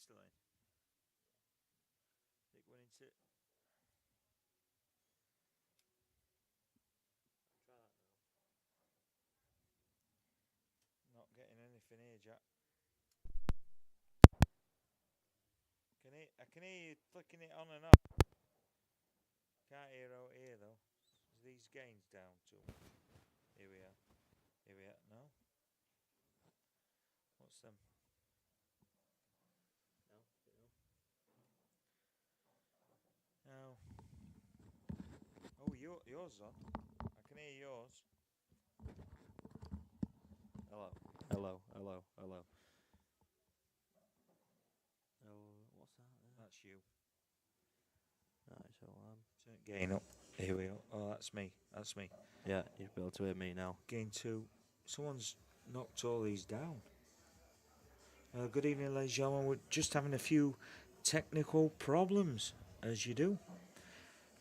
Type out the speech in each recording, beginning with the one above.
still in? Is it going into? Try that now. Not getting anything here, Jack. I can hear you flicking it on and off. Can't hear out here though. Is these gains down too much? Here we are. Here we are. No. What's them? No. No. Oh, yours on. I can hear yours. Hello. Hello. Hello. Hello. Oh, what's that? That's you. Right, so Turn gain up. Here we go. Oh, that's me. That's me. yeah, you'll be able to hear me now. Gain 2. Someone's knocked all these down. Good evening, ladies and gentlemen. We're just having a few technical problems, as you do.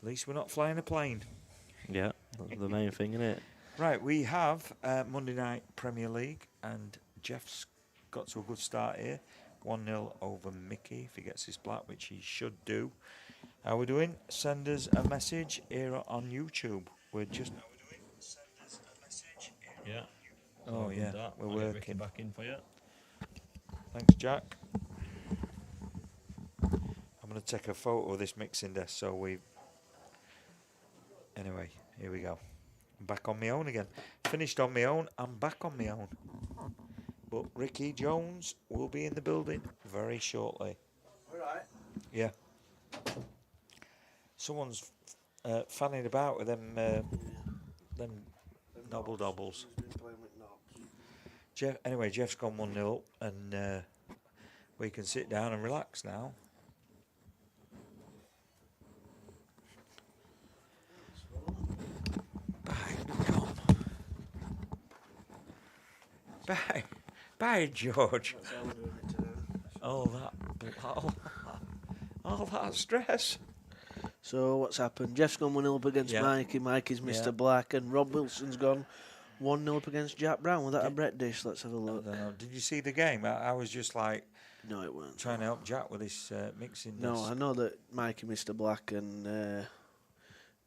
At least we're not flying a plane. Yeah, that's the main thing, isn't it? Right, we have Monday Night Premier League, and Jeff's got to a good start here. 1-0 over Mickey if he gets his black, which he should do. How we doing? Send us a message here on YouTube. We're just. How we doing? Send us a message here. Yeah. Oh yeah, we're I'll get Ricky working. back in for you. Thanks, Jack. I'm going to take a photo of this mixing desk so we. Anyway, here we go. I'm back on my own again. Finished on my own. I'm back on my own. But Ricky Jones will be in the building very shortly. All right. Yeah. Someone's fanning about with them nobble doubles. He's been playing with knobs. Jeff. Anyway, Jeff's gone 1-0 up, and we can sit down and relax now. Bye, bye, George. That's how we're doing it today. All that stress. So what's happened? Jeff's gone 1-0 up against Yeah. Mikey. Mikey's Mr. Yeah. Black, and Rob Wilson's gone 1-0 up against Jack Brown. Was that a Did- Brett dish? Let's have a I look. don't know. Did you see the game? I was just like No, it weren't. trying to help Jack with his mixing. No, desk. I know that Mikey, Mr. Black, and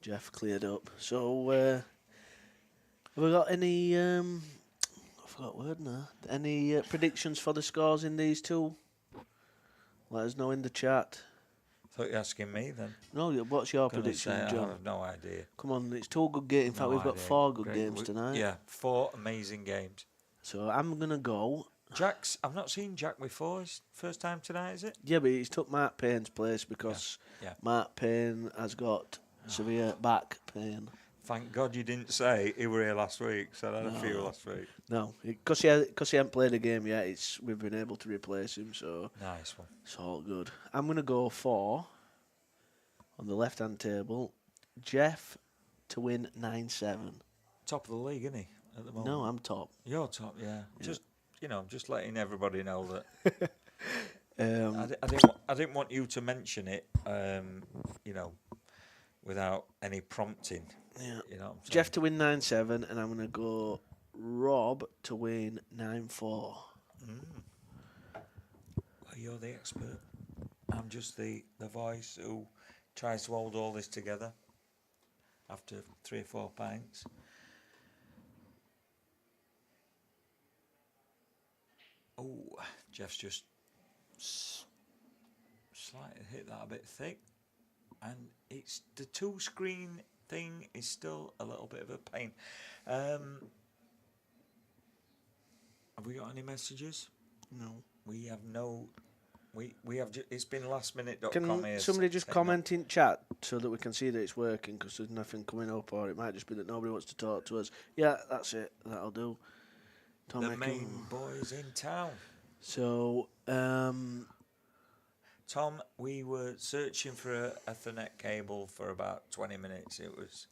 Jeff cleared up. So have we got any? I forgot word now. Any predictions for the scores in these two? Let us know in the chat. Thought you were asking me then. No, what's your Gonna prediction, say, I John? have no idea. Come on, it's two good games. In fact, No we've got idea. 4 good Great. games tonight. Yeah, 4 amazing games. So I'm gonna go. I've not seen Jack before. His first time tonight, is it? Yeah, but he's took Mark Payne's place because Yeah. Mark Payne has got severe back pain. Thank God you didn't say he were here last week. So I had a few No. last week. No, because he hasn't played a game yet. We've been able to replace him, so Nice one. it's all good. I'm gonna go for on the left-hand table, Jeff to win 9-7. Top of the league, isn't he? At the moment. No, I'm top. You're top, yeah. Just just letting everybody know that. I didn't want you to mention it. Without any prompting. Yeah. You know what I'm saying? Jeff to win 9-7, and I'm gonna go Rob to win 9-4. Well, you're the expert. I'm just the voice who tries to hold all this together after 3 or 4 pints. Oh, Jeff's just slightly hit that a bit thick. And it's the 2-screen thing is still a little bit of a pain. Have we got any messages? No. We have no. We have. It's been lastminute.com Can here. somebody just saying comment in chat so that we can see that it's working? Because there's nothing coming up, or it might just be that nobody wants to talk to us. Yeah, that's it. That'll do. that the main boys in town. So, Tom, we were searching for a Ethernet cable for about 20 minutes. It was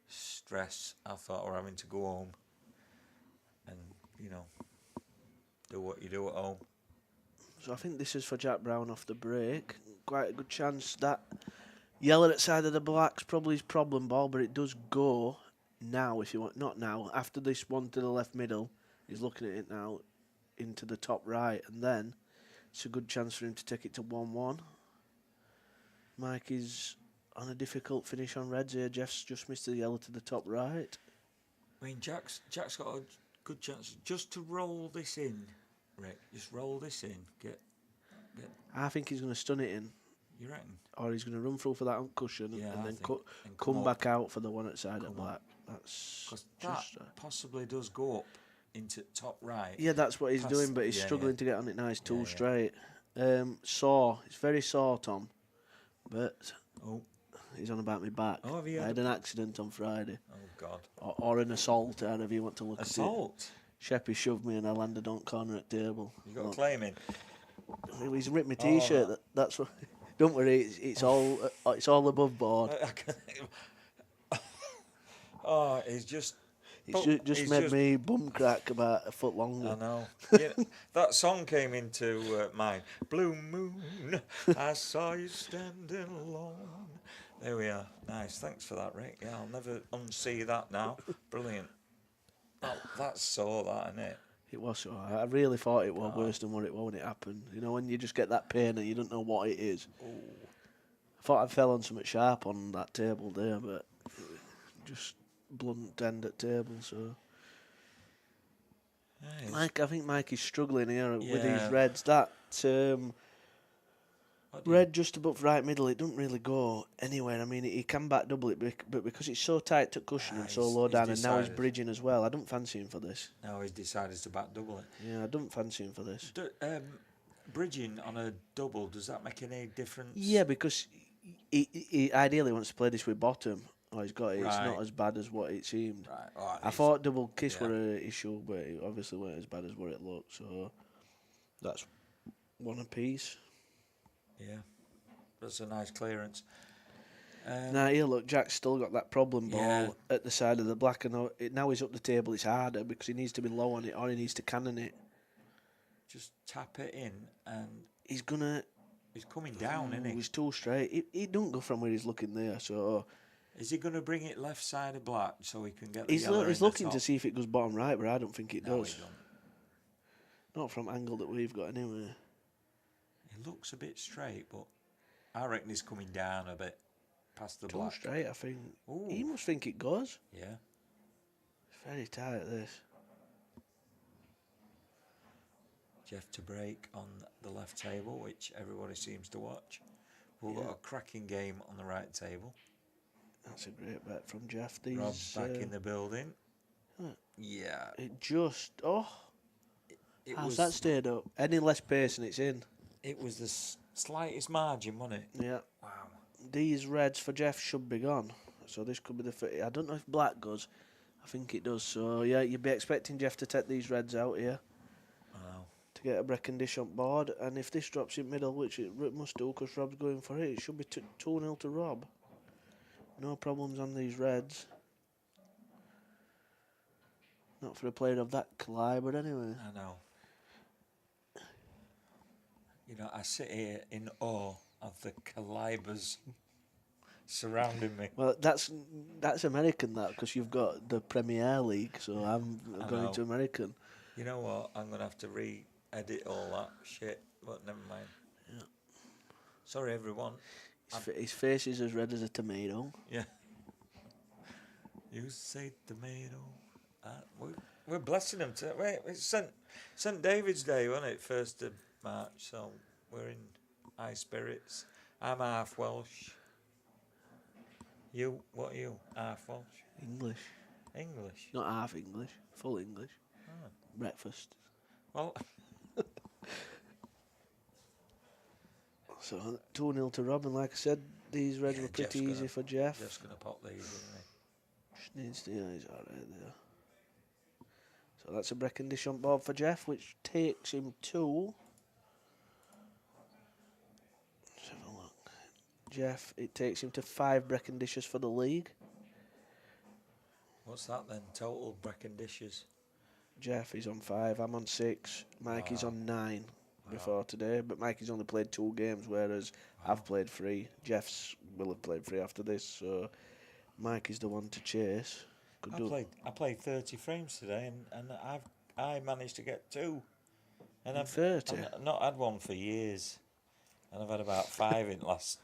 stress. I thought we're having to go home and, do what you do at home. so I think this is for Jack Brown off the break. Quite a good chance that yellow at side of the black's probably his problem ball, but it does go now if you want. Not now. After this one to the left middle, he's looking at it now into the top right, and then it's a good chance for him to take it to 1-1. Mike is on a difficult finish on reds here. Jeff's just missed the yellow to the top right. I mean, Jack's got a good chance just to roll this in, Rick. Just roll this in. Get. I think he's going to stun it in, You reckon? or he's going to run through for that on cushion Yeah, and I then think. And come up. back out for the one outside Come at up. black. That's Because that just. possibly does go up into top right. Yeah, that's what he's Past- doing, but he's yeah, struggling yeah. to get on it now. He's too Yeah. straight. Sore. It's very sore, Tom. But Oh, he's on about me back. Oh, have you I had had an accident on Friday. oh God. Or an assault, however you want to look Assault. at it. Sheppy shoved me and I landed on corner at table. You got a Look, claim in. he's ripped my t-shirt. that- That's what. Don't worry, it's all above board. Oh, he's just. It's just he's made just- me bum crack about a foot I longer. know. Yeah, that song came into mind. Blue moon, I saw you standing alone. There we are. Nice. Thanks for that, Rick. Yeah, I'll never unsee that now. Brilliant. That's so that, isn't it? It was so. I really thought it was God. worse than what it was when it happened. You know, when you just get that pain and you don't know what it is. Ooh. I thought I fell on something sharp on that table there, but just blunt end at table. So, Nice. I think Mike is struggling here with Yeah. these reds. That What do you- red just above right middle, it doesn't really go anywhere. I mean, he can back double it, but because it's so tight to cushion and so he's- low he's down, and now he's decided. bridging as well. I don't fancy him for this. Now he's decided to back double it. Yeah, I don't fancy him for this. Bridging on a double, does that make any difference? Yeah, because he ideally wants to play this with bottom. Oh, he's got it. It's Right. not as bad as what it seemed. Right. All right. I thought double kiss yeah. were an issue, but it obviously weren't as bad as what it looked. So that's one apiece. Yeah. That's a nice clearance. Now here, look, Jack's still got that problem ball Yeah. at the side of the black, and now he's up the table. It's harder because he needs to be low on it, or he needs to cannon it. Just tap it in, and He's gonna. he's coming down, isn't he? He's too straight. He don't go from where he's looking there. So Is he going to bring it left side of black so he can get the he's yellow he's in the looking to top? see if it goes bottom right, but I don't think it No, does. he don't. Not from angle that we've got anyway. He looks a bit straight, but I reckon he's coming down a bit past the Too black. straight, I think. Ooh. He must think it goes. Yeah. It's very tight, this. Jeff to break on the left table, which everybody seems to watch. We've got a cracking game on the right table. That's a great bet from Jeff. These, Rob's back in the building. huh. Yeah. It just... Oh, It how's was that stayed up? Any less pace and it's in. it was the slightest margin, wasn't it? Yeah. Wow. These reds for Jeff should be gone. So this could be the... I don't know if black goes. I think it does. So, yeah, you'd be expecting Jeff to take these reds out here Wow. to get a Breckendish on board. And if this drops in middle, which it must do because Rob's going for it, it should be 2-0 to Rob. No problems on these reds. Not for a player of that calibre, anyway. I know. You know, I sit here in awe of the calibers surrounding me. Well, that's American, that, because you've got the Premier League, so I'm I going know. to American. You know what? I'm going to have to re-edit all that shit, but never mind. Yeah. Sorry, everyone. His face is as red as a tomato. Yeah. You say tomato. We're blessing them. Wait, it's St. David's Day, wasn't it? 1st of March, so we're in high spirits. I'm half Welsh. You, what are you? Half Welsh? English. English? Not half English, full English. Ah. Breakfast. Well, So 2-0 to Rob, and like I said, these reds Yeah, were pretty Jeff's easy gonna- for Jeff. Jeff's going to pop these, isn't Just needs to, yeah, he's alright there. So that's a Breckendish on board for Jeff, which takes him to... Let's have a look. Jeff, it takes him to 5 Breckendishes for the league. What's that then? Total Breckendiches. Jeff is on 5, I'm on 6, Mike is Wow. on 9 before today, but Mikey's only played 2 games, whereas I've played 3. Jeff's will have played 3 after this, so Mike is the one to chase. Could do. I played 30 frames today, and I managed to get 2. And I've 30. not had one for years, and I've had about 5 in last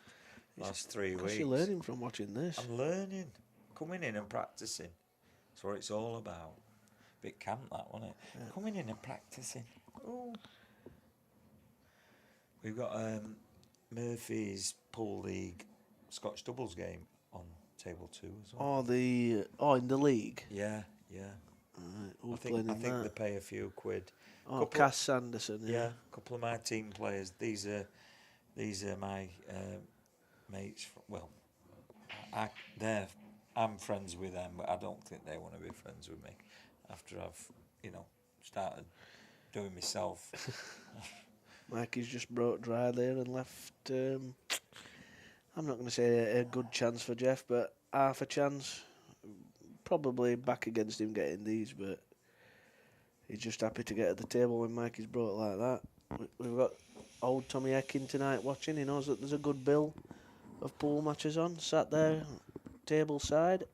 3 Because weeks. you're learning from watching this. I'm learning, coming in and practicing. That's what it's all about. Bit camp that, wasn't it? Yeah. Coming in and practicing. Oh. We've got Murphy's Pool League Scotch doubles game on table 2 as well. In the league. Yeah. Right, I who's think playing in they that? pay a few quid. Oh, couple- Cass Sanderson. Yeah, Yeah. a couple of my team players. These are my mates. I'm friends with them, but I don't think they want to be friends with me after I've started doing myself. Mikey's just broke dry there and left. I'm not going to say a good chance for Jeff, but half a chance. Probably back against him getting these, but he's just happy to get at the table when Mikey's brought like that. We've got old Tommy Ekin tonight watching. He knows that there's a good bill of pool matches on, sat there, table side.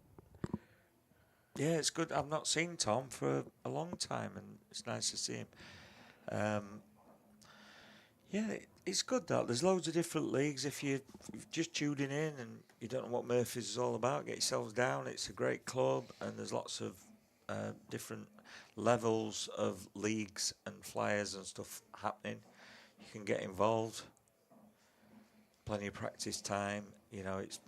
Yeah, it's good. I've not seen Tom for a long time, and it's nice to see him. It's good that there's loads of different leagues. If you're just tuning in and you don't know what Murphy's is all about, get yourselves down. It's a great club, and there's lots of different levels of leagues and flyers and stuff happening. You can get involved. Plenty of practice time. It's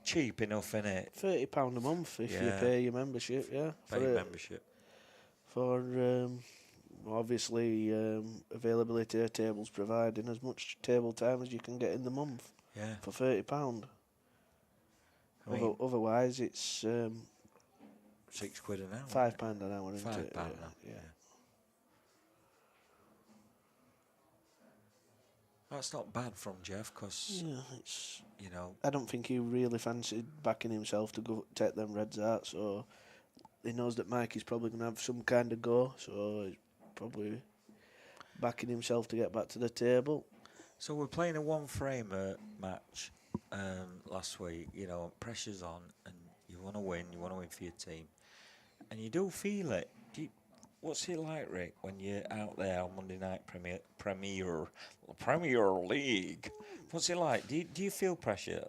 cheap enough, isn't it? £30 a month if you pay your membership. Yeah, Pay your membership. For obviously availability of tables providing as much table time as you can get in the month. Yeah. For £30. Otherwise, it's £6 an hour. £5 an hour. Isn't it? £5 now. Yeah. That's not bad from Jeff, because It's. you I don't think he really fancied backing himself to go take them Reds out, so he knows that Mikey's probably going to have some kind of go, so he's probably backing himself to get back to the table. So we're playing a one-framer match last week. Pressure's on, and you want to win. You want to win for your team, and you do feel it. What's it like, Rick, when you're out there on Monday night Premier League? What's it like? Do you feel pressure?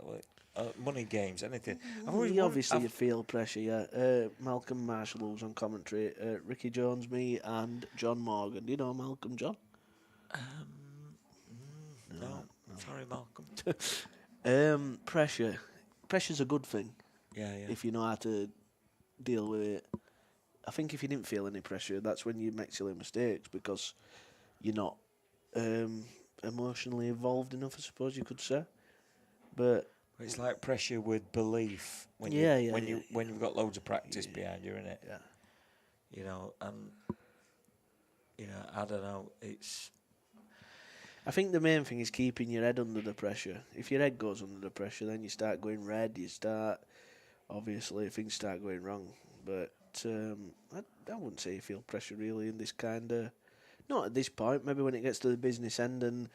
Money games, anything? You feel pressure, yeah. Malcolm Marshall was on commentary. Ricky Jones, me, and John Morgan. Do you know Malcolm, John? No. Sorry, Malcolm. Pressure. Pressure's a good thing. Yeah. If you know how to deal with it. I think if you didn't feel any pressure, that's when you make silly mistakes because you're not emotionally involved enough, I suppose you could say. But it's like pressure with belief when you've got loads of practice behind you, isn't it? Yeah. I don't know. I think the main thing is keeping your head under the pressure. If your head goes under the pressure, then you start going red. Obviously, things start going wrong. But I wouldn't say you feel pressure really in this kind of. Not at this point. Maybe when it gets to the business end and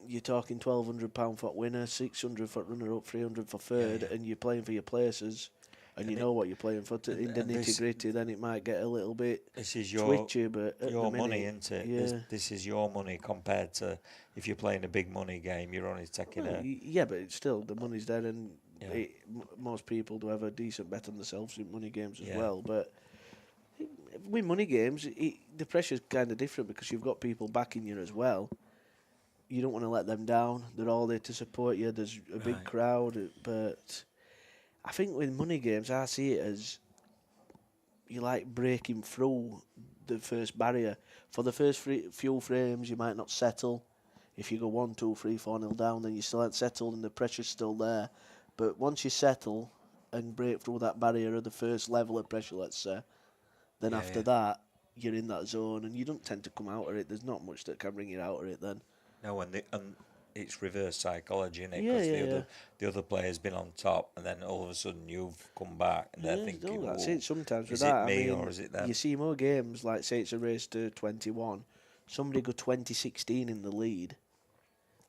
you're talking £1,200 for winner, 600 for runner up, 300 for third, and you're playing for your places, and you know what you're playing for. In the nitty gritty, then it might get a little bit twitchy. But at your the minute, money, isn't it? Yeah. This is your money compared to if you're playing a big money game. You're only taking Yeah, but it's still the money's there, and most people do have a decent bet on themselves in money games as well. But with money games, the pressure's kind of different because you've got people backing you as well. You don't want to let them down. They're all there to support you. There's a big crowd, but I think with money games, I see it as you like breaking through the first barrier. For the first few frames, you might not settle. If you go 1, 2, 3, 4-0 down, then you still haven't settled and the pressure's still there. But once you settle and break through that barrier of the first level of pressure, let's say, then after that, you're in that zone and you don't tend to come out of it. There's not much that can bring you out of it then. No, and it's reverse psychology, isn't it? Because the other player's been on top, and then all of a sudden you've come back, and they're thinking, that's it. Sometimes with is that, it me or is it them? You see more games, like say it's a race to 21, somebody go 20-16 in the lead,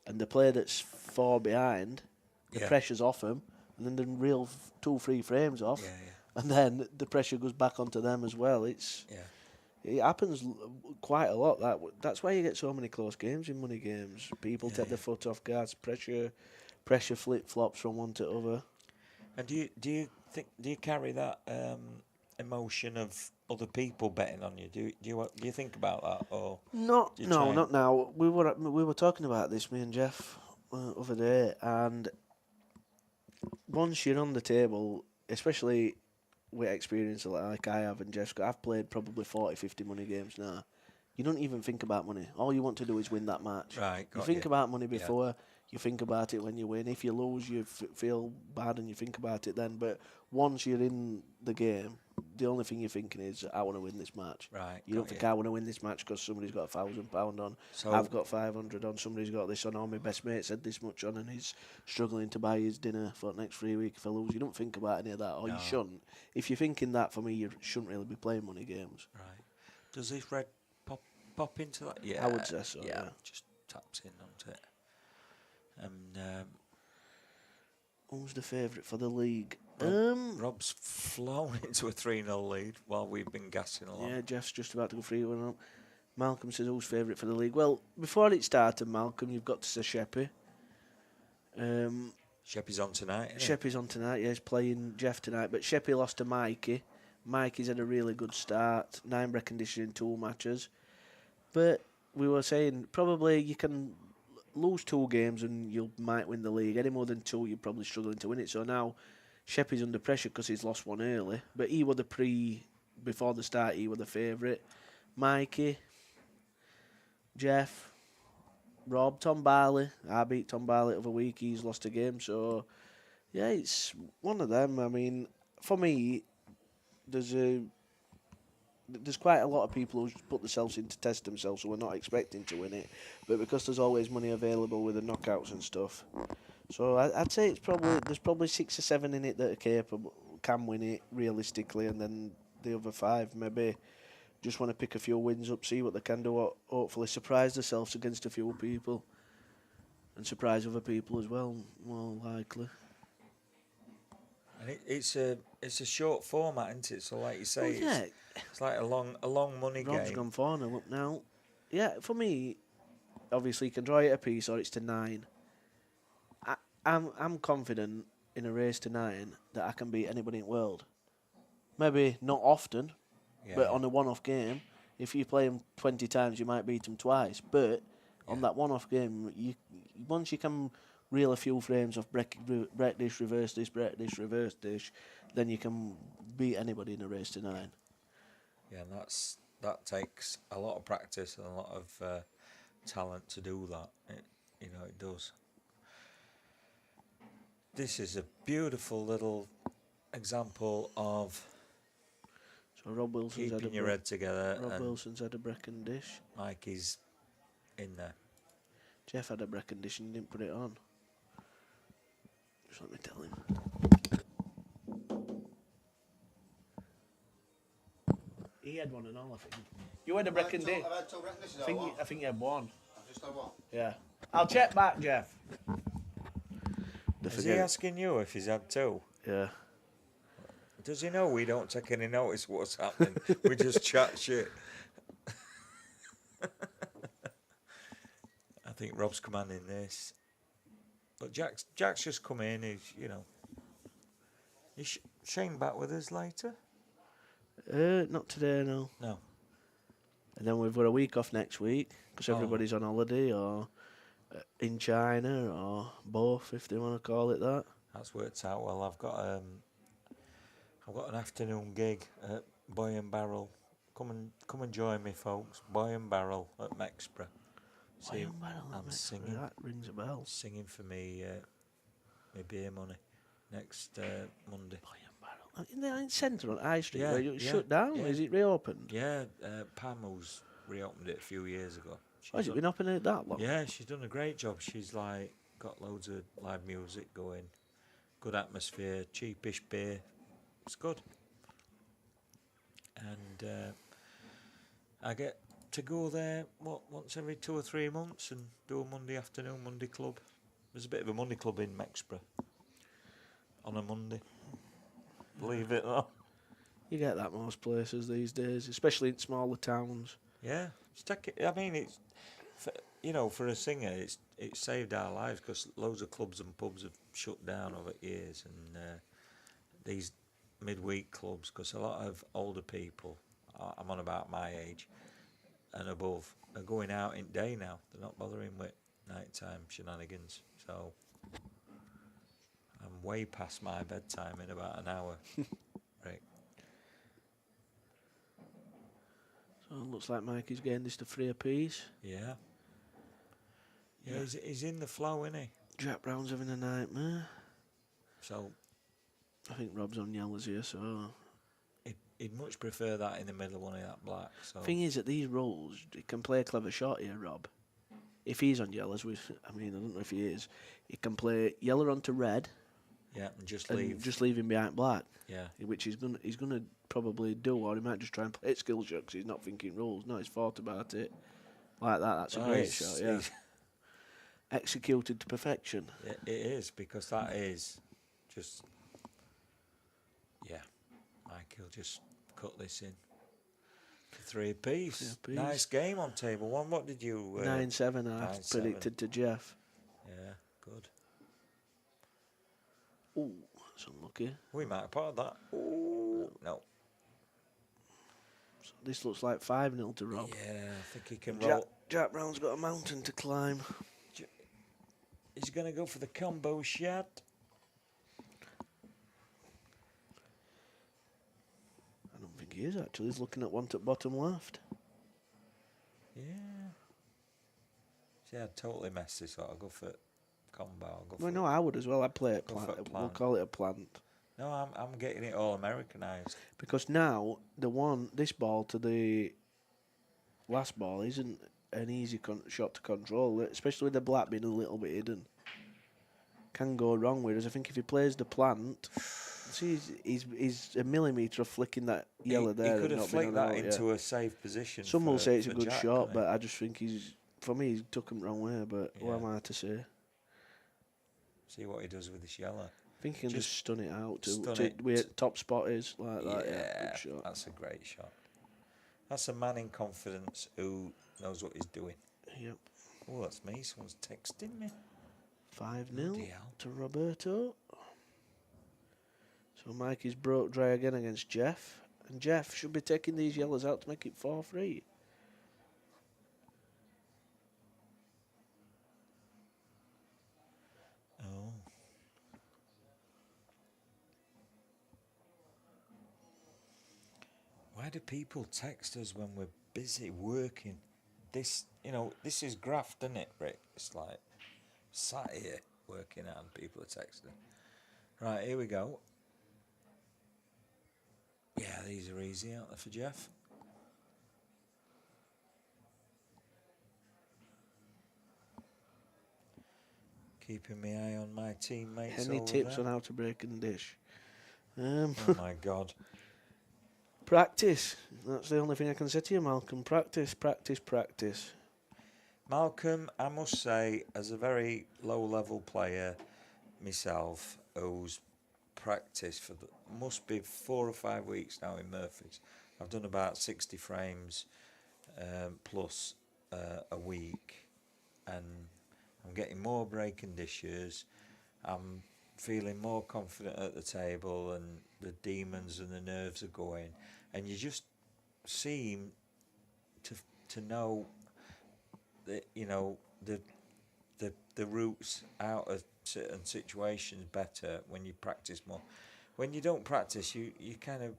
and the player that's 4 behind, the pressure's off them, and then the real 2-3 frames off, and then the pressure goes back onto them as well. It's It happens quite a lot. That's why you get so many close games in money games. People take their foot off gas, pressure flip flops from one to other. And do you carry that emotion of other people betting on you? Do you think about that, or Not do you no, try not now. We were talking about this, me and Jeff, other day, and once you're on the table, especially with experience like I have and Jeff's got, I've played probably 40, 50 money games now. You don't even think about money. All you want to do is win that match. Right, You got think you. about money before, you think about it when you win. If you lose, you feel bad and you think about it then. But once you're in the game, the only thing you're thinking is, I want to win this match. Right, You don't got think, you. I want to win this match because somebody's got £1,000 on. So I've got 500 on, somebody's got this on, or my best mate said this much on and he's struggling to buy his dinner for the next 3 weeks if I lose. You don't think about any of that, or No. you shouldn't. If you're thinking that, for me, you shouldn't really be playing money games. right. Does this red pop into that? Yeah, I would say so, yeah. Just taps in onto it. And Who's the favourite for the league? Rob's flown into a 3-0 lead while we've been gassing along. Yeah, Jeff's just about to go 3-1 up. Malcolm says, who's favourite for the league? Well, before it started, Malcolm, you've got to say Sheppy. Sheppy's on tonight, isn't Sheppy's on tonight, yeah, he's playing Jeff tonight. But Sheppy lost to Mikey. Mikey's had a really good start. 9 break condition in 2 matches. But we were saying, probably you can lose 2 games and you might win the league. Any more than 2, you're probably struggling to win it. So now Sheppy's under pressure because he's lost 1 early. But he were before the start, he were the favourite. Mikey, Jeff, Rob, Tom Barley. I beat Tom Barley the other week. He's lost a game. So, yeah, it's one of them. I mean, for me, there's quite a lot of people who put themselves in to test themselves, so we're not expecting to win it. But because there's always money available with the knockouts and stuff, so I'd say there's probably 6 or 7 in it that are capable, can win it realistically, and then the other 5 maybe just want to pick a few wins up, see what they can do, hopefully surprise themselves against a few people, and surprise other people as well, more likely. And it's a short format, isn't it? So like you say, Well, yeah. it's like a long money Rob's game. gone 4-0 up now. Yeah, for me, obviously you can draw it a piece or it's to 9. I'm confident in a race to 9 that I can beat anybody in the world. Maybe not often, but on a one-off game, if you play them 20 times, you might beat them twice. But on that one-off game, once you can reel a few frames off break dish, reverse dish, then you can beat anybody in a race to 9. Yeah, and that takes a lot of practice and a lot of talent to do that. It does. This is a beautiful little example of So Rob Wilson's keeping your head together. Rob and Wilson's had a Brecon dish. Mikey's in there. Jeff had a Brecon dish and didn't put it on. Just let me tell him. He had one and all, I think. You had a Brecon dish. I've had 2 Brecon dishes. I think you had 1. I've just had 1. Yeah. I'll check back, Jeff. Is he asking you if he's had 2? Yeah. Does he know we don't take any notice what's happening? We just chat shit. I think Rob's commanding this. But Jack's just come in. Is Shane back with us later? Not today, no. No. And then we've got a week off next week because everybody's on holiday or in China or both, if they want to call it that. That's worked out well. I've got an afternoon gig at Boy and Barrel. Come and join me, folks. Boy and Barrel at Mexborough. Boy and Barrel at I'm Mexborough, singing. that rings a bell. Singing for me, my beer money next Monday. Boy and Barrel. In the centre on High Street, Yeah, where it's yeah, shut down. yeah. Is it reopened? Yeah, Pam, who's reopened it a few years ago. Oh, has it been open it that long? Yeah, she's done a great job. She's got loads of live music going, good atmosphere, cheapish beer. It's good. And I get to go there once every 2 or 3 months and do a Monday afternoon Monday club. There's a bit of a Monday club in Mexborough on a Monday. Believe it or not. You get that most places these days, especially in smaller towns. Yeah, I mean, you know, for a singer, it saved our lives because loads of clubs and pubs have shut down over years, and these midweek clubs, because a lot of older people, I'm on about my age and above, are going out in day now. They're not bothering with nighttime shenanigans. So I'm way past my bedtime in about an hour. Right. So it looks like Mikey's getting this to 3 apiece. Yeah. Yeah, Yeah. he's in the flow, isn't he? Jack Brown's having a nightmare. So I think Rob's on yellows here, so... he'd much prefer that in the middle one of that black. So Thing is, at these rolls, he can play a clever shot here, Rob. If he's on yellows, I don't know if he is, he can play yellow onto red yeah, and just and leave. just leave him behind black. Yeah. Which he's gonna probably do, or he might just try and play it skill shot because he's not thinking rules. No, he's thought about it like that. That's a great shot. Yeah, executed to perfection. It is, because that is just, yeah. Mike will just cut this in. 3 apiece. 3 apiece. Nice game on table one. What did you? 9-7. I 9-7. predicted to Jeff. Yeah, good. Ooh, that's unlucky. We might have part of that. Ooh, no. So this looks like 5-0 to Rob. Yeah, I think he can Jack, roll. Jack Brown's got a mountain to climb. He's going to go for the combo shot. I don't think he is actually. He's looking at one to bottom left. Yeah. See, I'd totally mess this up. I'll go for combo. I'll go Well, for no, I would as well. I'd play it Go for plant. a We'll plant. call it a plant. No, I'm getting it all Americanized. Because now this ball to the last ball isn't an easy shot to control, especially with the black being a little bit hidden. Can go wrong. Whereas I think if he plays the plant, see, he's a millimetre of flicking that yellow there. He could and have not been flicked on that out, into a safe position. Some will say it's a for good Jack, shot, couldn't but I just think for me, he took him the wrong way. But what Yeah. am I to say? See what he does with this yellow. I think he can just stun it out stun to it. where top spot is like that. Yeah, good shot. That's a great shot. That's a man in confidence who knows what he's doing. Yep. Oh, that's me. Someone's texting me. 5-0 Bloody hell. to Roberto. So Mikey's broke dry again against Jeff. And Jeff should be taking these yellows out to make it 4-3. Oh. Why do people text us when we're busy working? This is graft, isn't it, Rick? It's like sat here working and people are texting. Right, here we go. Yeah, these are easy, aren't they, for Jeff? Keeping my eye on my teammates. Any over tips there. on how to break and dish? Oh my God. Practice. That's the only thing I can say to you, Malcolm. Practice, practice, practice. Malcolm, I must say, as a very low-level player myself, who's practiced for must be 4 or 5 weeks now in Murphy's. I've done about 60 frames plus a week, and I'm getting more break and dishes. I'm feeling more confident at the table, and the demons and the nerves are going, and you just seem to know that the routes out of certain situations better when you practice more. When you don't practice, you kind of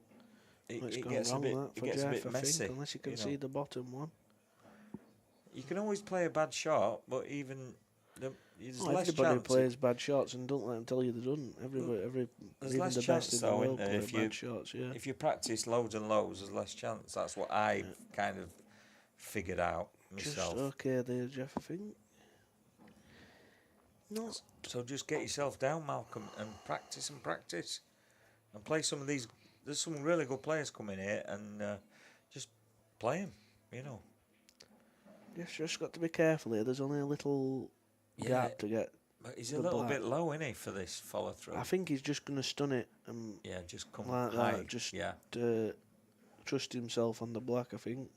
it gets a bit messy. Think, unless you can see the bottom one. You can always play a bad shot, but even there's less Everybody chance. plays bad shots, and don't let them tell you they don't. There's Even less the chance best in the though, world isn't there, play bad shots. Yeah. If you practice loads and loads, there's less chance. That's what I kind of figured out myself. Just okay there, Jeff. I think. No. So just get yourself down, Malcolm, and practice and play some of these. There's some really good players coming here, and just play them. Just got to be careful here. There's only a little gap to get But he's a the little black. bit low, isn't he, for this follow through? I think he's just going to stun it and Yeah, just come like high. that. Just yeah, trust himself on the black, I think.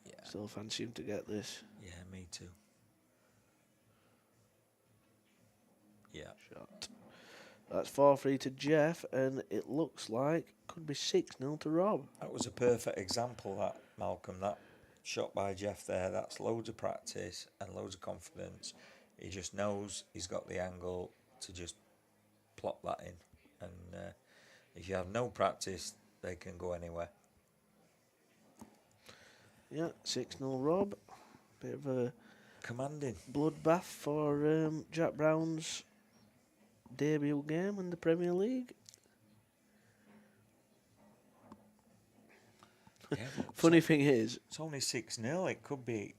yeah, Still fancy him to get this yeah. Me too. Yeah. shot. That's 4-3 to Jeff, and it looks like could be 6-0 to Rob. That was a perfect example, that, Malcolm. That shot by Jeff there, that's loads of practice and loads of confidence. He just knows he's got the angle to just plop that in. And if you have no practice, they can go anywhere. Yeah, 6-0 Rob. Bit of a Commanding. bloodbath for Jack Brown's debut game in the Premier League. Yeah, but Funny thing is, it's only 6-0. It could be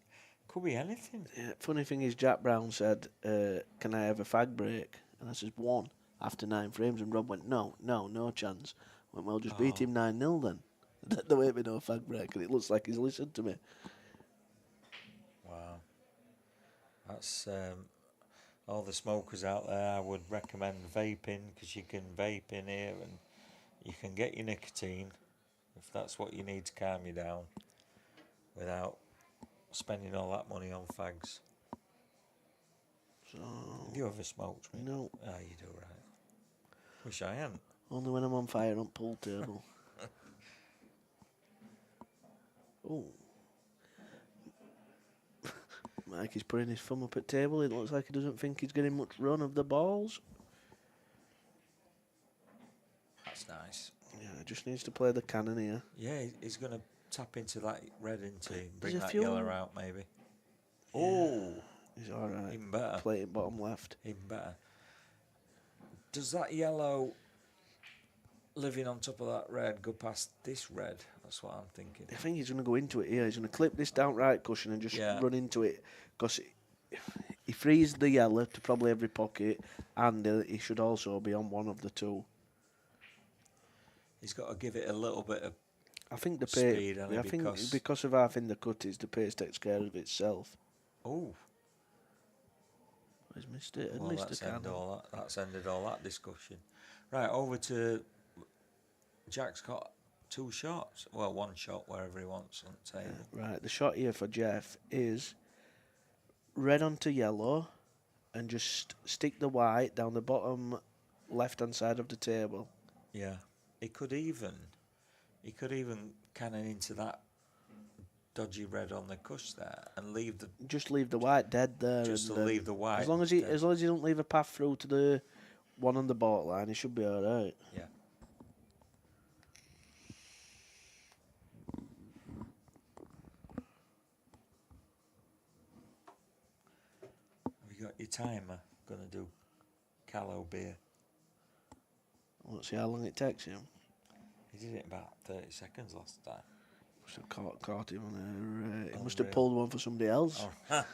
anything. funny thing is, Jack Brown said, "Can I have a fag break?" And I says, "One after 9 frames." And Rob went, "No, no chance." I went, "Well, just beat him 9-0 then." There won't be no fag break, and it looks like he's listened to me. Wow. That's all the smokers out there. I would recommend vaping, because you can vape in here and you can get your nicotine if that's what you need to calm you down without spending all that money on fags. So, Have you ever smoked? Rick? no, Ah, you do, right. Wish I hadn't. only when I'm on fire on pool table. Oh. Mike is putting his thumb up at table. It looks like he doesn't think he's getting much run of the balls. That's nice. Yeah, just needs to play the cannon here. Yeah, he's going to tap into that red into him, bring There's a that few- yellow out maybe. Yeah. Oh, He's all right. even better. Play it bottom left. Even better. Does that yellow living on top of that red go past this red? That's what I'm thinking. I think he's going to go into it here. He's going to clip this down right cushion and just Yeah. run into it. Because he frees the yellow to probably every pocket, and he should also be on one of the two. He's got to give it a little bit of I think the speed, pace. hasn't he, I think because- because of how thin the cut is, the pace takes care of itself. oh. He's missed it. Well, Missed the that's ended cannon. all that. That's ended all that discussion. Right, over to Jack's got 2 shots. Well, 1 shot wherever he wants on the table. Right, the shot here for Jeff is red onto yellow, and just stick the white down the bottom left-hand side of the table. Yeah, he could even cannon into that dodgy red on the cush there and leave the Just leave the white dead there. just to and then leave the white. as long as he don't leave a path through to the one on the borderline, he should be all right. Yeah. Have you got your timer? Gonna do callow beer. Let's see how long it takes him. He did it in about 30 seconds last time. Must have caught him on a. He must Unreal. have pulled one for somebody else. Oh.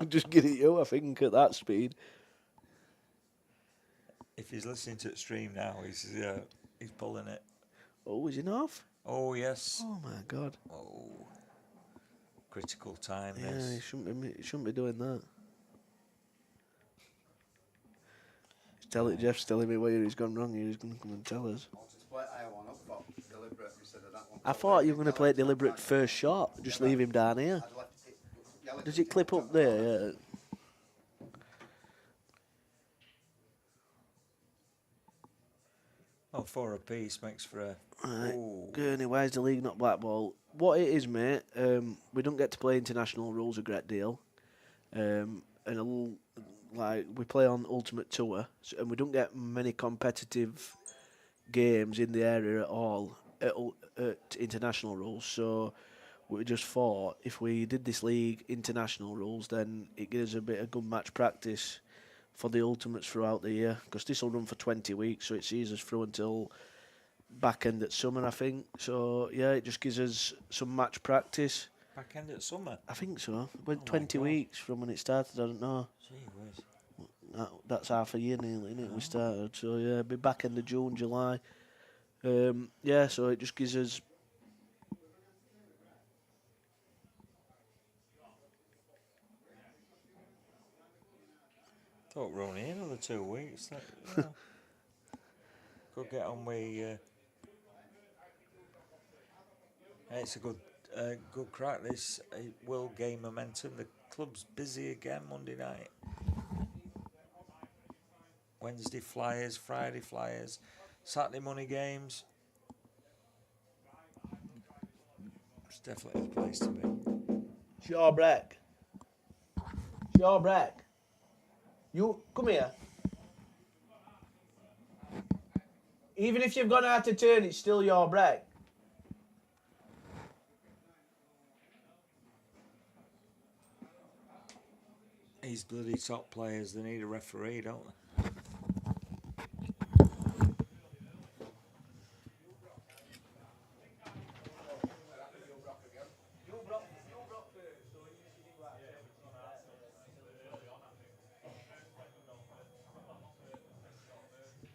Just get it you, I think, at that speed. If he's listening to the stream now, he's pulling it. Oh, is he off? Oh yes. Oh my God! Oh. Critical time. Yeah, This. he shouldn't be doing that. Jeff's telling me where he's gone wrong. He's going to come and tell us. I thought you were going to play it deliberate first shot. Just leave him down here. Does it clip up there? Yeah. Well, 4 apiece makes for a. Right. Ooh. Gurney, why is the league not black ball? What it is, mate, we don't get to play international rules a great deal. Like we play on Ultimate Tour, and we don't get many competitive games in the area at all at international rules. So we just thought if we did this league international rules, then it gives a bit of good match practice for the ultimates throughout the year, because this will run for 20 weeks, so it sees us through until back end at summer, I think. So yeah, it just gives us some match practice. Back end at summer. I think so. Went Oh my 20 God. weeks from when it started. I don't know. Gee whiz. That's half a year nearly, isn't it? Oh. We started. So yeah, be back end of June, July. Yeah, so it just gives us. Thought we're only another 2 weeks. You know, could get on with. It's a good crack. This it will gain momentum. The club's busy again Monday night. Wednesday flyers, Friday flyers, Saturday money games. It's definitely the place to be. Shawbreak. Shawbreak. You come here. Even if you've gone out of turn, it's still your break. These bloody top players, they need a referee, don't they?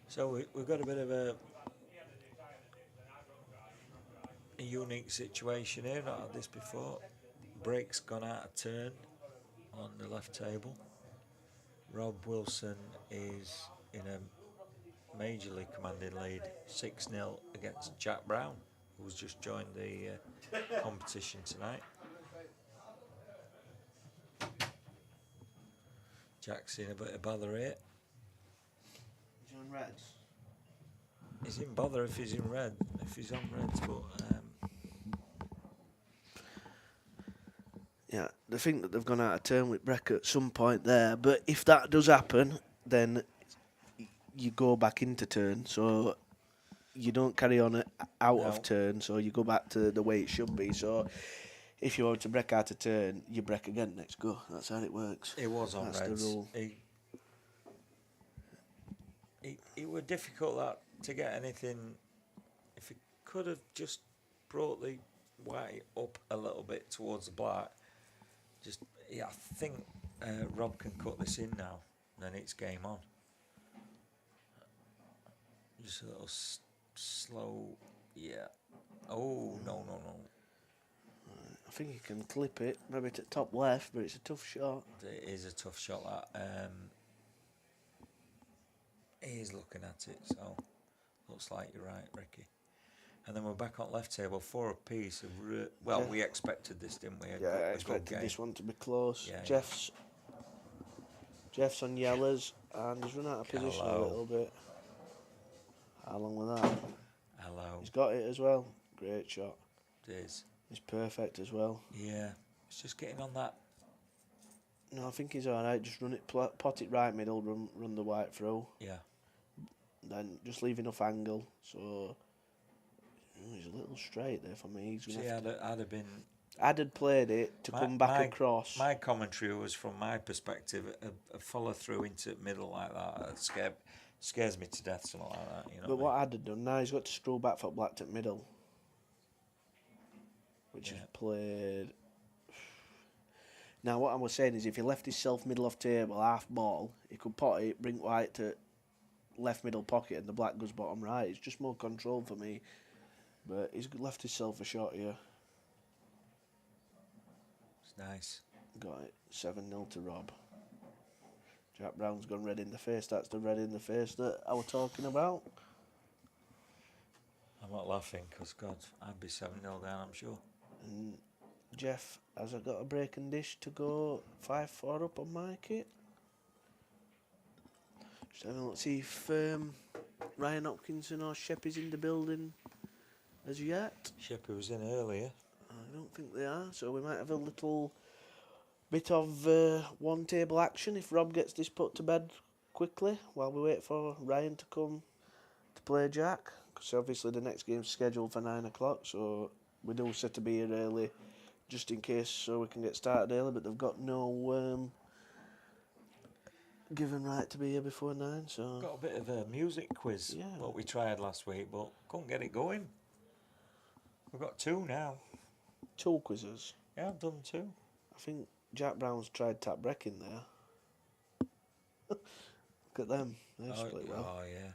So we've got a bit of a unique situation here. Not had this before. Break's gone out of turn on the left table. Rob Wilson is in a majorly commanding lead, 6-0 against Jack Brown, who's just joined the competition tonight. Jack's in a bit of bother here. He's on reds. He's in bother if he's in red, if he's on reds, but Yeah, they think that they've gone out of turn with Breck at some point there, but if that does happen, then you go back into turn, so you don't carry on out of turn, so you go back to the way it should be. So if you want to break out of turn, you break again next go. That's how it works. it was on That's reds. the rule. It was difficult that to get anything. If he could have just brought the white up a little bit towards the black, I think Rob can cut this in now. Then it's game on. Just a little slow, yeah. Oh no. I think you can clip it, maybe to top left, but it's a tough shot. It is a tough shot. That he is looking at it, so looks like you're right, Ricky. And then we're back on left table, 4 apiece. Well, we expected this, didn't we? Yeah, I expected this one to be close. Yeah, Jeff's on yellows, and he's run out of position a little bit. How long was that? Hello. He's got it as well. Great shot. It is. He's perfect as well. Yeah, it's just getting on that. No, I think he's alright. Just run it, pot it right middle, run the white through. Yeah. Then just leave enough angle. So he's a little straight there for me. He's gonna I'd have been. I'd had played it to come back across. My commentary was from my perspective. A follow through into middle like that scares me to death. Something like that, you know. But what I'd have done now, he's got to scroll back for black to middle, which is played. Now what I was saying is, if he left himself middle of table, half ball, he could pot it, bring white to left middle pocket, and the black goes bottom right. It's just more control for me. But he's left himself a shot here. It's nice. Got it. 7-0 to Rob. Jack Brown's gone red in the face. That's the red in the face that I was talking about. I'm not laughing because, God, I'd be 7-0 down, I'm sure. And Jeff, has I got a break and dish to go 5-4 up on my kit? Just having a look, see if Ryan Hopkinson or Shep is in the building as yet. Sheppy was in earlier. I don't think they are, so we might have a little bit of one table action if Rob gets this put to bed quickly while we wait for Ryan to come to play Jack, because obviously the next game's scheduled for 9 o'clock, so we do set to be here early just in case, so we can get started early, but they've got no given right to be here before 9, so... Got a bit of a music quiz, what we tried last week, but couldn't get it going. We've got 2 now. 2 quizzes? Yeah, I've done 2. I think Jack Brown's tried tap break in there. Look at them. They've split well. Oh, yeah.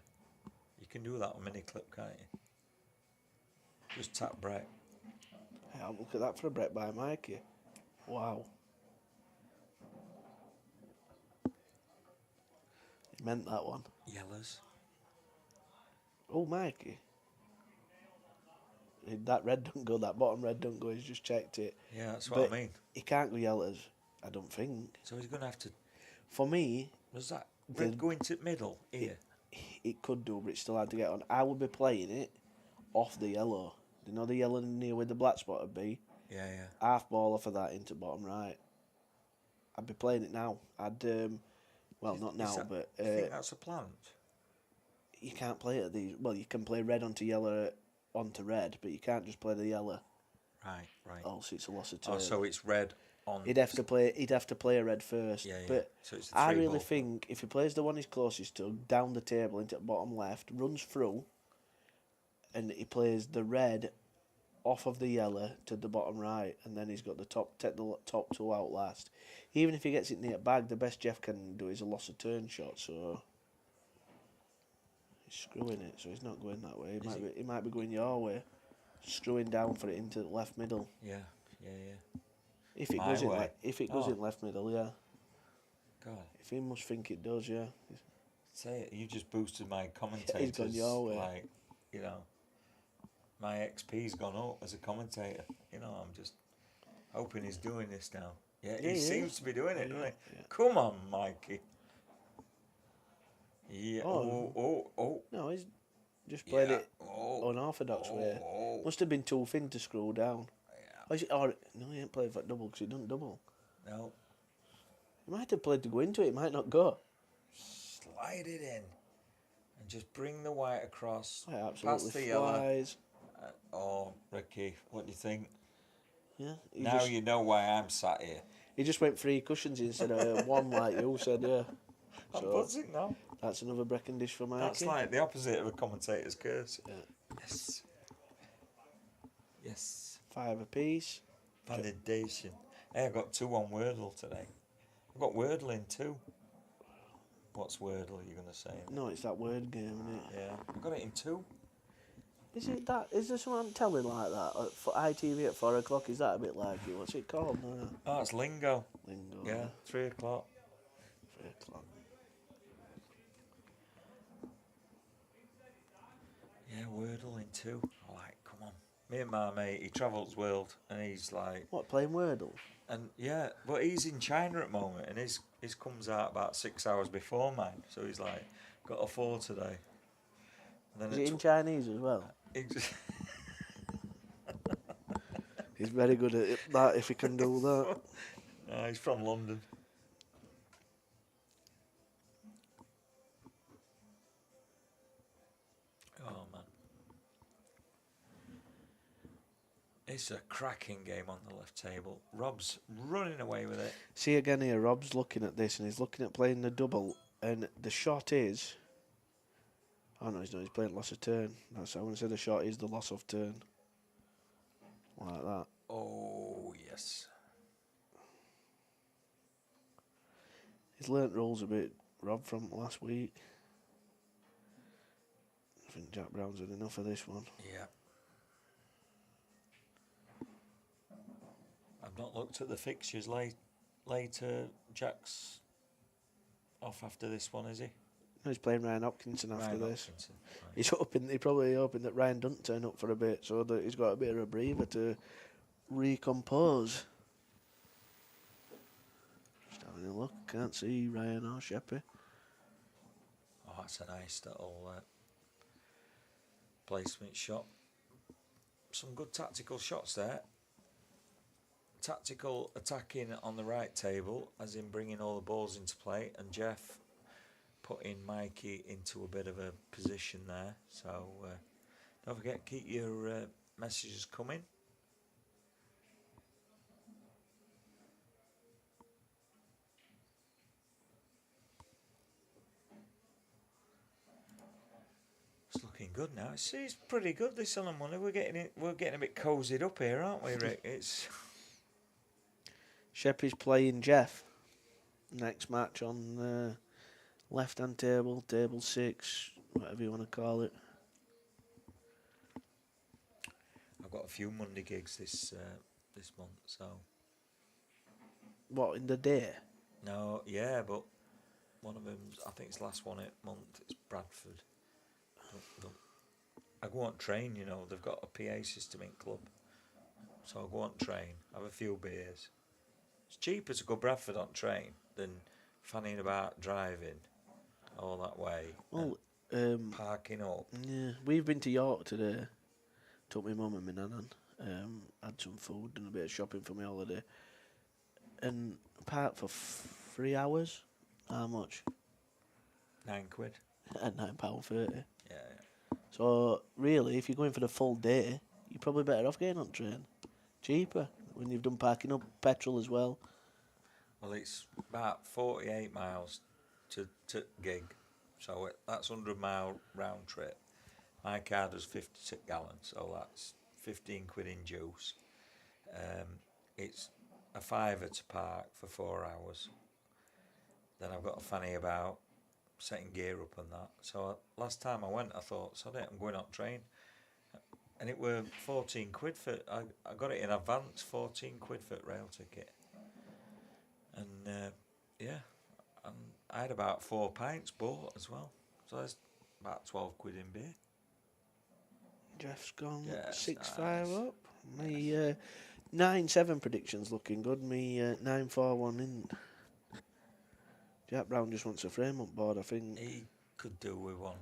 You can do that on mini clip, can't you? Just tap break. Hey, look at that for a break by Mikey. Wow. Meant that one. Yellers. Oh, Mikey. That red don't go, that bottom red don't go, he's just checked it. Yeah, that's what I mean. He can't go yellows, I don't think. So he's going to have to... For me, Does that The- red go into middle here? it could do, but it's still hard to get on. I would be playing it off the yellow. You know the yellow near where the black spot would be? Yeah, yeah. Half ball off of that into bottom right. I'd be playing it now. I'd, well, not now, but Do you think that's a plant? you can't play it at these. Well, you can play red onto yellow onto red, but you can't just play the yellow. Right, right. Else it's a loss of turn. Oh, so it's red on... He'd have to play a red first. Yeah, yeah. But So it's the I three really ball. think if he plays the one he's closest to, down the table into the bottom left, runs through, and he plays the red off of the yellow to the bottom right, and then he's got the take the top two out last. Even if he gets it near bag, the best Jeff can do is a loss of turn shot, so he's screwing it, so he's not going that way. He might be going your way, screwing down for it into the left middle. Yeah, yeah, yeah. If it My goes way. in in left middle, yeah. God. If he must think it does, yeah. Say it, you just boosted my commentators. He's gone your way. Like, you know, my XP's gone up as a commentator. You know, I'm just hoping he's doing this now. Yeah, Yeah, he he seems is. to be doing it, doesn't he? Yeah. Come on, Mikey. Yeah. Oh. Oh. No, he's just played Yeah. it Oh. unorthodox way. Oh. Must have been too thin to scroll down. Yeah. No, he ain't played for double because he doesn't double. No. He might have played to go into it, it might not go. Slide it in. And just bring the white across. Oh, it Past absolutely the yellow. flies. Oh, Ricky, what do you think? Yeah, Now you know why I'm sat here. he just went 3 cushions instead of one like you said, yeah. I'm So buzzing now. that's another Brecon dish for Mikey. That's like the opposite of a commentator's curse. Yeah. Yes. Yes. 5 apiece. Validation. Hey, I got 2 on Wordle today. I got Wordle in 2. What's Wordle, you're going to say? No, it's that word game, isn't it? Yeah. I got it in 2. Is it that? Is there someone telling like that for ITV at 4 o'clock? Is that a bit like it? What's it called now? Oh, it's Lingo. Lingo. Yeah, 3 o'clock. 3 o'clock. Yeah, Wordle in 2. I'm like, come on. Me and my mate, he travels world, and he's like... What, playing Wordle? And yeah, but he's in China at the moment, and his comes out about 6 hours before mine. So he's like, got a 4 today. And then Is at it in Chinese as well? He's very good at that if he can do that. No, he's from London. Oh man, it's a cracking game on the left table. Rob's running away with it. See again here, Rob's looking at this and he's looking at playing the double, and the shot is... Oh no, he's not, he's playing loss of turn. That's, I want to say the shot is the loss of turn. Like that. Oh yes. He's learnt rules a bit, Rob, from last week. I think Jack Brown's had enough of this one. Yeah. I've not looked at the fixtures later. Jack's off after this one, is he? No, he's playing Ryan Hopkinson after Ryan this. Hopkinson, right. He's probably hoping that Ryan doesn't turn up for a bit, so that he's got a bit of a breather to recompose. Just having a look, can't see Ryan or Sheppy. Oh, that's a nice little placement shot. Some good tactical shots there. Tactical attacking on the right table, as in bringing all the balls into play, and Jeff putting Mikey into a bit of a position there. So don't forget, keep your messages coming. It's looking good now. It's pretty good this on Monday. We're getting a bit cozied up here, aren't we, Rick? It's Sheppy's playing Jeff. Next match on left-hand table, table 6, whatever you want to call it. I've got a few Monday gigs this month, so What, in the day? no, yeah, but one of them's I think it's last one month. It's Bradford. I go on train, you know. They've got a PA system in club, so I go on train, have a few beers. It's cheaper to go Bradford on train than fanning about driving all that way Well, and parking up. yeah, we've been to York today. Took my mum and my nan on. Had some food, done a bit of shopping for my holiday, and parked for 3 hours. How much? £9. At £9.30. Yeah. So really, if you're going for the full day, you're probably better off getting on train. Cheaper when you've done parking up, petrol as well. Well, it's about 48 miles to gig, so that's 100-mile round trip. My car does 50 gallons, so that's £15 in juice. It's a fiver to park for 4 hours. Then I've got a fanny about setting gear up and that. So last time I went, I thought, sod it, I'm going on train. And it were £14 for, I got it in advance, £14 for rail ticket. And yeah, and I had about 4 pints bought as well. So that's about £12 in beer. Jeff's gone Yes, 6-5 nice. up. My 9-7 prediction's looking good. Me 9-4-1 in. Jack Brown just wants a frame up board, I think. He could do with one.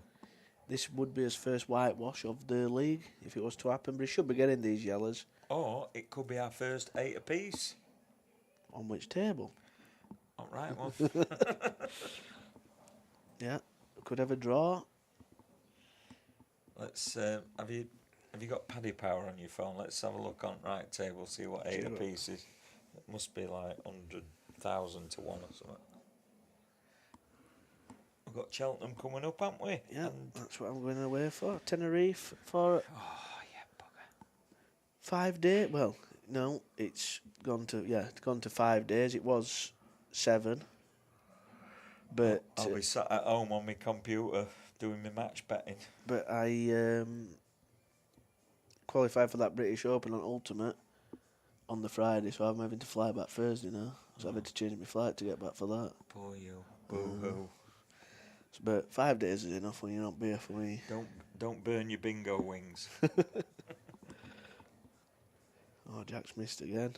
This would be his first whitewash of the league if it was to happen, but he should be getting these yellows. Or it could be our first 8 apiece. On which table? All right, well. Yeah, could have a draw. Let's have you got Paddy Power on your phone? Let's have a look on right table, see what 8 Sure. apiece is. It must be like 100,000 to 1 or something. We've got Cheltenham coming up, haven't we? Yeah, And that's what I'm going away for. Tenerife for oh yeah, bugger. 5 days. Well, no, it's gone to 5 days. It was 7. But I'll be sat at home on my computer doing my match betting. but I qualified for that British Open on Ultimate on the Friday, so I'm having to fly back Thursday now. So I'm having to change my flight to get back for that. Poor you. Boo hoo. But 5 days is enough when you're not beer for me. Don't burn your bingo wings. Oh, Jack's missed again.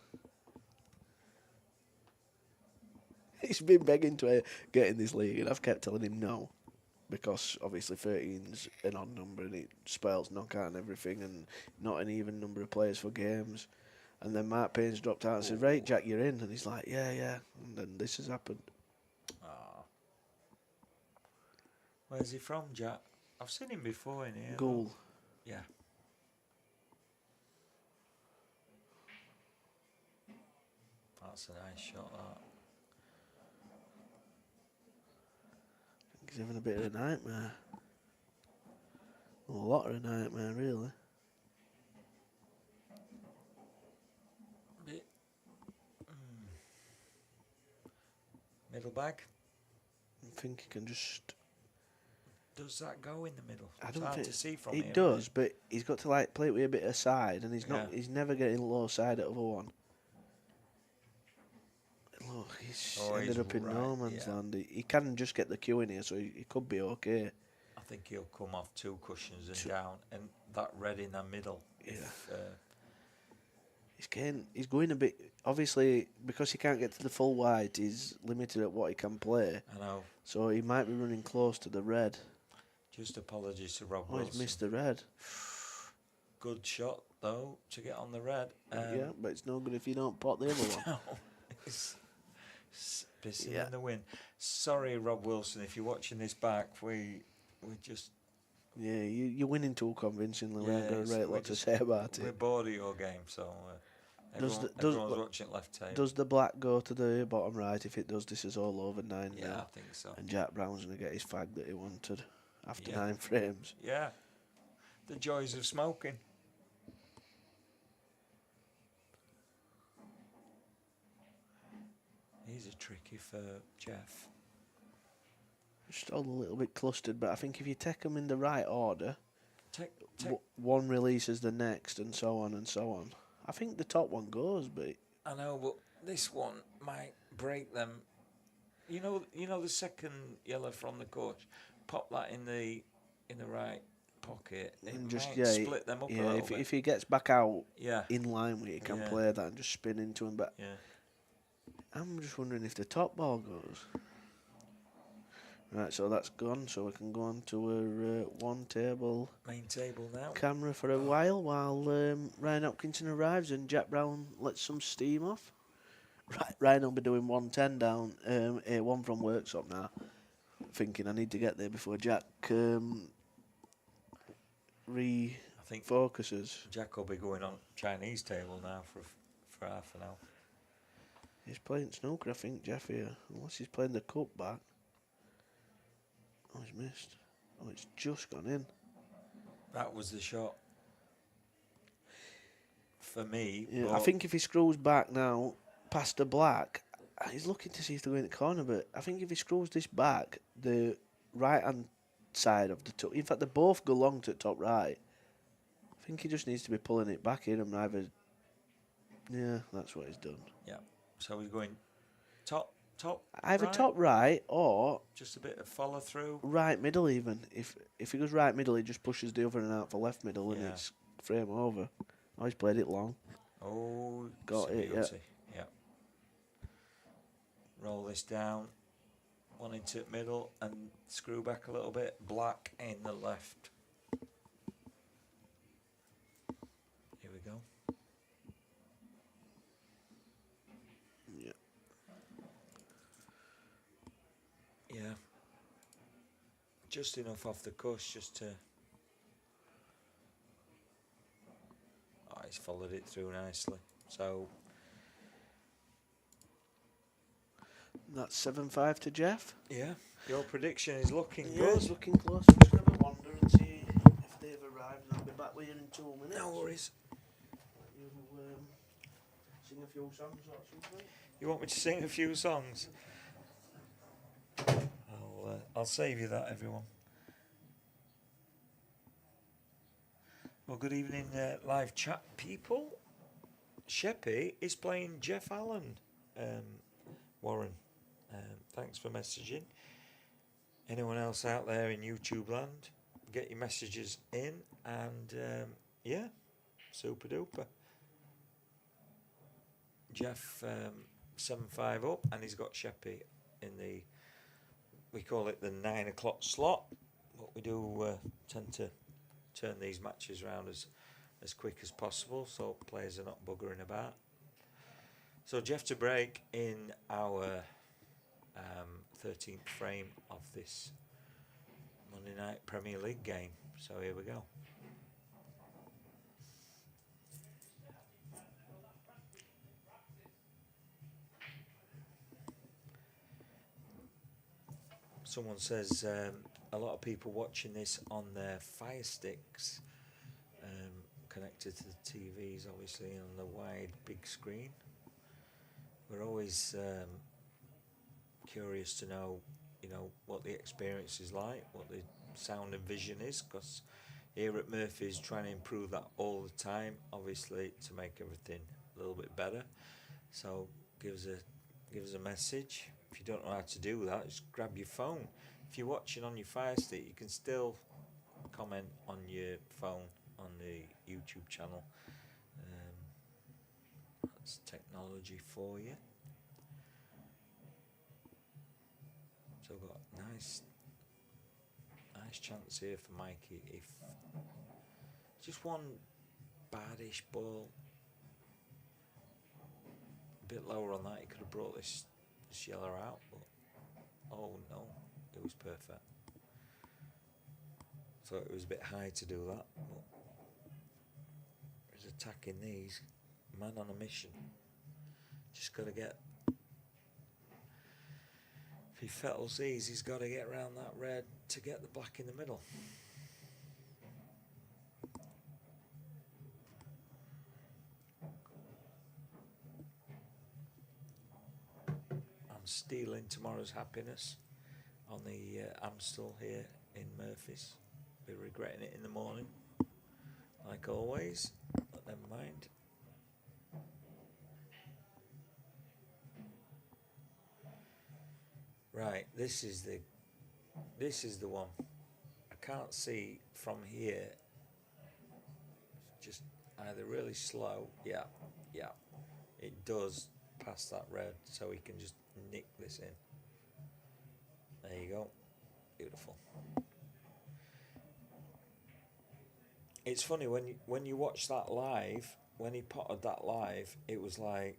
He's been begging to get in this league, and I've kept telling him no. Because obviously 13's an odd number and it spells knockout and everything, and not an even number of players for games. And then Mark Payne's dropped out and said, right, Jack, you're in. And he's like, yeah. And then this has happened. Ah. Where's he from, Jack? I've seen him before in here. Goal. Yeah. That's a nice shot, that. He's having a bit of a nightmare. Well, a lot of a nightmare, really. Bit, middle bag. I think he can just... Does that go in the middle? I It's don't hard think to see from it here, does, isn't but he's got to like play it with a bit of side, and he's not. Yeah. He's never getting low side at other one. Look, he's Oh, ended he's up in no right, man's yeah. land. He can just get the cue in here, so he could be okay. I think he'll come off 2 cushions and down, and that red in the middle. Yeah. If, He's going a bit. Obviously, because he can't get to the full white, he's limited at what he can play. I know. So he might be running close to the red. Just apologies to Rob Oh, Wilson. he's missed the red. Good shot though to get on the red. Yeah, but it's no good if you don't pot the other one. No, it's pissing Yeah. in the wind. Sorry, Rob Wilson, if you're watching this back, we just Yeah, you're winning too convincingly. We ain't got a it's- right we lot to just- say about we're it. board of your game, so Does everyone's watching left tape. Does the black go to the bottom right? If it does, this is all over 9 Yeah, I now. think so. And Jack Brown's going to get his fag that he wanted after Yeah. 9 frames. Yeah, the joys of smoking. He's a tricky for Jeff. Just all a little bit clustered, but I think if you take them in the right order, Take one releases the next, and so on and so on. I think the top one goes, but I know, but this one might break them. You know the second yellow from the coach. Pop that in the right pocket. It And just might split them up a little bit. if he gets back out Yeah, in line with it, he can Yeah. play that and just spin into him. But yeah. I'm just wondering if the top ball goes. Right, so that's gone. So we can go on to our one table Main table now. camera for a while Ryan Hopkinson arrives and Jack Brown lets some steam off. Ryan will be doing 110 down, A1 from workshop now. Thinking I need to get there before Jack I think refocuses. Jack will be going on Chinese table now for half an hour. He's playing snooker, I think, Jeff here. Unless he's playing the cup back. Oh, he's missed. Oh, it's just gone in. That was the shot for me. Yeah, I but think if he screws back now past the black, he's looking to see if they're going in the corner. But I think if he screws this back, the right hand side of the top. In fact, they both go long to the top right. I think he just needs to be pulling it back in and either. Yeah, that's what he's done. Yeah. So he's going top. Either right, top right or just a bit of follow through. right middle. Even if he goes right middle, he just pushes the other and out for left middle, and Yeah. it's frame over. Oh, he's played it long. Oh, Got it, yeah. beauty. Yeah. Roll this down. One into the middle and screw back a little bit. Black in the left. Here we go. Yeah. Yeah. Just enough off the cush just to. Oh, he's followed it through nicely. So That's 7-5 to Jeff. yeah, your prediction is looking Yeah, good. it's looking close. I'm just going to wander and see if they've arrived, and I'll be back with you in 2 minutes. No worries. You sing a few songs or something? You want me to sing a few songs? I'll save you that, everyone. Well, good evening, live chat people. Sheppy is playing Jeff Allen, Warren. Thanks for messaging. Anyone else out there in YouTube land, get your messages in, and yeah, super duper. Jeff 7-5 up, and he's got Sheppy in the, we call it the 9 o'clock slot, but we do tend to turn these matches around as quick as possible, so players are not buggering about. So Jeff to break in our 13th frame of this Monday night Premier League game. So here we go. Someone says a lot of people watching this on their Fire Sticks, connected to the TVs, obviously on the wide big screen. We're always curious to know, what the experience is like, what the sound and vision is, because here at Murphy's trying to improve that all the time, obviously to make everything a little bit better. So give us a message. If you don't know how to do that, just grab your phone. If you're watching on your Fire Stick, you can still comment on your phone on the YouTube channel. That's technology for you. So we've got nice chance here for Mikey. If just one badish ball, a bit lower on that, he could have brought this yellow out, but oh no, it was perfect. Thought it was a bit high to do that, but he's attacking these, man on a mission. Just got to get, if he fettles these, he's got to get around that red to get the black in the middle. I'm stealing tomorrow's happiness on the Amstel here in Murphy's. Be regretting it in the morning, like always, but never mind. Right, this is the one. I can't see from here. Just either really slow. Yeah, yeah. It does pass that red, so he can just nick this in. There you go. Beautiful. It's funny when you watch that live. When he potted that live, it was like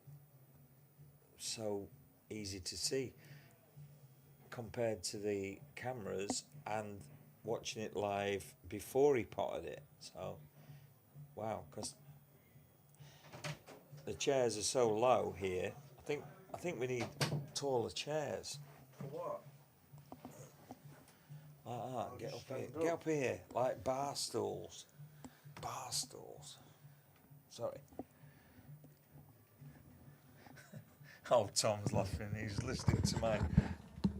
so easy to see compared to the cameras and watching it live before he potted it. So, wow, because the chairs are so low here. I think we need taller chairs. For what? Like that. I'll Get just up here. stand Get up. up here. Like bar stools. Bar stools. Sorry. Oh, Tom's laughing. He's listening to my.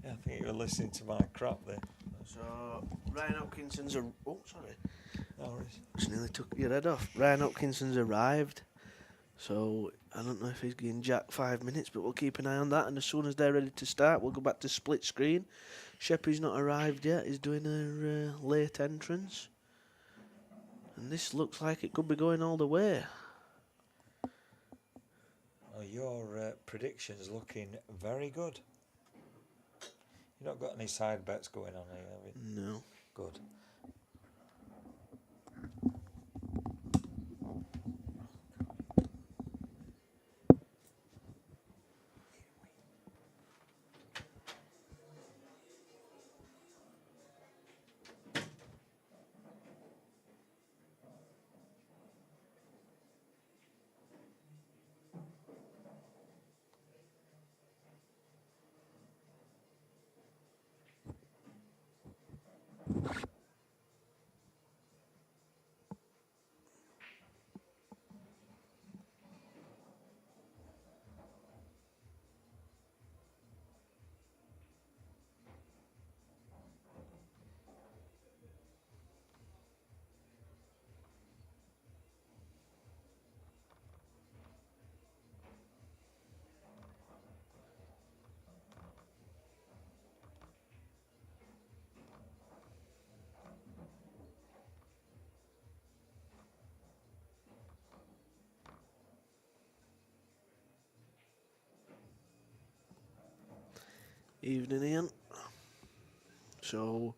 Yeah, I think you were listening to my crap there. So Ryan Hopkinson's oh sorry, No worries. just nearly took your head off. Ryan Hopkinson's arrived, so I don't know if he's getting jack 5 minutes, but we'll keep an eye on that. And as soon as they're ready to start, we'll go back to split screen. Sheppy's not arrived yet. He's doing her late entrance, and this looks like it could be going all the way. Oh, your prediction's looking very good. You've not got any side bets going on here, have you? No. Good. Evening, Ian. So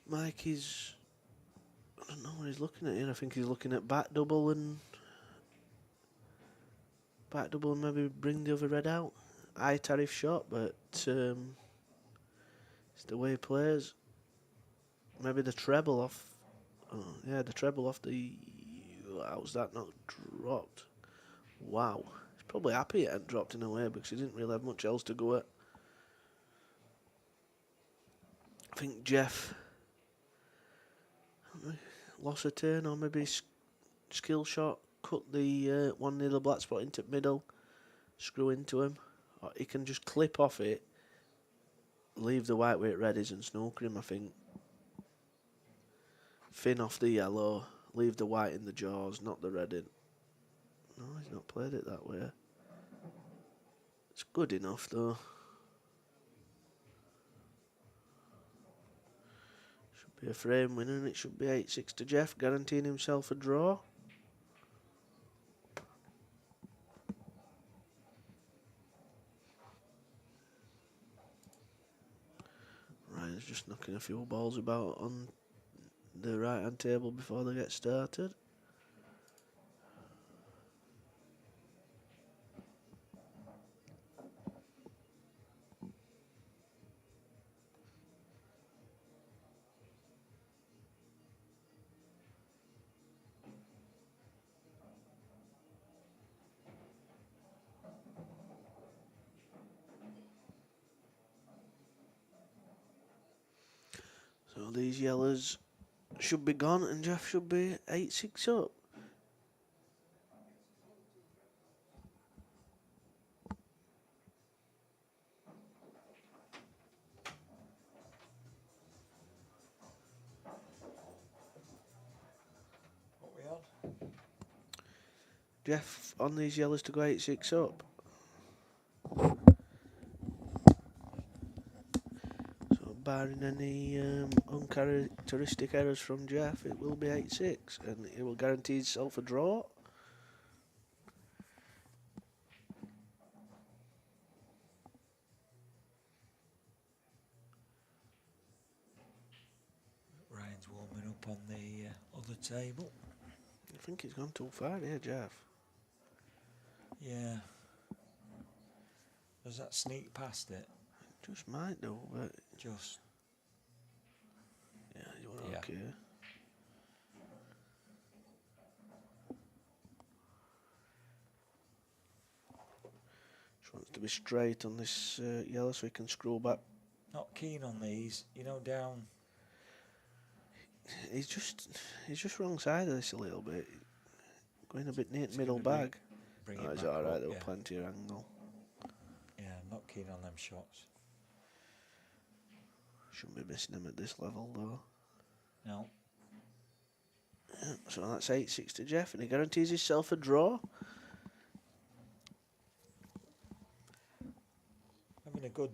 Mike is, I don't know what he's looking at here. I think he's looking at back double and maybe bring the other red out. High tariff shot, but it's the way he plays. Maybe the treble off. Oh, yeah, the treble off the. How's that not dropped? Wow. He's probably happy it hadn't dropped in a way because he didn't really have much else to go at. I think Jeff lost a turn or maybe skill shot, cut the one near the black spot into the middle, screw into him. Or he can just clip off it, leave the white where it red is and snooker him, I think. Fin off the yellow, leave the white in the jaws, not the red in. No, he's not played it that way. It's good enough though. Should be a frame winner and it should be 8-6 to Jeff, guaranteeing himself a draw. Ryan's just knocking a few balls about on the right hand table before they get started. So these yellows should be gone and Jeff should be 8-6 up. What we on? Jeff on these yellows to go 8-6 up. barring any uncharacteristic errors from Jeff, it will be 8-6, and it will guarantee himself a draw. Ryan's warming up on the other table. I think he's gone too far here, Jeff. Yeah. Does that sneak past it? Just might do, but Just. yeah, you're Yeah. okay. Just wants to be straight on this yellow so he can scroll back. Not keen on these, down. He's just wrong side of this a little bit. Going a bit near It's middle gonna bag. Bring Oh, it it's back alright, up, there were yeah. plenty of angle. Yeah, not keen on them shots. Shouldn't be missing him at this level though. No. Yeah, so that's 8-6 to Jeff, and he guarantees himself a draw. Having a good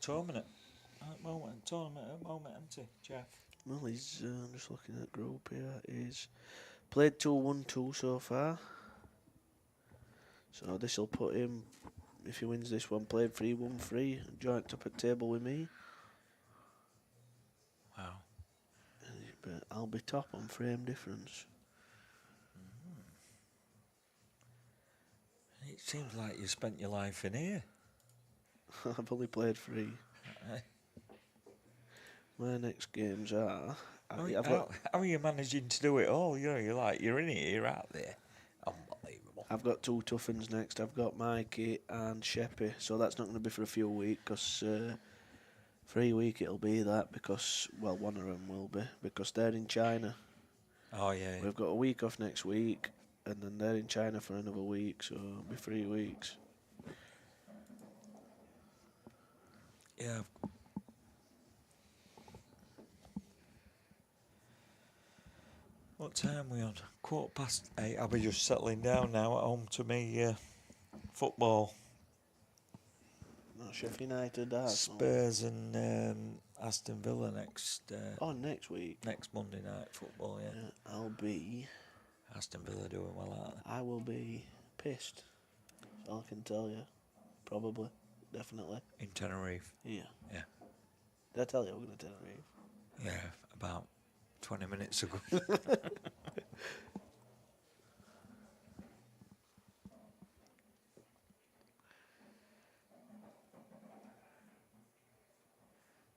tournament at the moment, isn't he, Jeff? Well, he's I'm just looking at group here. He's played 2-1-2 so far. So this will put him, if he wins this one, played 3-1-3, joint up at table with me. Wow. But I'll be top on frame difference. It seems like you spent your life in here. I've only played 3. My next games are. How are you managing to do it all? You're in here, you're out there. Unbelievable. I've got 2 tough ones next. I've got Mikey and Sheppy, so that's not going to be for a few weeks because for a week it'll be that because one of them will be because they're in China. Oh yeah. We've got a week off next week, and then they're in China for another week, so it'll be 3 weeks. Yeah. What time are we on? 8:15. I'll be just settling down now at home to me football. No, Sheffield United, Arsenal. Spurs and Aston Villa next Next week. next Monday night football. Yeah. I'll be. Aston Villa doing well, aren't they? I will be pissed. That's all I can tell you. Probably. Definitely. In Tenerife. Yeah. Yeah. Did I tell you we're going to Tenerife? Yeah, about 20 minutes ago.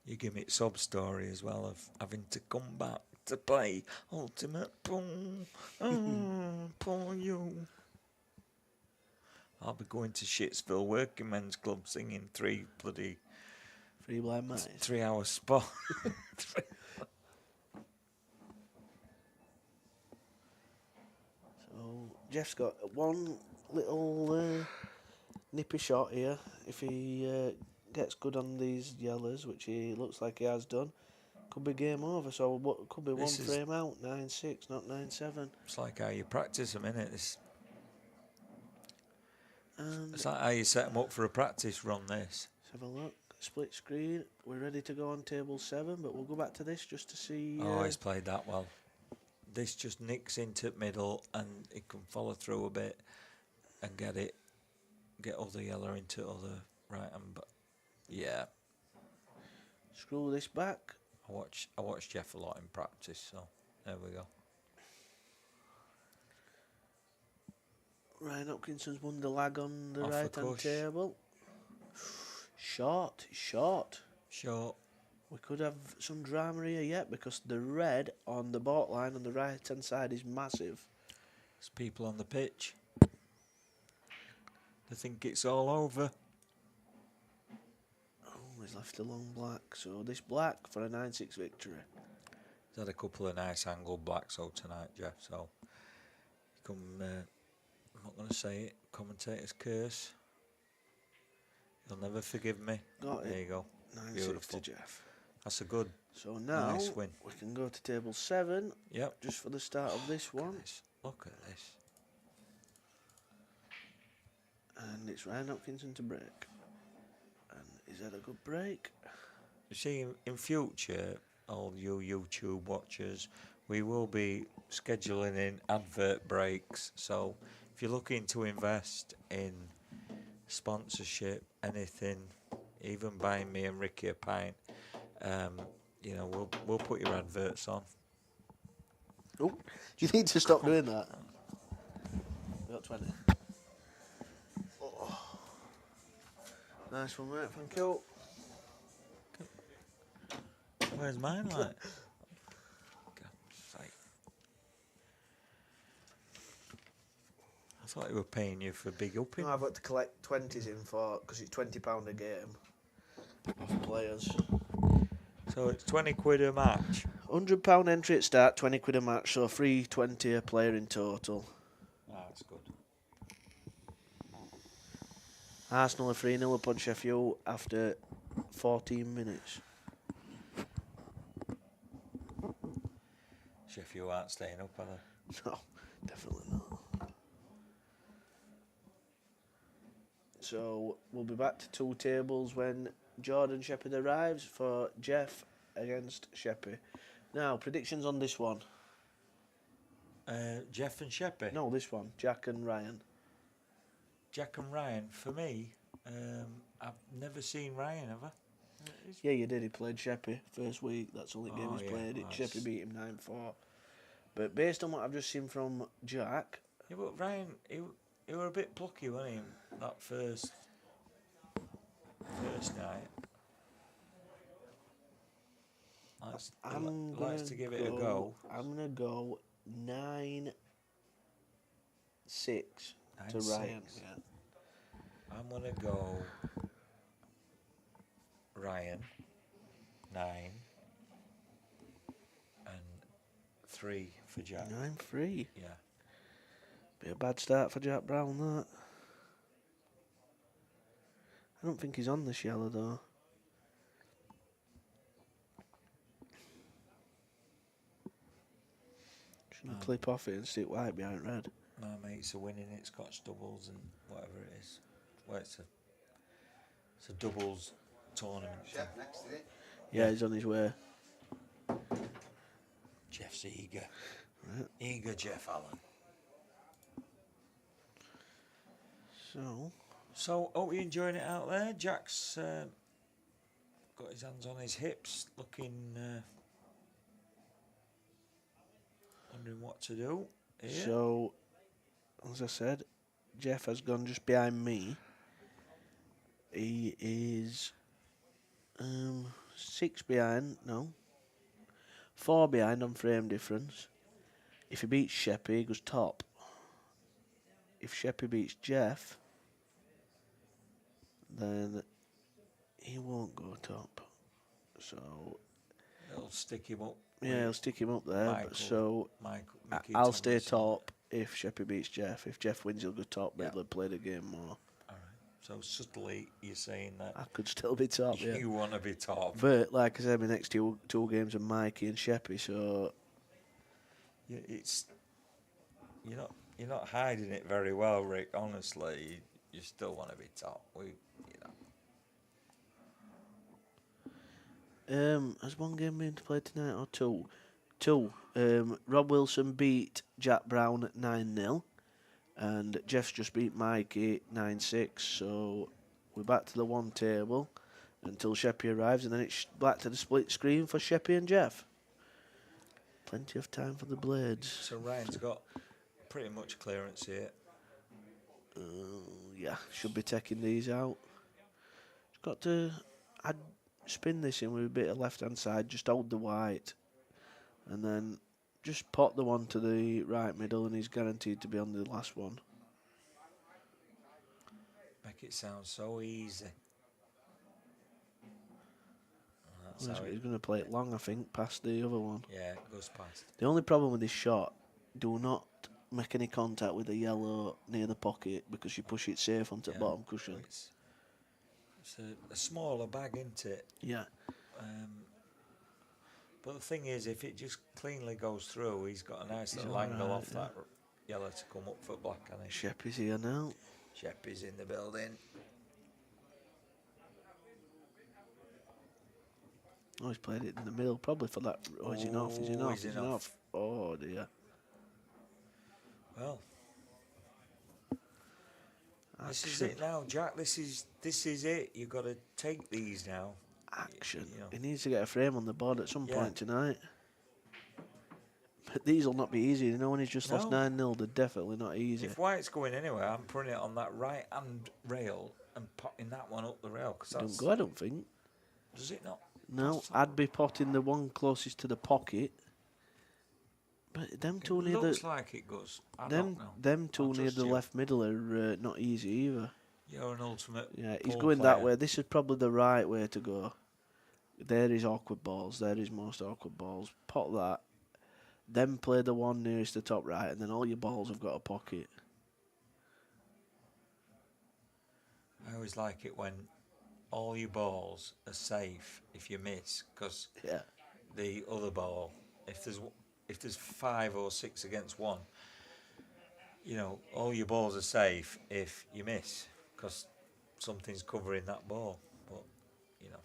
You give me sub story as well of having to come back to play Ultimate Pool. Poor you. I'll be going to Shitsville Working Men's Club singing 3 Blind Mice. 3 hour spot. So Jeff's got one little nippy shot here. If he gets good on these yellows, which he looks like he has done, could be game over. So what could be This one is- frame out, 9-6, not 9-7. It's like how you practice them, innit? And It's like how you set them up for a practice run, this. let's have a look. Split screen. We're ready to go on table 7, but we'll go back to this just to see. Oh, he's played that well. This just nicks into the middle and it can follow through a bit and get other yellow into other right hand. But yeah, Screw this back. I watch Jeff a lot in practice, so there we go. Ryan Hopkinson's won the lag on the Off a right hand cush. table. Short. Short. We could have some drama here yet because the red on the baulk line on the right hand side is massive. There's people on the pitch. They think it's all over. Oh, he's left a long black. So this black for a 9-6 victory. He's had a couple of nice angled blacks out tonight, Jeff. So you come. I'm not going to say it. Commentator's curse. You'll never forgive me. Got There it. you go. 9-6 Beautiful. to Jeff. That's a good. So now Nice win. we can go to table 7 Yep. just for the start of this Look at one. this. Look at this. And it's Ryan Hopkinson to break. And he's had a good break. You see, in future, all you YouTube watchers, we will be scheduling in advert breaks. So if you're looking to invest in sponsorship, anything, even buying me and Ricky a pint, you know, we'll put your adverts on. Oh, you need to stop doing that. We got 20. Oh. Nice one, mate. Thank you. Where's mine like? God's sake. I thought they were paying you for big upping. No, I've got to collect 20s in for, because it's £20 a game off players. So it's 20 quid a match. £100 entry at start, 20 quid a match, so $3.20 a player in total. That's good. Arsenal are 3-0 upon Sheffield after 14 minutes. Sheffield aren't staying up, are they? No, definitely not. So we'll be back to two tables when Jordan Shepherd arrives for Jeff against Sheppy. Now, predictions on this one. Jeff and Sheppy. No, this one. Jack and Ryan. Jack and Ryan. For me, I've never seen Ryan, have I? Yeah, you did. He played Sheppy first week. That's all the game Oh, he's yeah, played. nice. Sheppy beat him 9-4. But based on what I've just seen from Jack... Yeah, but Ryan, he were a bit plucky, wasn't he, that first night. Likes to give it a go. I'm going to go 9-6 to 9-6. Ryan. Yeah. I'm going to go Ryan, 9, and 3 for Jack. 9-3. Yeah. Be a bad start for Jack Brown, that. I don't think he's on this yellow, though. Shouldn't clip off it and stick white behind red. My mates are winning it, Scotch doubles and whatever it is. Well, it's a doubles tournament. Chef next to it. Yeah, he's on his way. Jeff's eager. Right. Eager Jeff Allen. So, hope you're enjoying it out there. Jack's got his hands on his hips, looking, wondering what to do here. So, as I said, Jeff has gone just behind me. He is 6 behind, no, 4 behind on frame difference. If he beats Sheppy, he goes top. If Sheppy beats Jeff, then he won't go top. So It'll stick him up. yeah, he'll stick him up there. Michael, So Mickey I'll stay Thomas. top if Sheppy beats Jeff. If Jeff wins, he'll go top, but Yeah. he'll play the game more. All right. So subtly, you're saying that I could still be top, yeah. you want to be top. But like I said, my next two games are Mikey and Sheppy, so Yeah, you're not hiding it very well, Rick. Honestly, you still want to be top. has one game been played tonight or two? Two. Rob Wilson beat Jack Brown at 9-0, and Jeff's just beat Mikey 9-6. So we're back to the one table until Sheppy arrives, and then it's back to the split screen for Sheppy and Jeff. Plenty of time for the blades. So Ryan's got pretty much clearance here. Yeah, should be taking these out. It's got to. I'd spin this in with a bit of left hand side, just hold the white, and then just pot the one to the right middle, and he's guaranteed to be on the last one. Make it sound so easy. That's how He's it, going to play it long, I think, past the other one. yeah, it goes past. The only problem with this shot, do not make any contact with the yellow near the pocket because you push it safe onto the Yeah, bottom cushion. It's a smaller bag, isn't it? Yeah. But the thing is, if it just cleanly goes through, he's got a nice He's little angle alright, off yeah. that yellow to come up for black, and Sheppy's here now. Sheppy's in the building. Oh, he's played it in the middle, probably for that. Oh, is he not? Is he Oh, not? is Is he he not? not? Oh dear. Well, this is Action. it now, Jack. This is it. You've got to take these now. Action. You know. He needs to get a frame on the board at some Yeah. point tonight. But these will not be easy. You know, when he's just lost No. 9-0, they're definitely not easy. If White's going anywhere, I'm putting it on that right hand rail and potting that one up the rail. Cause It don't that's, go, I don't think. does it not? No, Pass that I'd up? be potting the one closest to the pocket. But them two It near the looks like it goes. I them don't know. them two I'll near trust the you. left middle are not easy either. You're an ultimate. Yeah, he's pool going that player. way. This is probably the right way to go. There is awkward balls. There is most awkward balls. Pot that. Then play the one nearest the top right, and then all your balls have got a pocket. I always like it when all your balls are safe if you miss, because Yeah. the other ball, if there's 5 or 6 against one, you know, all your balls are safe if you miss, because something's covering that ball. But you know,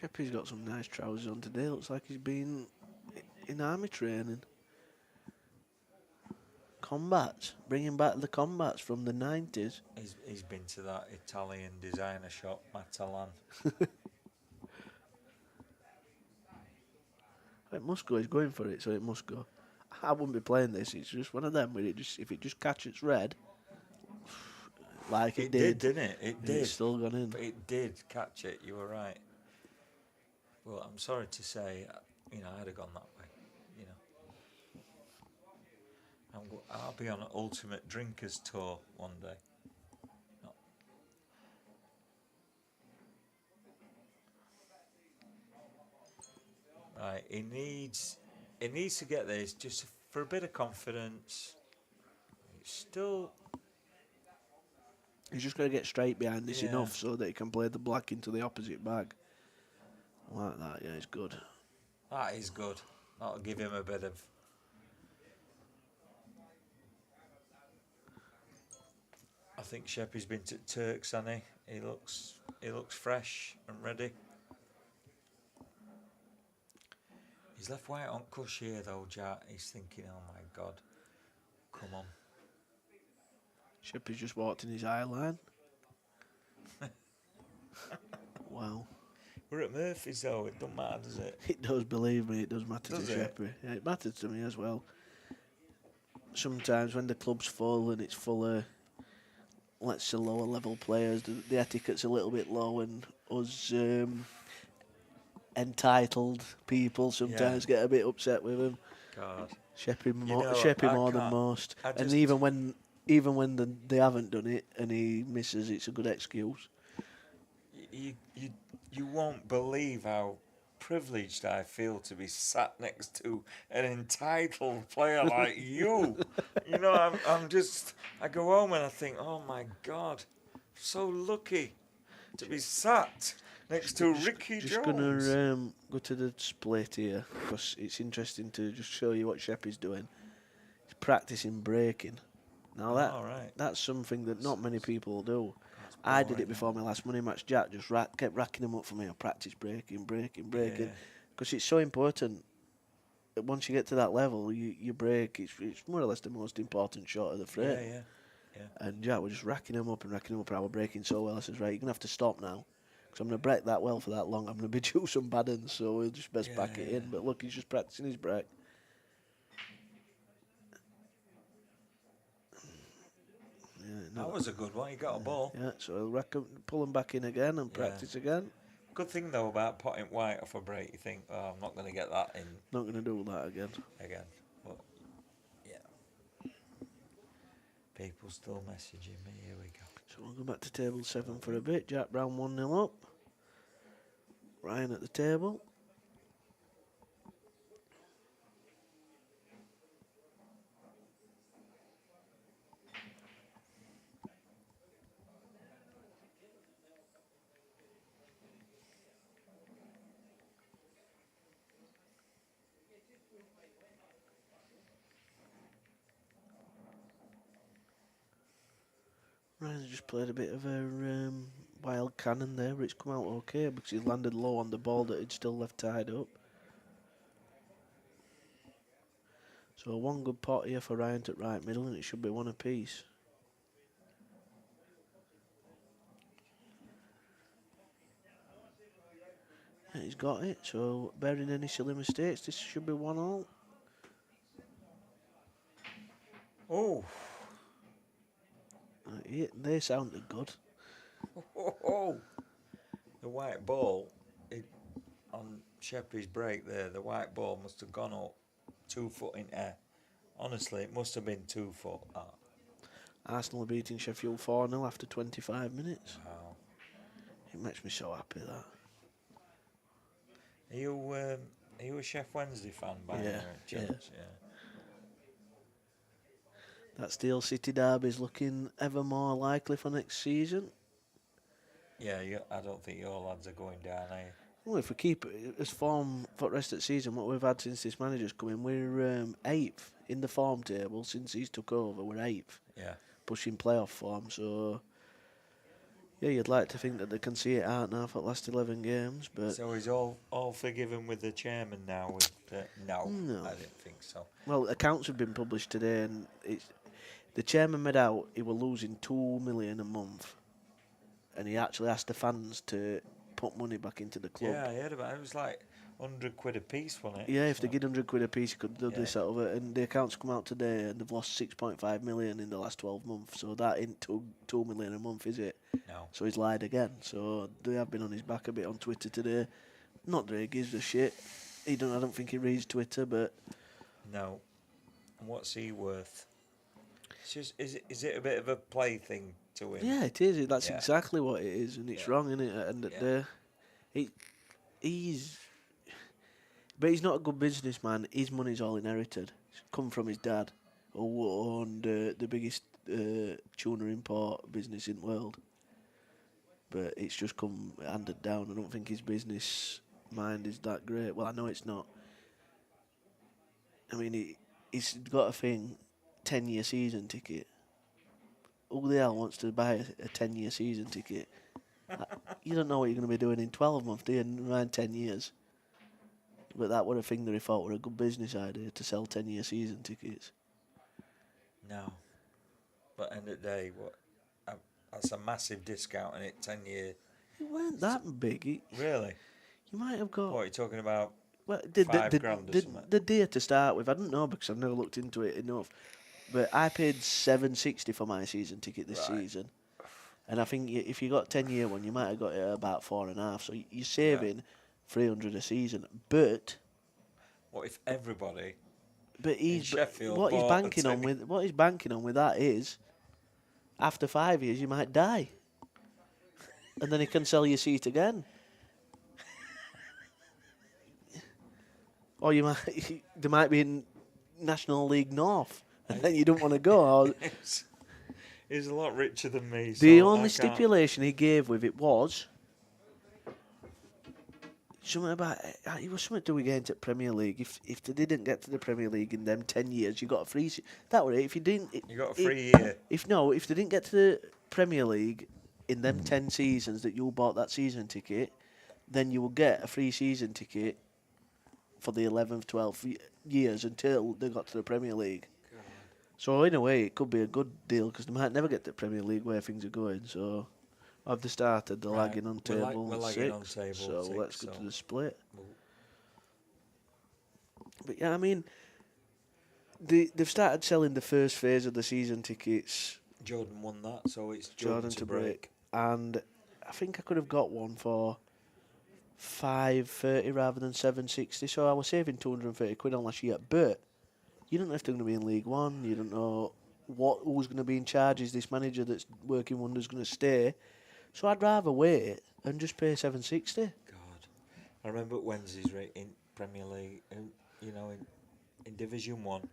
Sheppy's got some nice trousers on today. Looks like he's been in army training. Combats. Bringing back the combats from the 90s. he's been to that Italian designer shop, Matalan. It must go. He's going for it, so it must go. I wouldn't be playing this. It's just one of them where it just if it just catches red, like it, It did, didn't it? It and did. it's still gone in. But it did catch it. You were right. Well, I'm sorry to say, you know, I'd have gone that way. You know, I'll be on an ultimate drinkers tour one day. Not- Right, he needs to get this just for a bit of confidence. It's still, He's just got to get straight behind this Yeah. enough so that he can play the black into the opposite bag. Like that, yeah, it's good. that is good. That'll give him a bit of. I think Sheppy's been to Turks, hasn't he? He looks fresh and ready. He's left White on cush here though, Jack. He's thinking, oh my God, come on. Sheppy's just walked in his eye line. Wow. We're at Murphy's though, it don't matter, does it? It does, believe me, it does matter Does to it? Sheppy. Yeah, it matters to me as well. Sometimes when the club's full and it's full of, let's say, lower level players, the etiquette's a little bit low, and us entitled people sometimes get a bit upset with him. God. Sheppy know, more I than can't- most. I And just- even when they haven't done it and he misses, it's a good excuse. You won't believe how privileged I feel to be sat next to an entitled player like you. You know, I go home and I think, oh my God, so lucky to be sat next to Ricky Just Jones. gonna go to the split here because it's interesting to just show you what Sheppy's doing. He's practicing breaking. Now All right. that's something that not many people do. That's I did boring, it before my last money match. Jack just kept racking them up for me. I practice breaking, Yeah. because it's so important. That once you get to that level, you break. It's more or less the most important shot of the frame. Yeah. And Jack was just racking them up. And I was breaking so well. I says, right, you're gonna have to stop now, because I'm gonna break that well for that long. I'm gonna be due some bad ones, so we'll just best back it in. But look, he's just practicing his break. Yeah, That was a good one. You got a ball. Yeah, so he'll pull them back in again and Yeah. practice again. Good thing though about potting White off a break. You think, oh, I'm not going to get that in Not going to do that again. again. But yeah, people still messaging me. Here we go. So we'll go back to table 7 for a bit. Jack Brown 1-0 up. Ryan at the table. Ryan's just played a bit of a wild cannon there, but it's come out okay because he landed low on the ball that he'd still left tied up. So one good pot here for Ryan at right middle, and it should be one apiece. Yeah, he's got it, so bearing any silly mistakes, this should be 1-1. Oh, Yeah, they sounded good. oh. The white ball on Sheppy's break there, the white ball must have gone up 2 foot in air. Honestly, it must have been 2 foot. Arsenal are beating Sheffield 4-0 after 25 minutes. Wow. It makes me so happy, that. Are you a Chef Wednesday fan by Yeah, chance? Yeah. That Steel City derby is looking ever more likely for next season. Yeah, I don't think your lads are going down, are you? Well, if we keep it as form for the rest of the season, what we've had since this manager's come in, we're 8th in the form table since he's took over. We're 8th, Yeah. pushing playoff form. So, yeah, you'd like to think that they can see it out now for the last 11 games. But So he's all forgiven with the chairman now? With no, No. I didn't think so. well, accounts have been published today, and the chairman made out he was losing $2 million a month, and he actually asked the fans to put money back into the club. Yeah, I heard about it. It was like 100 quid a piece, wasn't it? Yeah, if they So- get 100 quid a piece, you could do Yeah. this out of it. And the accounts come out today, and they've lost 6.5 million in the last 12 months. So that ain't 2 million a month, is it? No. So he's lied again. So they have been on his back a bit on Twitter today. Not that he gives a shit. I don't think he reads Twitter, but No. And what's he worth? It's just, is it a bit of a play thing to him? yeah, it is. That's Yeah. exactly what it is, and it's Yeah. wrong, isn't it? And Yeah. he's, but he's not a good businessman. His money's all inherited. It's come from his dad, who owned the biggest tuna import business in the world. But it's just come handed down. I don't think his business mind is that great. Well, I know it's not. I mean, he's got a thing, 10-year season ticket. Who the hell wants to buy a 10-year season ticket? You don't know what you're going to be doing in 12 months, do you? Around 10 years. But that were a thing that he thought were a good business idea, to sell 10-year season tickets. No. But end of the day, that's a massive discount in it, 10-year. It weren't that big. Really? You might have got... What, are you talking about? Well, £5 grand or something? the deer to start with, I don't know because I've never looked into it enough. But I paid $7.60 for my season ticket this Right. season, and I think if you got 10-year one, you might have got it at about 4.5. So you're saving $300 a season. But What if everybody... he's Sheffield what he's bought a banking on ticket. with what he's banking on with that is after 5 years you might die, and then he can sell your seat again. Or you might there might be in National League North, and then you don't want to go. Or He's a lot richer than me. the so I only can't- stipulation he gave with it was something about it was something to do with getting to Premier League. If they didn't get to the Premier League in them 10 years, you got a free. That was it. If you didn't, You got a free year. If they didn't get to the Premier League in them 10 seasons that you bought that season ticket, then you will get a free season ticket for the 11th, 12th years until they got to the Premier League. So in a way, it could be a good deal because they might never get to the Premier League where things are going. So have they started the Right, lagging on we're table we're six? lagging on table So 6, let's go so to the split. we'll- But yeah, I mean, they've started selling the first phase of the season tickets. Jordan won that, so it's Jordan to break. And I think I could have got one for £5.30 rather than £7.60. So I was saving £230 on last year. But you don't know if they're going to be in League One. You don't know who's going to be in charge. Is this manager that's working wonders going to stay? So I'd rather wait and just pay £7.60. God, I remember Wednesday's rate in Premier League. In Division 1,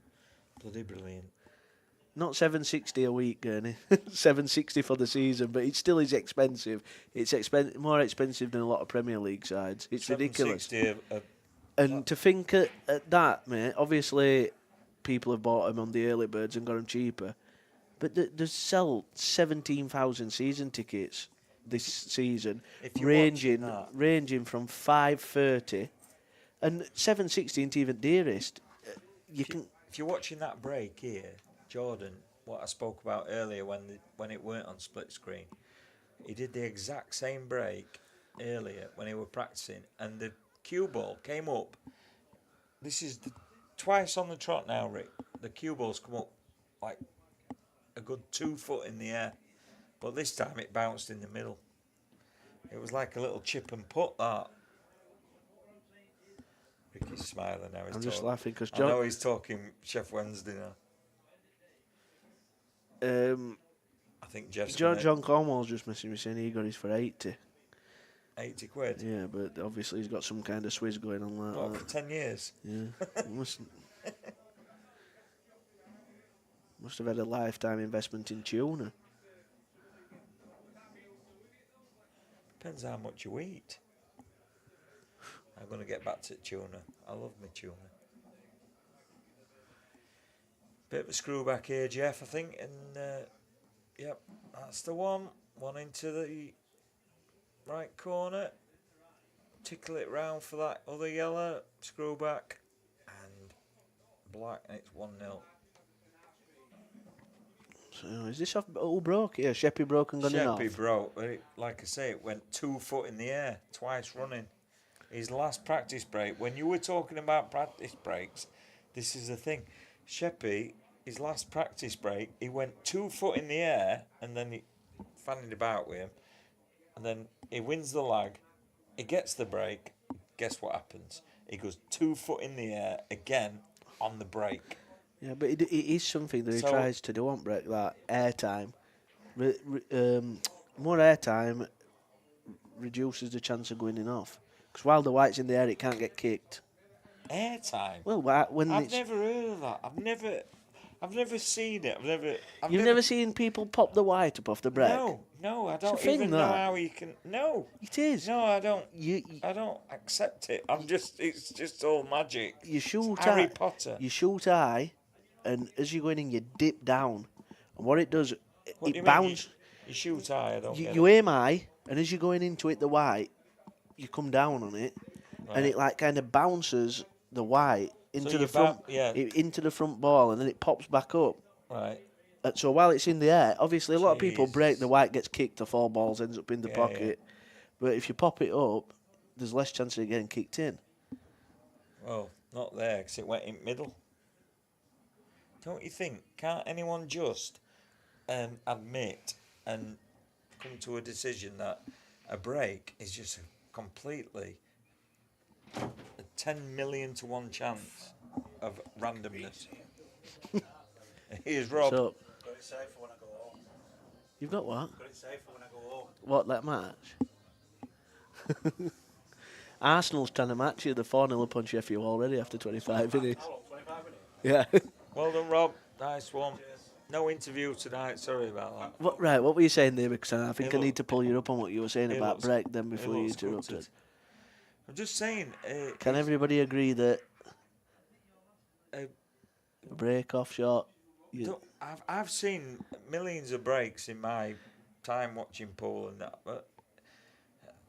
bloody brilliant. Not $7.60 a week, Gurney. $7.60 for the season, but it still is expensive. It's more expensive than a lot of Premier League sides. It's ridiculous. $7.60 And to think at that, mate, obviously people have bought them on the early birds and got them cheaper. But they sell 17,000 season tickets. this season, If you're watching ranging that, ranging from 530 and 760 ain't even dearest. You can. if you're watching that break here, Jordan, what I spoke about earlier when it weren't on split screen, he did the exact same break earlier when he were practicing, and the cue ball came up. This is twice on the trot now, Rick. The cue ball's come up like a good 2 foot in the air, but this time it bounced in the middle. It was like a little chip and putt, that. Ricky's smiling now. I'm just laughing because I know he's talking Chef Wednesday now. I think Jeff's John Cornwall's just messaged me saying he got his for 80. 80 quid. Yeah, but obviously he's got some kind of swizz going on like What, that. for 10 years? Yeah. Must have had a lifetime investment in tuna. Depends how much you eat. I'm going to get back to tuna. I love my tuna. Bit of a screw back here, Jeff, I think. And, yep, that's the one. One into the right corner. Tickle it round for that other yellow. Screw back. And black, and it's 1-0. So is this off all broke? Yeah, Sheppy broke and gone in off. Sheppy broke. Like I say, it went 2 foot in the air, twice running. His last practice break, when you were talking about practice breaks, this is the thing. Sheppy, his last practice break, he went 2 foot in the air and then he fanning about with him. And then he wins the lag. He gets the break. Guess what happens? He goes 2 foot in the air again on the break. Yeah, but it is something that he tries to do on break, that airtime. More airtime reduces the chance of going in off. Because while the white's in the air, it can't get kicked. Airtime? Well, when I've never heard of that. I've never seen it. You've never seen people pop the white up off the break? No, I don't thing, even know that. how you can. No, It is. no, I don't. You I don't accept it. It's just all magic. you shoot It's Harry high. Potter. You shoot high, and as you're going in, you dip down. And what it does, What do it you bounces. mean? You shoot high. I don't get You it. aim high, and as you're going into it, the white, you come down on it, and Right. it like kind of bounces the white into you the front, yeah. into the front ball, and then it pops back up. Right. So while it's in the air, obviously a lot of people break, Jesus. the white gets kicked off, all balls ends up in the Yeah, pocket. But if you pop it up, there's less chance of it getting kicked in. Well, not there because it went in middle. Don't you think? Can't anyone just admit and come to a decision that a break is just a completely a 10 million to 1 chance of randomness? Here's Rob. So Got it safe for when I go home. you've got what? Got it safe for when I go home. What, that match? Arsenal's trying to match you. The 4-0 up on Sheffield already after 25 minutes. How long? 25 minutes? Yeah. Well done, Rob. Nice one. No interview tonight. Sorry about that. What were you saying there? Because I think It I need to pull you up on what you were saying it about looks- break then It before you looks interrupted. gutted. I'm just saying. Can everybody agree that Uh, a break off shot? I've seen millions of breaks in my time watching pool and that, but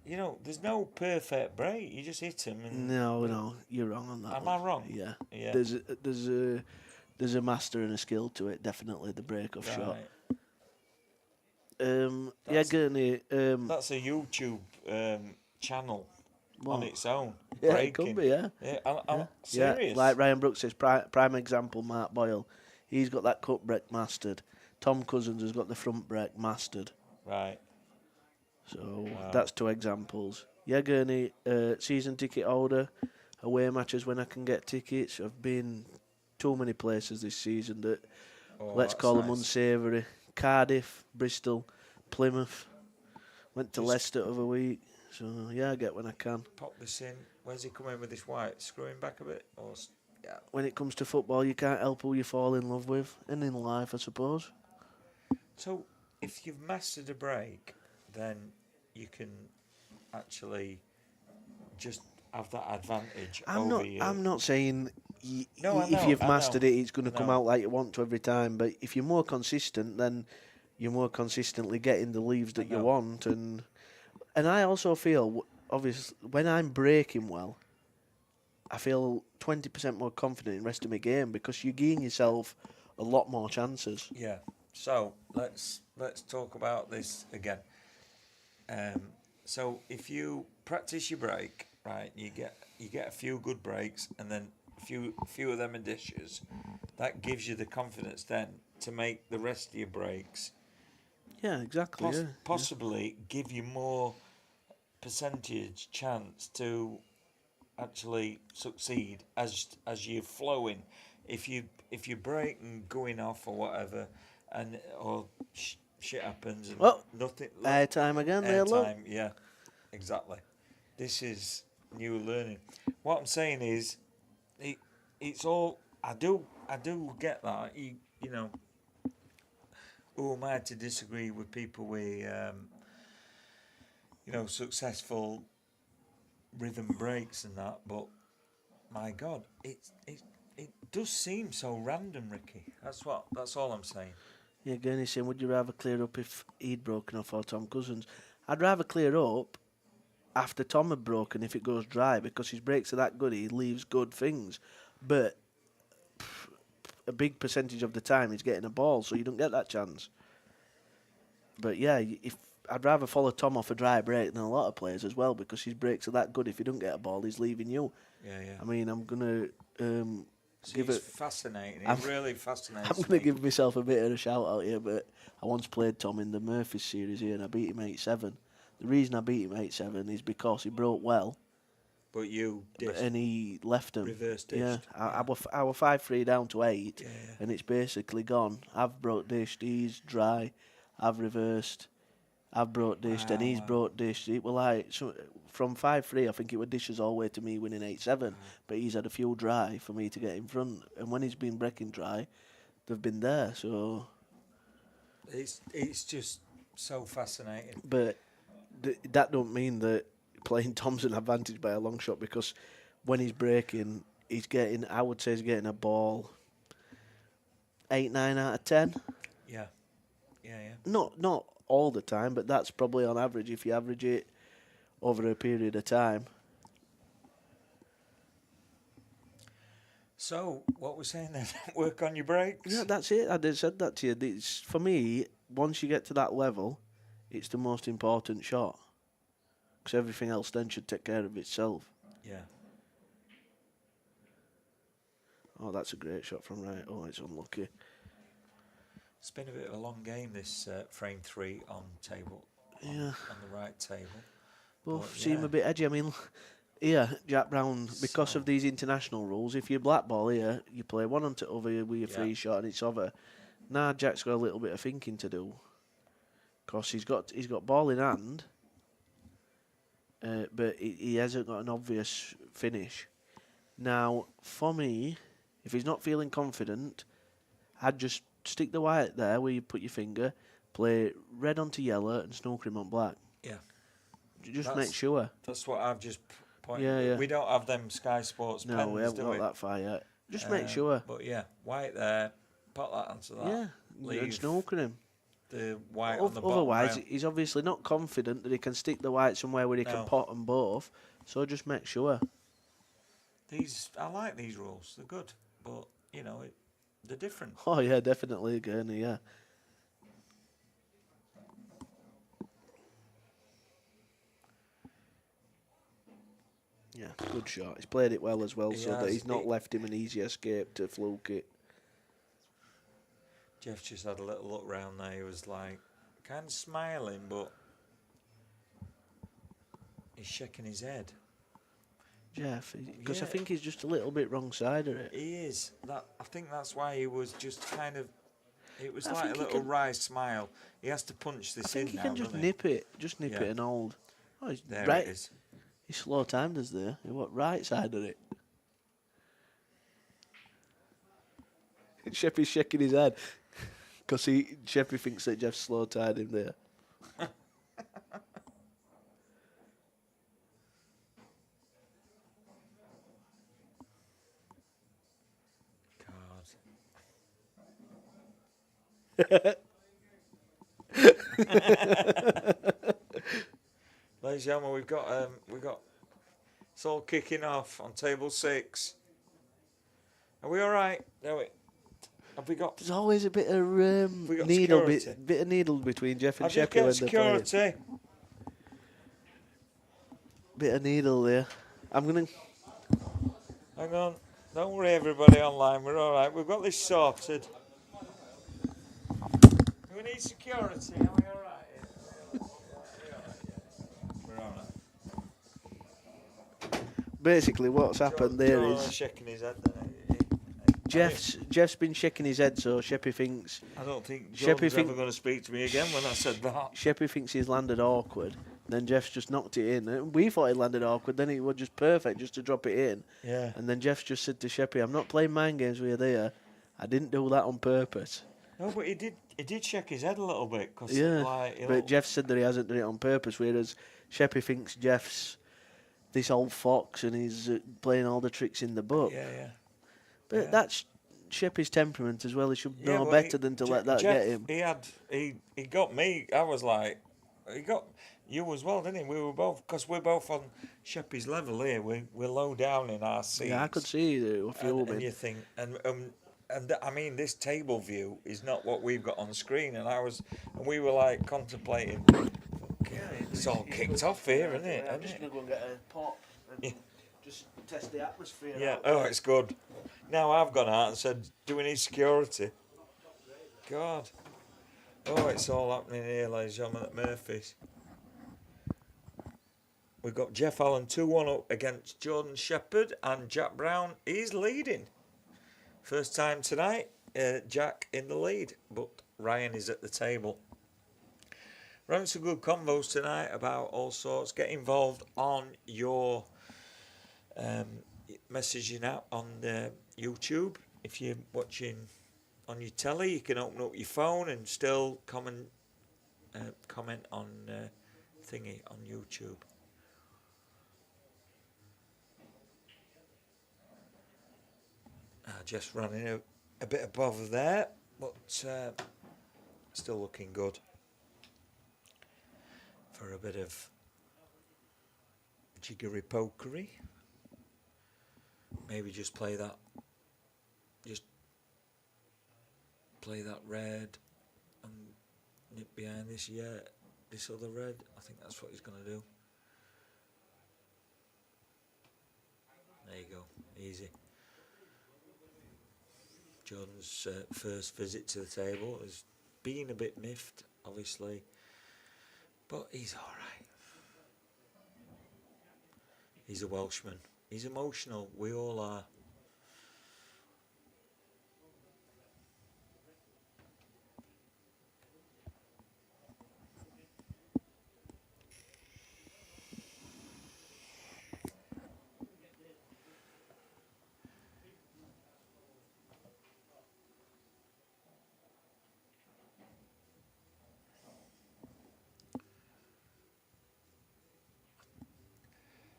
you know, there's no perfect break. You just hit them. And No, you're wrong on that. Am one. I wrong? Yeah. Yeah. There's a master and a skill to it. Definitely the break off shot. Right. Yeah, Gurney. That's a YouTube channel on What? its own. Yeah, breaking. it could be. Yeah. Yeah, I'm Yeah, serious. like Ryan Brooks says, prime example, Mark Boyle. He's got that cut break mastered. Tom Cousins has got the front break mastered. Right. So Wow. that's 2 examples. Yeah, Gurney, season ticket holder, away matches when I can get tickets. I've been too many places this season that let's that's call them nice. unsavoury. Cardiff, Bristol, Plymouth. Went to Just- Leicester the other week. So yeah, I get when I can. Pop this in. Where's he coming with this white? Screwing back a bit? Yeah. When it comes to football, you can't help who you fall in love with, and in life, I suppose. So, if you've mastered a break, then you can actually just have that advantage over you. I'm not saying No, I if know, you've I mastered know. it, it's going to come No. out like you want to every time. But if you're more consistent, then you're more consistently getting the leaves that you know. want, and I also feel obviously when I'm breaking well, I feel 20% more confident in the rest of my game because you're giving yourself a lot more chances. Yeah. So let's talk about this again. Um, so if you practice your break, right, you get a few good breaks, and then few of them are dishes. That gives you the confidence then to make the rest of your breaks Yeah, exactly. Yeah. possibly give you more percentage chance to actually succeed as you're flowing. If you break and going off or whatever, and or shit happens and Well, nothing. airtime again there, look. Airtime, yeah, exactly. This is new learning. What I'm saying is, it, it's all. I do get that. You know, who am I to disagree with people with successful rhythm breaks and that? But my God, it does seem so random, Ricky. That's all I'm saying. Yeah, Gurney saying, would you rather clear up if he'd broken off or Tom Cousins? I'd rather clear up after Tom had broken if it goes dry because his breaks are that good, he leaves good things. But a big percentage of the time he's getting a ball, so you don't get that chance. But yeah, if I'd rather follow Tom off a dry break than a lot of players as well because his breaks are that good. If you don't get a ball, he's leaving you. Yeah, yeah. I mean, I'm gonna give It's it. fascinating. I'm- It really fascinates I'm gonna me. give myself a bit of a shout out here, but I once played Tom in the Murphys series here, and I beat him 8-7. The reason I beat him 8-7 is because he broke well, But you dished, and he left him. reverse Yeah, dished. I were 5-3 down to 8, Yeah, yeah. and it's basically gone. I've broke dished, he's dry. I've reversed. I've broke dished, and he's Wow. broke dished. It were like from 5-3, I think it were dishes all the way to me winning 8-7. But he's had a few dry for me to get in front, and when he's been breaking dry, they've been there. So, It's just so fascinating. but that don't mean that playing Tom's an advantage by a long shot because when he's breaking, he's getting. I would say he's getting a ball 8-9 out of 10. Yeah, yeah, yeah. Not all the time, but that's probably on average if you average it over a period of time. So what we're saying then, work on your breaks. Yeah, that's it. I did said that to you. It's, for me, once you get to that level, it's the most important shot because everything else then should take care of itself. Yeah. Oh, that's a great shot from right. Oh, it's unlucky. It's been a bit of a long game, this frame 3 on table. Yeah. On the right table. Both But, seem yeah. a bit edgy. I mean, here, Jack Brown, because So- of these international rules, if you blackball here, you play one onto other with your Yeah. free shot and it's over. Now Jack's got a little bit of thinking to do. Because he's got ball in hand, but he hasn't got an obvious finish. Now, for me, if he's not feeling confident, I'd just stick the white there where you put your finger, play red onto yellow and snooker him on black. Yeah. Just That's- make sure. That's what I've just pointed. Yeah, yeah. We don't have them Sky Sports No, pens, we haven't do got we? that far yet. Just make Um, sure. But yeah, white there. Put that onto that. Yeah, and Leave snooker him. the white on the bottom Otherwise, rail. he's obviously not confident that he can stick the white somewhere where he No. can pot them both. So just make sure. I like these rules. They're good, but they're different. Oh yeah, definitely again. Yeah. Yeah, good shot. He's played it well as well, He so that has. he's not left him an easy escape to fluke it. Jeff just had a little look round there. He was like, kind of smiling, but he's shaking his head. Jeff, because I Yeah. think he's just a little bit wrong side of it. He is. I think that's why he was just kind of. It was I like a think he little can- wry smile. He has to punch I this think in he now, can just doesn't he? nip it, Yeah. it and hold. Oh, he's There right. it is. He slow timed us there. What right side of it? Sheppy's shaking his head because Sheppy thinks that Jeff slow tied him there. God. Ladies and gentlemen, we've got it's all kicking off on table 6. Are we all right? Have we got? There's always a bit of We got needle, security. bit of needle between Jeff and I'll just Sheppy get when they're playing. security. Bit of needle there. I'm gonna. Hang on. Don't worry, everybody online. We're all right. We've got this sorted. Do we need security? Are we all right? We're all right. Basically, what's happened there John's is shaking his head. Then. Jeff's been shaking his head, so Sheppy thinks I don't think Sheppy Jordan's think- ever going to speak to me again when I said that. Sheppy thinks he's landed awkward. Then Jeff's just knocked it in. And we thought he landed awkward. Then it was just perfect just to drop it in. Yeah. And then Jeff's just said to Sheppy, "I'm not playing mind games with you there. I didn't do that on purpose." No, but he did shake his head a little bit. Cause Yeah, like, but Jeff said that he hasn't done it on purpose, whereas Sheppy thinks Jeff's this old fox and he's playing all the tricks in the book. Yeah. But yeah. that's Sheppy's temperament as well. He should know well, better than to let that Jeff, get him. He got me. I was like, he got you as well, didn't he? We were both, because we're both on Sheppy's level here. We're low down in our seats. Yeah, I could see you filming. And you think, and I mean, this table view is not what we've got on screen. And we were like contemplating. It's all kicked off here, isn't it? I'm just gonna go and get a pop and just test the atmosphere. Yeah. out. Oh, it's good. Now I've gone out and said, "Do we need security?" God. Oh, it's all happening here, ladies and gentlemen, at Murphy's. We've got Jeff Allen 2-1 up against Jordan Shepherd, and Jack Brown is leading. First time tonight, Jack in the lead, but Ryan is at the table. We're having some good convos tonight about all sorts. Get involved on your messaging out on YouTube. If you're watching on your telly, you can open up your phone and still comment on thingy on YouTube. Just running a bit above there, but still looking good for a bit of jiggery pokery. Maybe just play that red and nip behind this other red. I think that's what he's going to do. There you go, easy. Jordan's first visit to the table has been a bit miffed, obviously, but he's all right. He's a Welshman. He's emotional. We all are.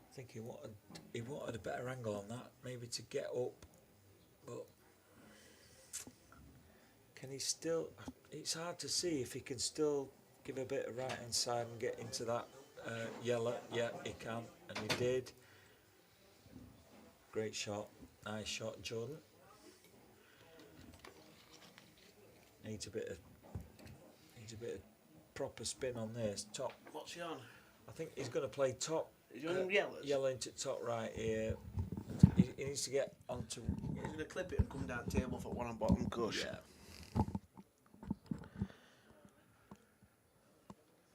I think he wanted a better angle on that, maybe to get up, but can he still? It's hard to see if he can still give a bit of right hand side and get into that yellow. Yeah, he can, and he did. Great shot, nice shot, Jordan. Needs a bit of proper spin on this top. What's he on? I think he's going to play top. Is he on yellows? Yellow into top right here. He needs to get onto. He's going to clip it and come down table for one on bottom cush. Yeah.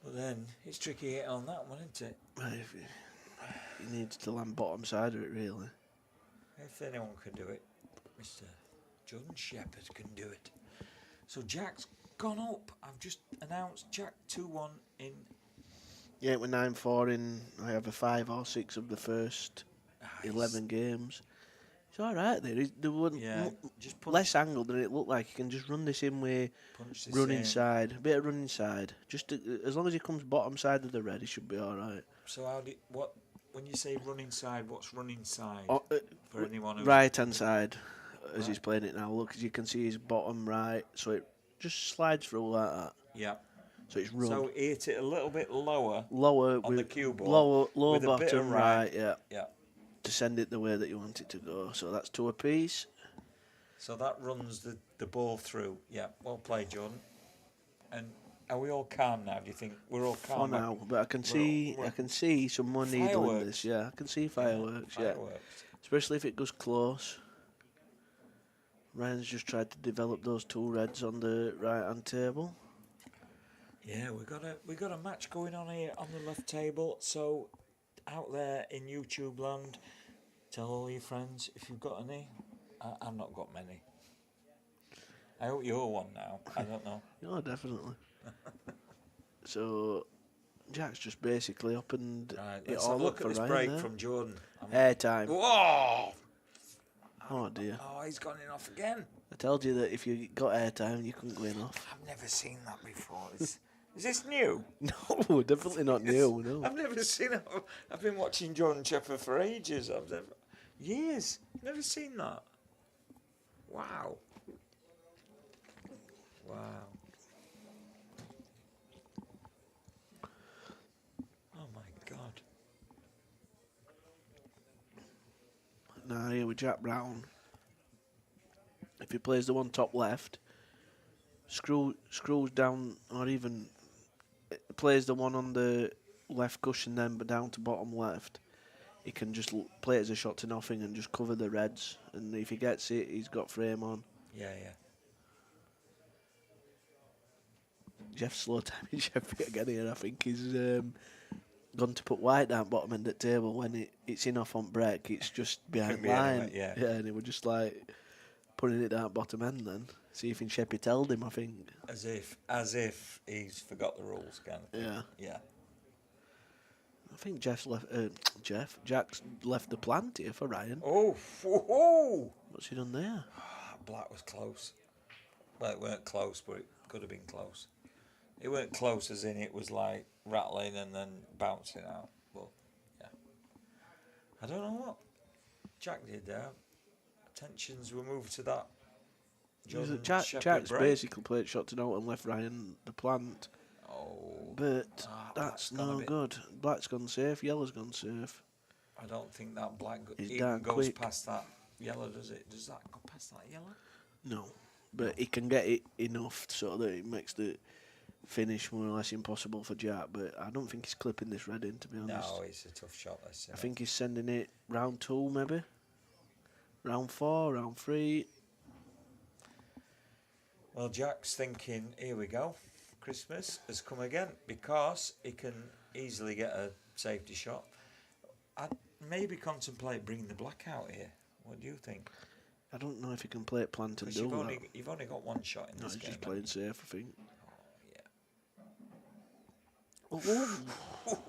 But then it's tricky hit on that one, isn't it? He needs to land bottom side of it, really. If anyone can do it, Mr. Jordan Shepherd can do it. So Jack's gone up. I've just announced Jack 2-1 in. Yeah, we're 9-4 in. I have a 5 or 6 of the first 11 games. It's all right there. There wasn't just less angle than it looked like. He can just run this in with run inside, a bit of run inside. Just as long as he comes bottom side of the red, he should be all right. So when you say run inside, what's run inside for anyone who right hand side as he's playing it now? Look, as you can see, his bottom right, so it just slides through like that. Yeah. So it's run. So he hit it a little bit lower Lower on the with cue ball. low with a bit of bottom right. right, yeah, Yeah. to send it the way that you want it to go. So that's 2 apiece. So that runs the ball through. Yeah. Well played, Jordan. And are we all calm now? Do you think we're all For calm? now, but I can see some more needle in this. Fireworks. Yeah, I can see fireworks. Yeah, Fireworks. especially if it goes close. Ryan's just tried to develop those 2 reds on the right hand table. Yeah, we got a match going on here on the left table. So out there in YouTube land, tell all your friends if you've got any. I've not got many. I hope you're one now. I don't know. Oh, definitely. So Jack's just basically opened Right, it let's have all a look up at for this Ryan break there. from Jordan. Airtime. Whoa! Oh dear. Oh, he's gone in off again. I told you that if you got airtime, you couldn't go in off. I've never seen that before. Is this new? No, definitely not new. No. I've never seen it. I've been watching Jordan Shepard for ages. Years. Never seen that. Wow. Wow. Oh my God. Now here with Jack Brown. If he plays the one top left, screws down, or even plays the one on the left cushion then, but down to bottom left, he can just play it as a shot to nothing and just cover the reds. And if he gets it, he's got frame on. Yeah, yeah. Jeff slow timing Jeff again here. I think he's gone to put white down bottom end at table when it's in off on break. It's just behind Be anyway, line. yeah. And he was just like putting it down bottom end then. See if Sheppy told him, I think. As if he's forgot the rules, kind of thing. Yeah. Yeah. I think Jack's left the plant here for Ryan. Oh, whoa! What's he done there? Black was close. Well, it weren't close, but it could have been close. It weren't close as in it was like rattling and then bouncing out. But, yeah. I don't know what Jack did there. Attentions were moved to that. Jordan Jack's Shepherd break. basically played shot to note and left Ryan the plant. Oh. But Black's that's gone a no bit- good. Black's gone safe, yellow's gone safe. I don't think that black He's even darn goes quick. past that yellow, does it? Does that go past that yellow? No. But he can get it enough so that it makes the finish more or less impossible for Jack. But I don't think he's clipping this red in, to be honest. No, it's a tough shot, let's say. I think he's sending it round 2 maybe. Round 4, round 3. Well, Jack's thinking, here we go. Christmas has come again because he can easily get a safety shot. I'd maybe contemplate bringing the black out here. What do you think? I don't know if he can play it plant and Because do you've that. you've only got one shot in No, this he's game. just playing safe, I think. haven't you?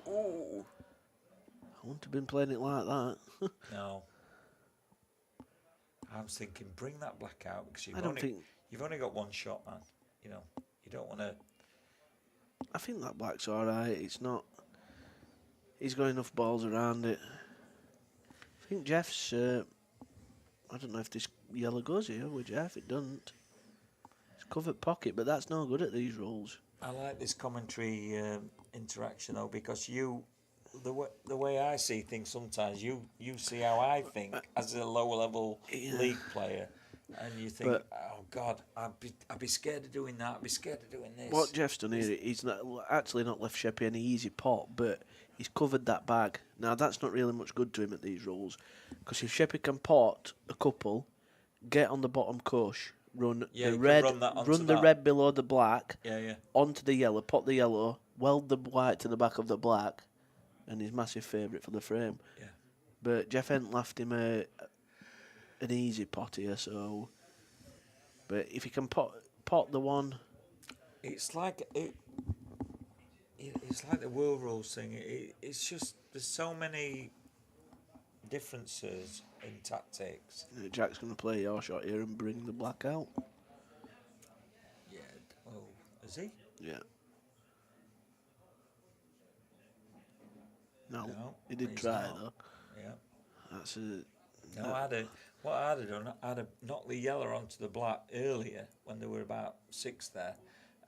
Oh, I wouldn't have been playing it like that. no. I was thinking, bring that black out because I don't think. you've only got one shot, man. You know, you don't want to. I think that black's alright. It's not. He's got enough balls around it. I think Jeff's. I don't know if this yellow goes here with Jeff. It doesn't. It's covered pocket, but that's no good at these rules. I like this commentary interaction though because the way I see things sometimes you see how I think as a lower level league player, and you think, But- oh God, I'd be scared of doing that. I'd be scared of doing this. What Jeff's done here, he's actually not left Sheppy any easy pot, but he's covered that bag. Now that's not really much good to him at these rules, because if Sheppy can pot a couple, get on the bottom cush, run Yeah, the you can red, run that onto run the that. red below the black, Yeah. onto the yellow, pot the yellow, weld the white to the back of the black, and he's massive favourite for the frame. Yeah. But Jeff ain't left him an easy pot here, so. But if he can pot the one. It's like it's like the world rules thing. It's just there's so many differences in tactics. Jack's going to play your shot here and bring the black out. Yeah. Oh, is he? Yeah. No, No, he did he's try not. though. Yeah. That's a. No, what I'd have done, I'd have knocked the yellow onto the black earlier when there were about 6 there,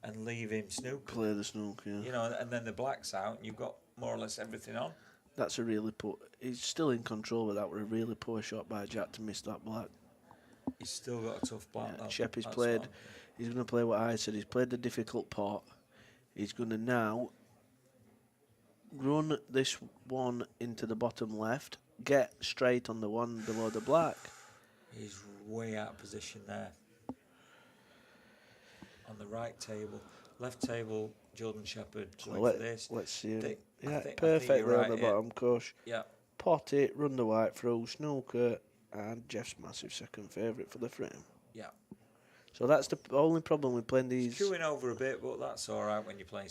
and leave him snook. Play the snook, yeah. You know, and then the black's out, and you've got more or less everything on. That's a really poor. He's still in control, but that were a really poor shot by Jack to miss that black. He's still got a tough black. Yeah, though. Shep has That's played. what- He's going to play what I said. He's played the difficult pot. He's going to now run this one into the bottom left, get straight on the one below the black. He's way out of position there. On the right table, left table, Jordan Shepherd So going for this. let's see him. Think- I Yeah, think perfect you're there right on the here. bottom, Cush. Yeah, Pot it, run the white through, snooker, and Jeff's massive second favourite for the frame. yeah. So that's the only problem with playing He's these. queuing over a bit, but that's all right when you're playing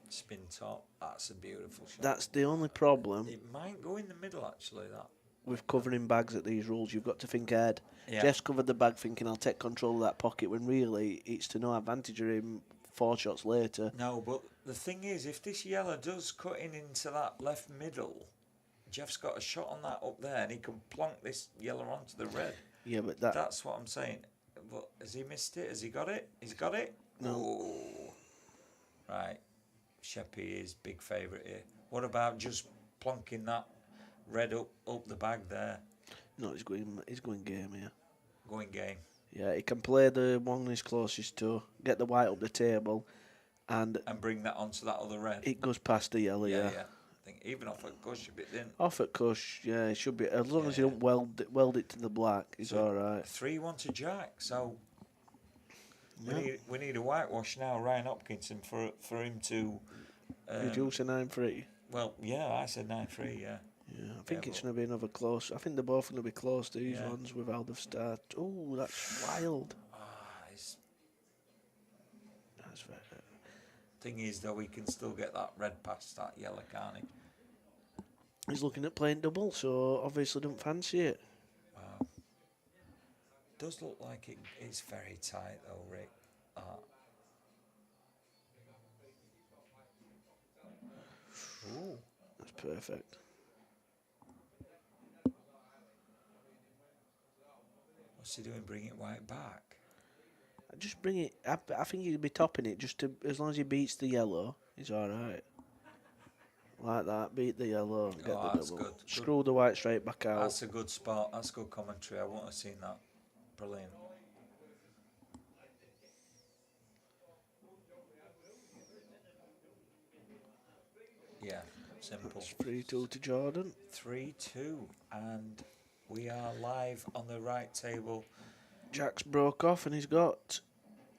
spin top. That's a beautiful shot. That's the only problem It might go in the middle actually. That. with covering bags at these rules. You've got to think ahead. Yeah. Jeff's covered the bag thinking I'll take control of that pocket when really it's to no advantage of him 4 shots later. No, but the thing is, if this yellow does cut in into that left middle, Jeff's got a shot on that up there, and he can plonk this yellow onto the red. Yeah, but that That's what I'm saying. But has he missed it? Has he got it? He's got it? No. Oh. Right. Sheppy is big favourite here. What about just plonking that red up the bag there? no, he's going game here. Going game. Yeah, he can play the one he's closest to, get the white up the table, and And bring that onto that other red. it goes past the yellow. Yeah. I think even off a gush a bit in. Off at Cush, yeah, it should be as long as you Yeah. don't weld it to the black. It's So- all right. 3-1 to Jack. So Yeah. we need a whitewash now, Ryan Hopkinson, for him to. Reduce a 9-3. Well, yeah, I said 9-3. Yeah. Yeah, I think Yeah, it's but- going to be another close. I think they're both going to be close, these Yeah. ones, with how they've started. Oh, that's wild. It's, That's very, thing is, though, he can still get that red past that yellow, can't he? he's looking at playing double, so obviously don't fancy it. Wow. Does look like it's very tight, though, Rick. Ooh. That's perfect. What's he doing? Bring it white back. Just bring it. I think he'd be topping it just to as long as he beats the yellow, he's all right. Like that, beat the yellow, and get Oh, the that's double. good. Screw the white straight back out. That's a good spot. That's good commentary. I wouldn't have seen that. Brilliant. Yeah, simple. It's 3-2 to Jordan. 3-2, and we are live on the right table. Jack's broke off, and he's got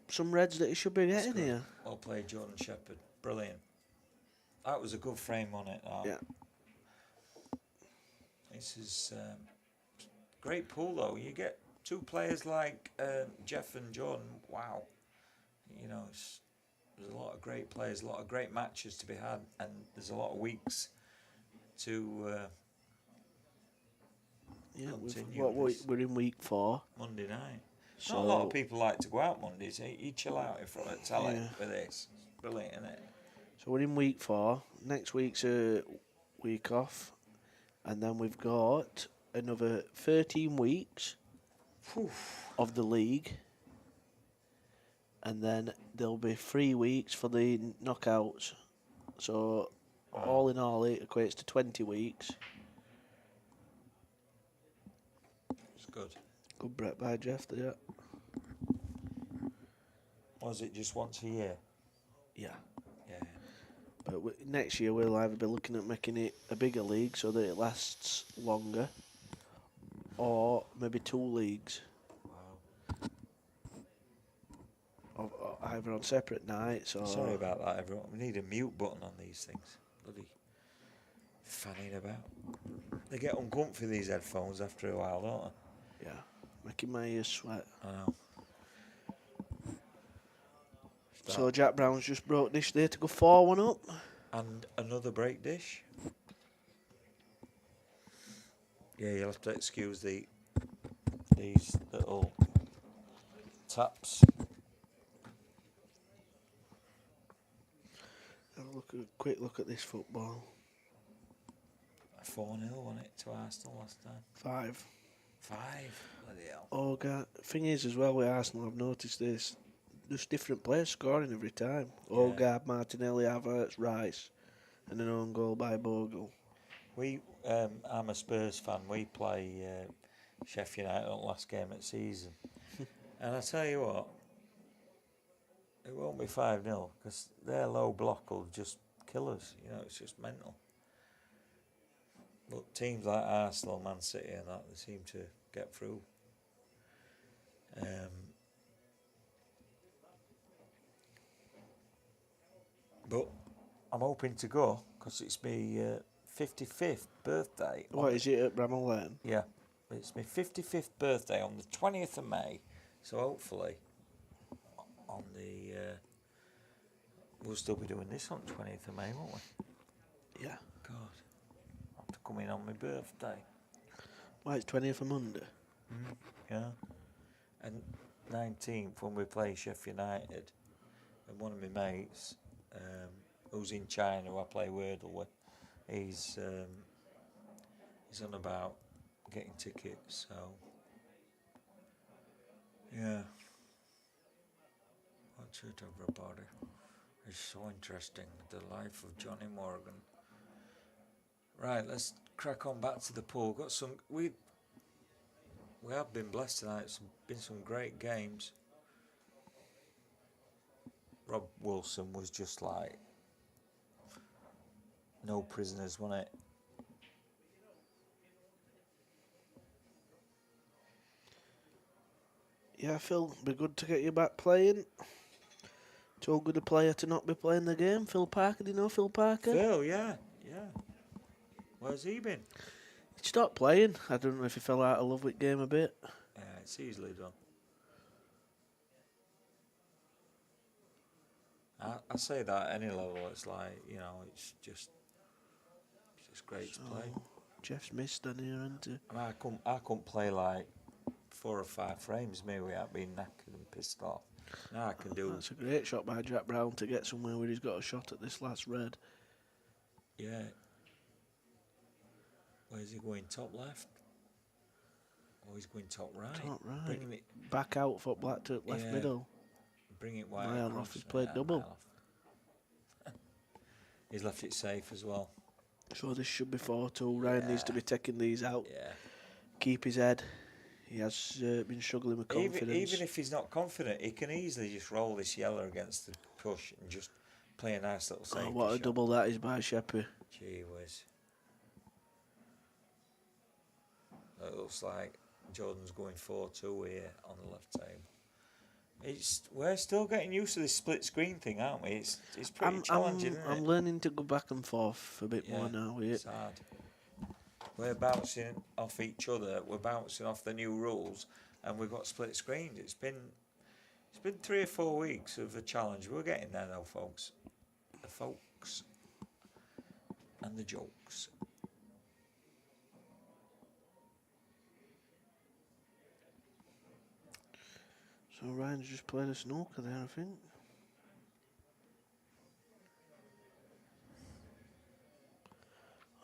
some reds that he should be getting good. here. Well played, Jordan Shepherd. Brilliant. That was a good frame on it. That. Yeah. This is great pool though. You get two players like Jeff and Jordan. Wow. You know, there's a lot of great players, a lot of great matches to be had, and there's a lot of weeks to Yeah, continue this. we're in week 4. Monday night. So Not a lot of people like to go out Mondays. You chill out in front of telly Yeah. for this. It's brilliant, isn't it? So we're in week 4. Next week's a week off, and then we've got another 13 weeks Whew. of the league, and then there'll be 3 weeks for the knockouts. So all in all, it equates to 20 weeks. It's good. Good bet by Jeff there. Was it just once a year? Yeah. Yeah. But next year we'll either be looking at making it a bigger league so that it lasts longer, or maybe 2 leagues, Wow. or either on separate nights or. Sorry about that, everyone. We need a mute button on these things. Bloody fanning about. They get uncomfy, these headphones, after a while, don't Yeah, making my ears sweat. they? I know. So Jack Brown's just broke this there to go 4-1 up. And another break dish. Yeah, you'll have to excuse these little taps. Have a quick look at this football. 4-0 won it to Arsenal last time. 5. 5. Bloody hell. Oh, God. Thing is, as well with Arsenal, I've noticed this. Just different players scoring every time. Yeah. Ogard, Martinelli, Havertz, Rice, and an own goal by Bogle. I'm a Spurs fan. We play Sheffield United on the last game of the season, and I tell you what, it won't be 5-0 because their low block will just kill us. You know, it's just mental. But teams like Arsenal, Man City, and that, they seem to get through. But I'm hoping to go because it's my 55th birthday. What is it at Bramall Lane? Yeah, it's my 55th birthday on the 20th of May. So hopefully, on the we'll still be doing this on the 20th of May, won't we? Yeah. God, I'll have to come in on my birthday. Why, it's 20th of Monday? Yeah. And 19th when we play Sheffield United, and one of my mates, who's in China, who I play Wordle with, he's on about getting tickets. So yeah. What's it, everybody? It's so interesting, the life of Johnny Morgan. Right, let's crack on back to the pool. Got some. We have been blessed tonight. It's been some great games. Rob Wilson was just like no prisoners, wasn't it? Yeah, Phil, be good to get you back playing. Too good a player to not be playing the game. Phil Parker, do you know Phil Parker? Phil, yeah. Where's he been? He stopped playing. I don't know if he fell out of love with game a bit. Yeah, it's easily done. I say that at any level, it's like, you know, it's just great to play. Jeff's missed on here, hasn't he? I mean, I couldn't play like 4 or 5 frames, maybe without being knackered and pissed off. Now I can do. That's a great shot by Jack Brown to get somewhere where he's got a shot at this last red. Yeah. Where's he going? Top left? Or he's going top right? Top right. Bringing it, Back out for Black to left Yeah. middle. bring it wide Mile across. off, he's played double. mile off. He's left it safe as well. So this should be 4-2. Ryan needs to be taking these out. Yeah. Keep his head. He has been struggling with confidence. Even if he's not confident, he can easily just roll this yellow against the push and just play a nice little safety what a shot. double that is by Sheppy. Gee whiz. It looks like Jordan's going 4-2 here on the left table. We're still getting used to this split screen thing, aren't we? It's pretty challenging, isn't I'm it? learning to go back and forth a bit more now. It's hard. We're bouncing off each other. We're bouncing off the new rules, and we've got split screens. It's been 3 or 4 weeks of a challenge. We're getting there, though, folks. The folks and the jokes. So Ryan's just played a snooker there, I think.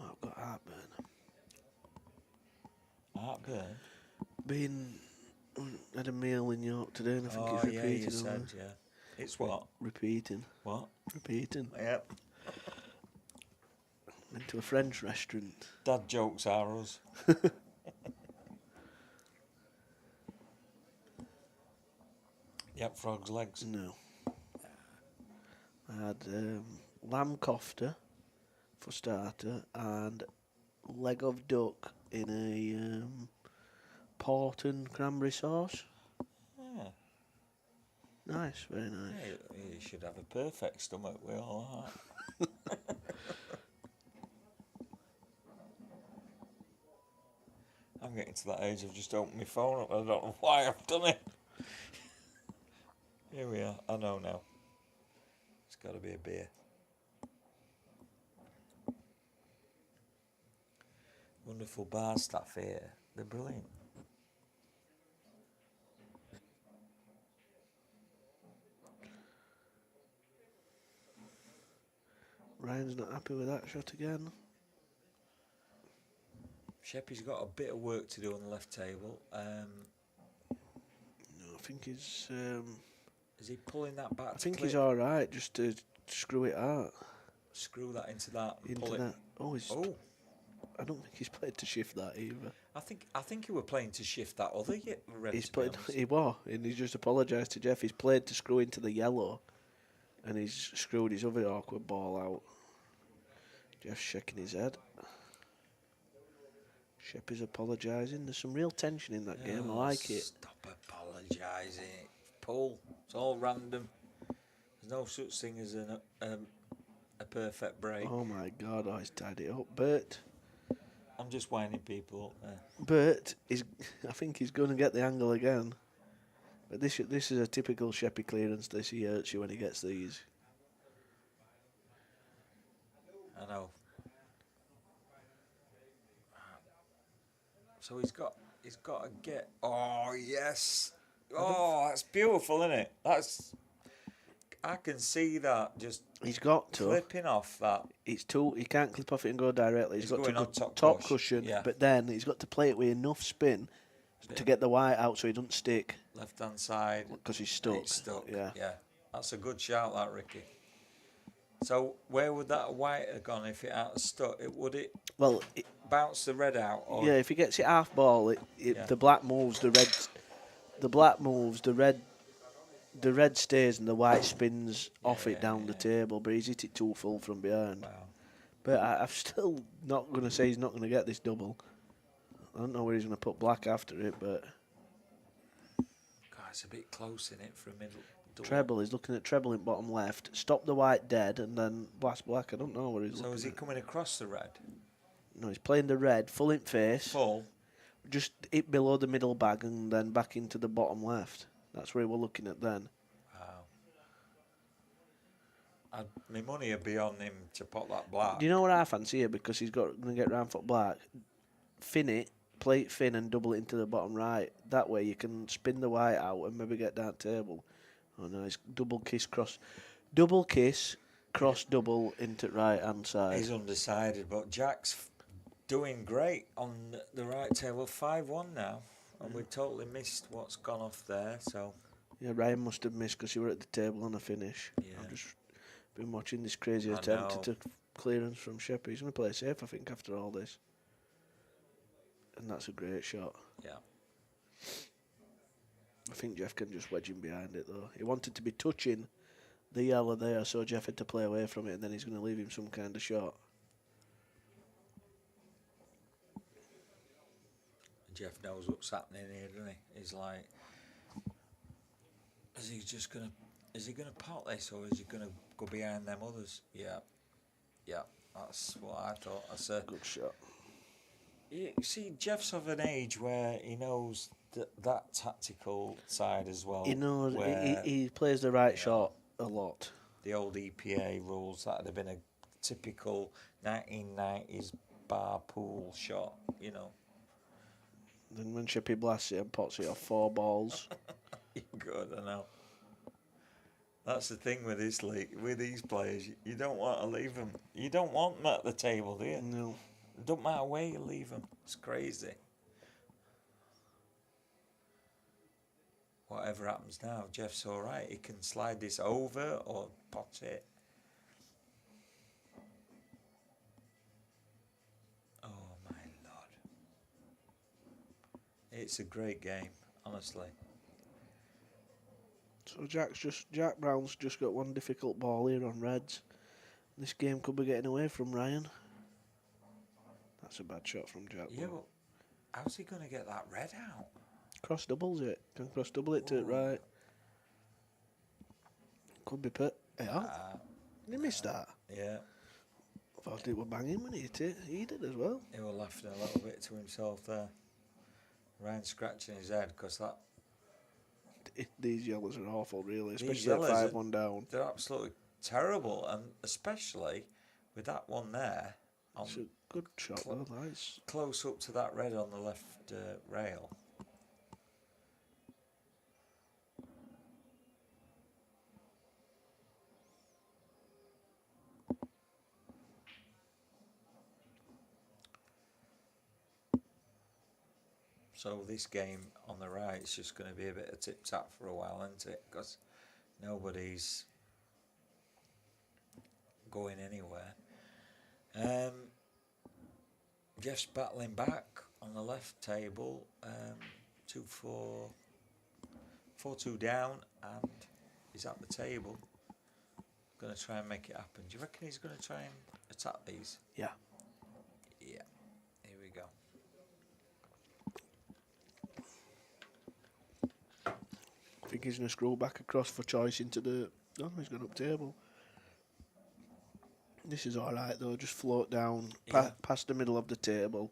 Oh, I've got heartburn. Heartburn? Had a meal in York today, and I think it's Yeah, repeating. you said, yeah. It's what? Repeating. What? Repeating. Yep. Went to a French restaurant. Dad jokes are us. Yep, frog's legs. No. I had lamb kofta for starter and leg of duck in a port and cranberry sauce. Yeah. Nice, very nice. Yeah, you should have a perfect stomach with all that. I'm getting to that age of just opening my phone up. I don't know why I've done it. Here we are. I know now. It's got to be a beer. Wonderful bar staff here. They're brilliant. Ryan's not happy with that shot again. Sheppy's got a bit of work to do on the left table. No, I think he's Is he pulling that back I to think clip? he's all right just to screw it out Screw that into that and into pull it. that. Oh, he's. Oh, I don't think he's played to shift that either. I think you were playing to shift that other red. He's To be played. honest. He was, and he's just apologised to Jeff. He's played to screw into the yellow, and he's screwed his other awkward ball out. Jeff's shaking his head. Shep is apologising. There's some real tension in that game. I like it. Stop apologising. Pull. It's all random. There's no such thing as a perfect break. Oh my God! Oh, he's tied it up. Bert. I'm just winding people up there. Bert is. I think he's going to get the angle again. But this is a typical Sheppy clearance. This he hurts you when he gets these. I know. So he's got to get. Oh yes. Oh, that's beautiful, isn't it? I can see that just He's got to. clipping off that. It's too. He can't clip off it and go directly. He's He's got to going go on top cushion. yeah. But then he's got to play it with enough spin to get the white out so he doesn't stick Left hand side. because he's stuck. It's stuck. Yeah. Yeah. That's a good shout, that Ricky. So where would that white have gone if it hadn't stuck? Would it Well, bounce the red out? Or yeah. If he gets it half ball, Yeah. the black moves. The red. The black moves. The red. The red stays and the white spins off it down the table. But he's hit it too full from behind. Wow. But I'm still not going to say he's not going to get this double. I don't know where he's going to put black after it, but God, it's a bit close in it for a middle. Double. treble. He's looking at treble in bottom left. Stop the white dead and then blast black. I don't know where he's So looking is he at. coming across the red? No, he's playing the red, full in face. Full. Just it below the middle bag and then back into the bottom left. That's where we're looking at then. Wow. My money would be on him to pop that black. Do you know what I fancy here? Because he's going to get round foot black. Fin it, play it fin and double it into the bottom right. That way you can spin the white out and maybe get down table. Oh no, it's double kiss, cross double into right hand side. He's undecided, but Jack's doing great on the right table. 5-1 now, and we totally missed what's gone off there. So Yeah, Ryan must have missed because he were at the table on a finish. Yeah. I've just been watching this crazy I attempt know. to clearance from Sheppy. He's going to play safe, I think, after all this. And that's a great shot. yeah, I think Jeff can just wedge him behind it, though. He wanted to be touching the yellow there, so Jeff had to play away from it, and then he's going to leave him some kind of shot. Jeff knows what's happening here, doesn't he? He's like, is he gonna pot this, or is he gonna go behind them others? Yeah, that's what I thought. That's a Good shot. You see, Jeff's of an age where he knows that tactical side as well. He knows where he plays the right shot a lot. the old EPA rules, that would have been a typical 1990s bar pool shot, you know. Then when Sheppy blasts it and pots it off 4 balls. Good, I know. That's the thing with this league, with these players. You don't want to leave them. You don't want them at the table, do you? No. It don't matter where you leave them. It's crazy. Whatever happens now, Jeff's all right. He can slide this over or pot it. Oh my lord! It's a great game, honestly. So Jack Brown's just got one difficult ball here on Reds. This game could be getting away from Ryan. That's a bad shot from Jack. Yeah, but how's he going to get that red out? Cross doubles it. Can cross double it to it right. Could be put. Yeah. Did he miss that? Yeah, I thought it were banging when he hit it. He did as well. he was laughing a little bit to himself there. Ryan scratching his head because that These yellows are awful, really, These especially at yellows 5-1 down. they're absolutely terrible, and especially with that one there on It's a good shot, though. Nice. close up to that red on the left rail. So this game on the right is just going to be a bit of tip tap for a while, isn't it? Because Nobody's going anywhere. Um, Jeff's battling back on the left table. 2-4, 4-2 down, and he's at the table. Going to try and make it happen. Do you reckon he's going to try and attack these? Yeah. Yeah. Here we go. I think he's going to scroll back across for choice into the... Oh, he's gone up table. This is alright though, just float down Yeah. past the middle of the table.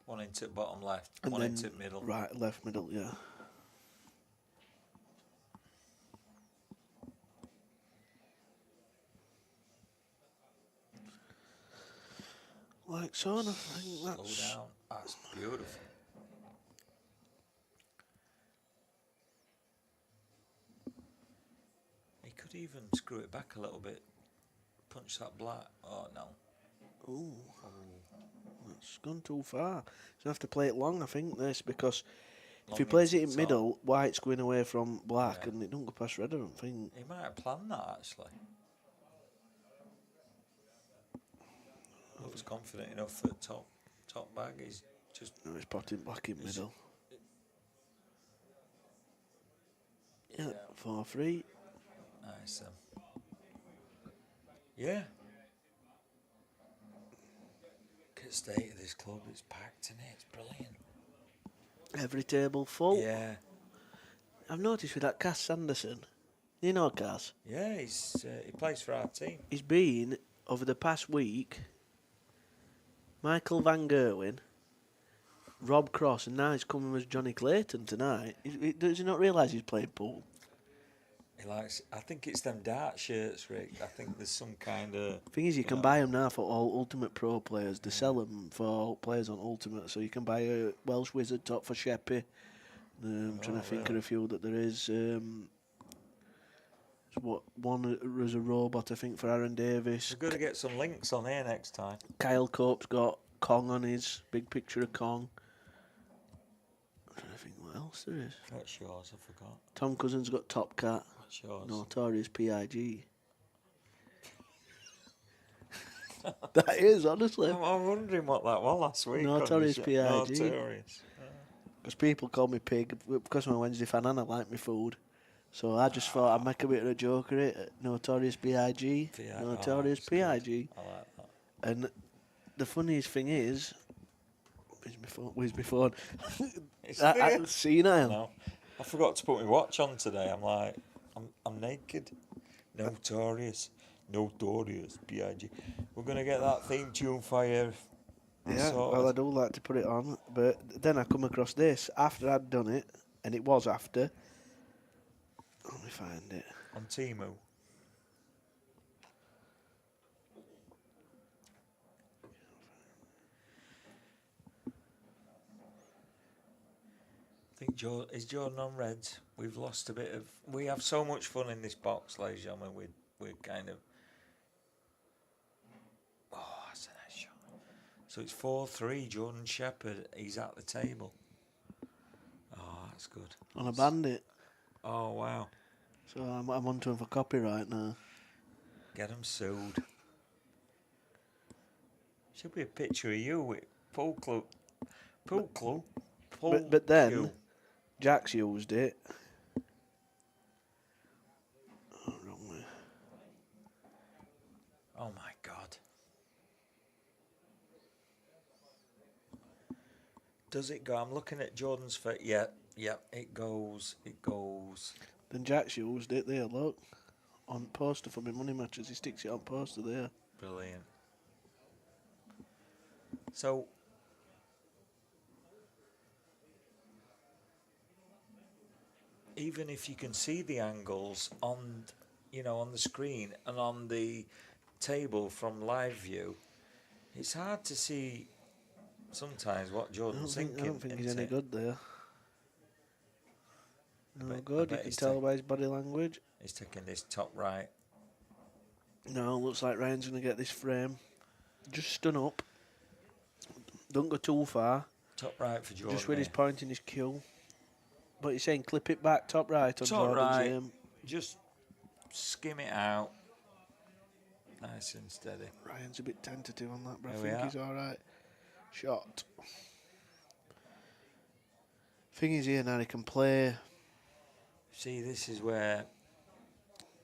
One into bottom left, And one then into middle. Right, left, middle, yeah. Like so, and I think that's... Slow down. That's beautiful. He could even screw it back a little bit. Punch that black. Oh no. Ooh, it's gone too far. He's going to have to play it long, I think, this, because if he Long plays into it in the top. middle, white's going away from black, Yeah. and it don't go past red, I don't think. He might have planned that actually. Looks confident enough at top bag. He's just No, he's potting black in Is middle. yeah. Yeah, 4-3. Nice. Yeah. Look at the state of this club. It's packed in it. It's brilliant. Every table full. Yeah. I've noticed with that Cass Sanderson, you know Cass, Yeah. He plays for our team. he's been, over the past week, Michael Van Gerwen, Rob Cross, and now he's coming as Johnny Clayton tonight. Does he not realise he's playing pool? He likes. I think it's them dart shirts, Rick. I think there's some kind of. Thing is, you can know. buy them now for all Ultimate Pro players. They sell them for all players on Ultimate, so you can buy a Welsh Wizard top for Sheppy. I'm trying to think of a few that there is. One was a robot, I think, for Aaron Davis. We're going to get some links on here next time. Kyle Cope's got Kong on his big picture of Kong. I'm trying to think what else there is. That's yours. I forgot. Tom Cousins got Top Cat. That's yours. Notorious PIG. That is, honestly. I'm wondering what that was last week. Notorious PIG. Notorious. Because people call me Pig, because I'm a Wednesday fan and I like my food. So I just thought I'd make a bit of a joke of it. Notorious PIG. Notorious PIG. I like that. And the funniest thing is, where's my phone? It's Senile. No, I forgot to put my watch on today. I'm like, I'm naked. Notorious PIG. We're gonna get that theme tune for you. Yeah, sorted. well, I do like to put it on, but then I come across this after I'd done it, and it was after. Let me find it. On Temu. I think is Jordan on reds. We've lost a bit of. We have so much fun in this box, ladies and gentlemen. We're kind of. Oh, that's a nice shot. So it's 4-3. Jordan Shepherd. He's at the table. Oh, that's good. On a bandit. Oh wow. So I'm onto him for copyright now. Get him sued. Should be a picture of you with pool club. But then Jack's used it. Oh, wrong way. Oh my God. Does it go? I'm looking at Jordan's face. Yeah, it goes. Then Jack's used it there, look. On poster for my money matches, he sticks it on poster there. Brilliant. So, even if you can see the angles on, on the screen and on the table from live view, it's hard to see sometimes what Jordan's thinking. I don't think he's isn't any it? good there. No I good, you bet can he's tell by his body language. He's taking this top right. No, looks like Ryan's going to get this frame. Just stun up. Don't go too far. Top right for Jordan. Just with his here. point in his cue. But he's saying clip it back, top right on Top Jordan's right. aim. just skim it out. Nice and steady. Ryan's a bit tentative on that, but I There we think are. he's all right. Shot. Thing is here now, he can play. See, this is where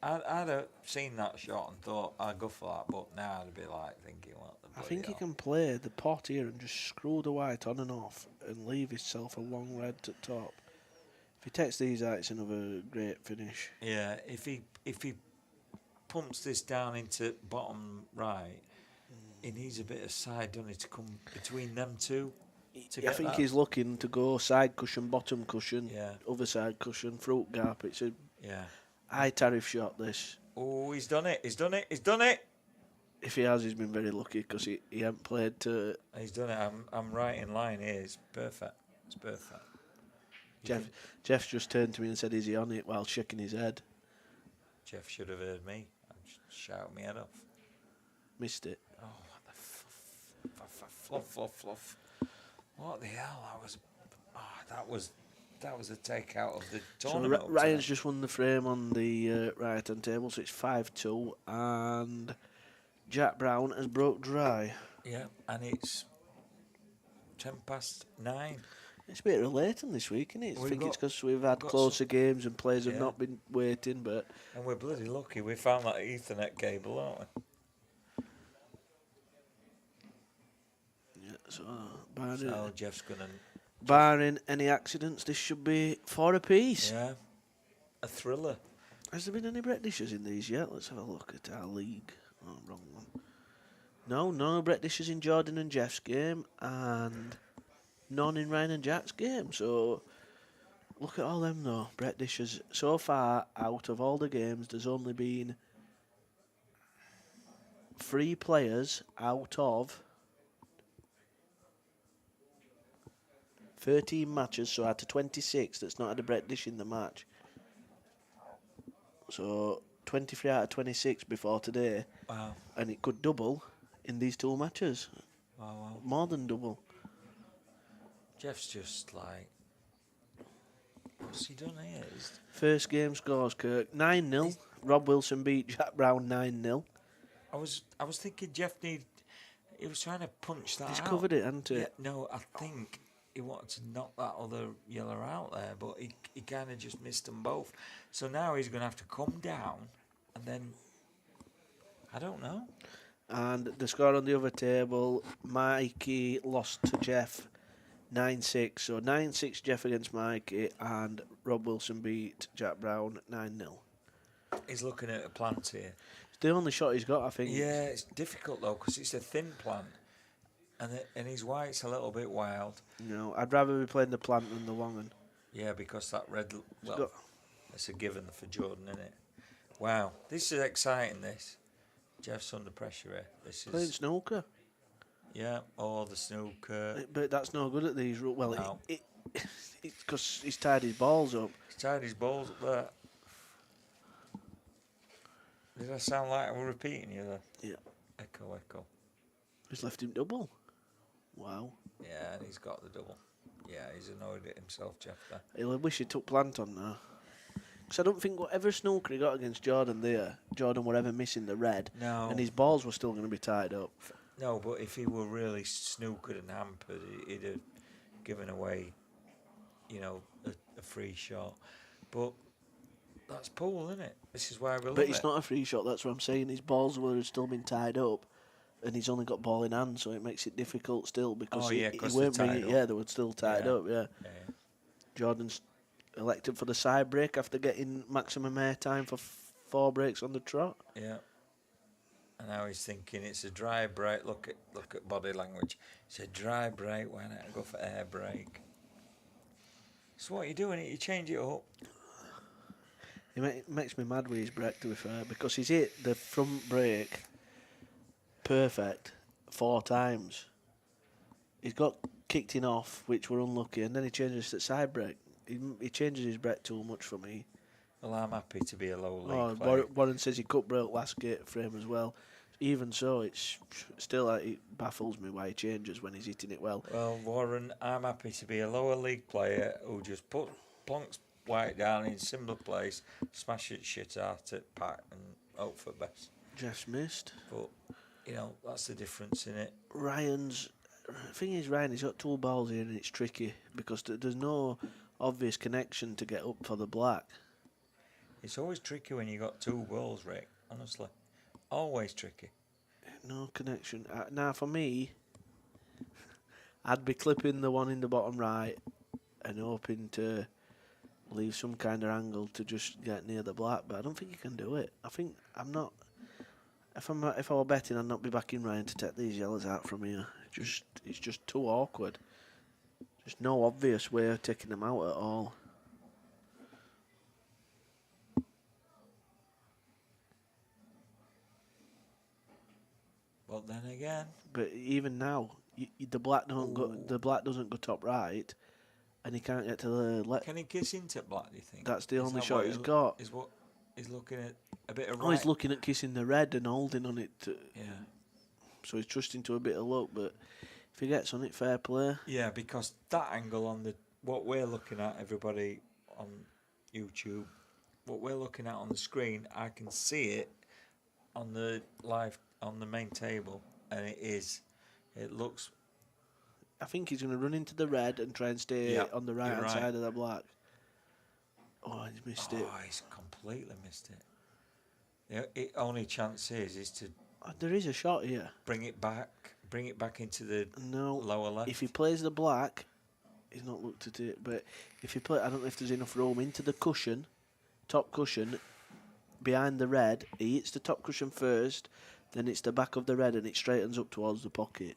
I'd have seen that shot and thought I'd go for that, but now I'd be like thinking, what the I bloody think he hell. can play the pot here and just screw the white on and off and leave himself a long red at top. If he takes these out, it's another great finish. Yeah, if he pumps this down into bottom right, he needs a bit of side, doesn't he, to come between them two. To I get think that. he's looking to go side cushion, bottom cushion, Yeah, other side cushion, fruit gap. It's a yeah. high tariff shot, this. Oh, he's done it. He's done it. He's done it. If he has, he's been very lucky because he hasn't played to. He's done it. I'm right in line here. It's perfect. It's perfect. Jeff's just turned to me and said, "Is he on it?" while shaking his head. Jeff should have heard me. I'm shouting my head off. Missed it. Oh, what the fluff. What the hell? That was a takeout of the So tournament. Ryan's just won the frame on the right hand table, so it's 5-2, and Jack Brown has broke dry. Yeah, and it's 9:10. It's a bit relating this week, isn't it? I We've think it's got- because we've had got closer games and players have Yeah. not been waiting, but And we're bloody lucky. We found that Ethernet cable, aren't we? yeah, so So Jeff's gonna. barring any accidents, this should be 4 apiece. Yeah. A thriller. Has there been any Brett dishes in these yet? Let's have a look at our league. Oh, wrong one. No Brett dishes in Jordan and Jeff's game, and none in Ryan and Jack's game. So look at all them though. Brett dishes so far out of all the games, there's only been 3 players out of 13 matches, so out of 26 that's not had a Brett dish in the match. So 23 out of 26 before today, Wow. and it could double in these 2 matches. Wow. More than double. Jeff's just like. What's he done here? First game scores, Kirk. 9-0. Rob Wilson beat Jack Brown 9-0. I was thinking Jeff he was trying to punch that He's out. covered it, hasn't he? Yeah, no, I think he wanted to knock that other yellow out there, but he kind of just missed them both. So now he's going to have to come down, and then I don't know. And the score on the other table, Mikey lost to Jeff 9-6. So 9-6 Jeff against Mikey, and Rob Wilson beat Jack Brown 9-0. He's looking at a plant here. It's the only shot he's got, I think. Yeah, it's difficult though because it's a thin plant, and his white's a little bit wild. You know, I'd rather be playing the plant than the long one. Yeah, because that red. Well, got- it's a given for Jordan, isn't it? Wow, this is exciting. This Jeff's under pressure here. This Playing is snooker. yeah. All the snooker. But that's no good at these. Well, No. it's because he's tied his balls up. He's tied his balls up there. Did I sound like I'm repeating you there? Yeah. Echo. He's left him double. Wow. Yeah, and he's got the double. Yeah, he's annoyed at himself, Jeff, there. He'll wish he took plant on now. Because I don't think whatever snooker he got against Jordan there, Jordan were ever missing the red. No. And his balls were still going to be tied up. No, but if he were really snookered and hampered, he'd have given away, a free shot. But that's pool, isn't it? This is why we love But it. it's not a free shot, that's what I'm saying. His balls would have still been tied up. And he's only got ball in hand, so it makes it difficult still because Oh, he yeah, 'cause he they're weren't bringing tied it. up. Yeah, they were still tied Yeah. up, yeah. Yeah. Jordan's elected for the side break after getting maximum air time for 4 breaks on the trot. Yeah. And now he's thinking it's a dry break. Look at body language. It's a dry break. Why not go for air break? So what are you doing? You change it up. It makes me mad with his break, to be fair, because he's hit the front break perfect 4 times. He's got kicked in off, which were unlucky, and then he changes to side break. He changes his break too much for me. Well, I'm happy to be a low league player. Warren says he cut broke last gate frame as well. Even so, it's still it baffles me why he changes when he's hitting it well. Well, Warren, I'm happy to be a lower league player who just plonks white down in similar place, smash it shit out it, pack, and hope for the best. Jeff's missed. But that's the difference in it. Ryan's thing is, Ryan, he's got 2 balls here, and it's tricky because there's no obvious connection to get up for the black. It's always tricky when you got 2 balls, Rick. Honestly, always tricky. No connection. Now, for me, I'd be clipping the one in the bottom right and hoping to leave some kind of angle to just get near the black, but I don't think you can do it. I think I'm not. If I were betting, I'd not be backing Ryan to take these yellows out from here. It's just too awkward. There's no obvious way of taking them out at all. But then again, But even now, the black don't go. The black doesn't go top right, and he can't get to the left. can he kiss into black? Do you think That's the Is only that shot what he's got. Is what he's looking at a bit of right. Oh, he's looking at kissing the red and holding on it. Yeah. So he's trusting to a bit of luck, but if he gets on it, fair play. Yeah, because that angle on what we're looking at, everybody on YouTube, what we're looking at on the screen, I can see it on the main table, and it looks. I think he's going to run into the red and try and stay Yeah, on the you're right hand right. side of the black. Oh, he's missed it. Oh, he's completely missed it. The only chance is to Oh, there is a shot here. bring it back into the No, lower left. if he plays the black, he's not looked at it. But if he play, I don't know if there's enough room into the cushion, top cushion, behind the red. He hits the top cushion first, then it's the back of the red, and it straightens up towards the pocket.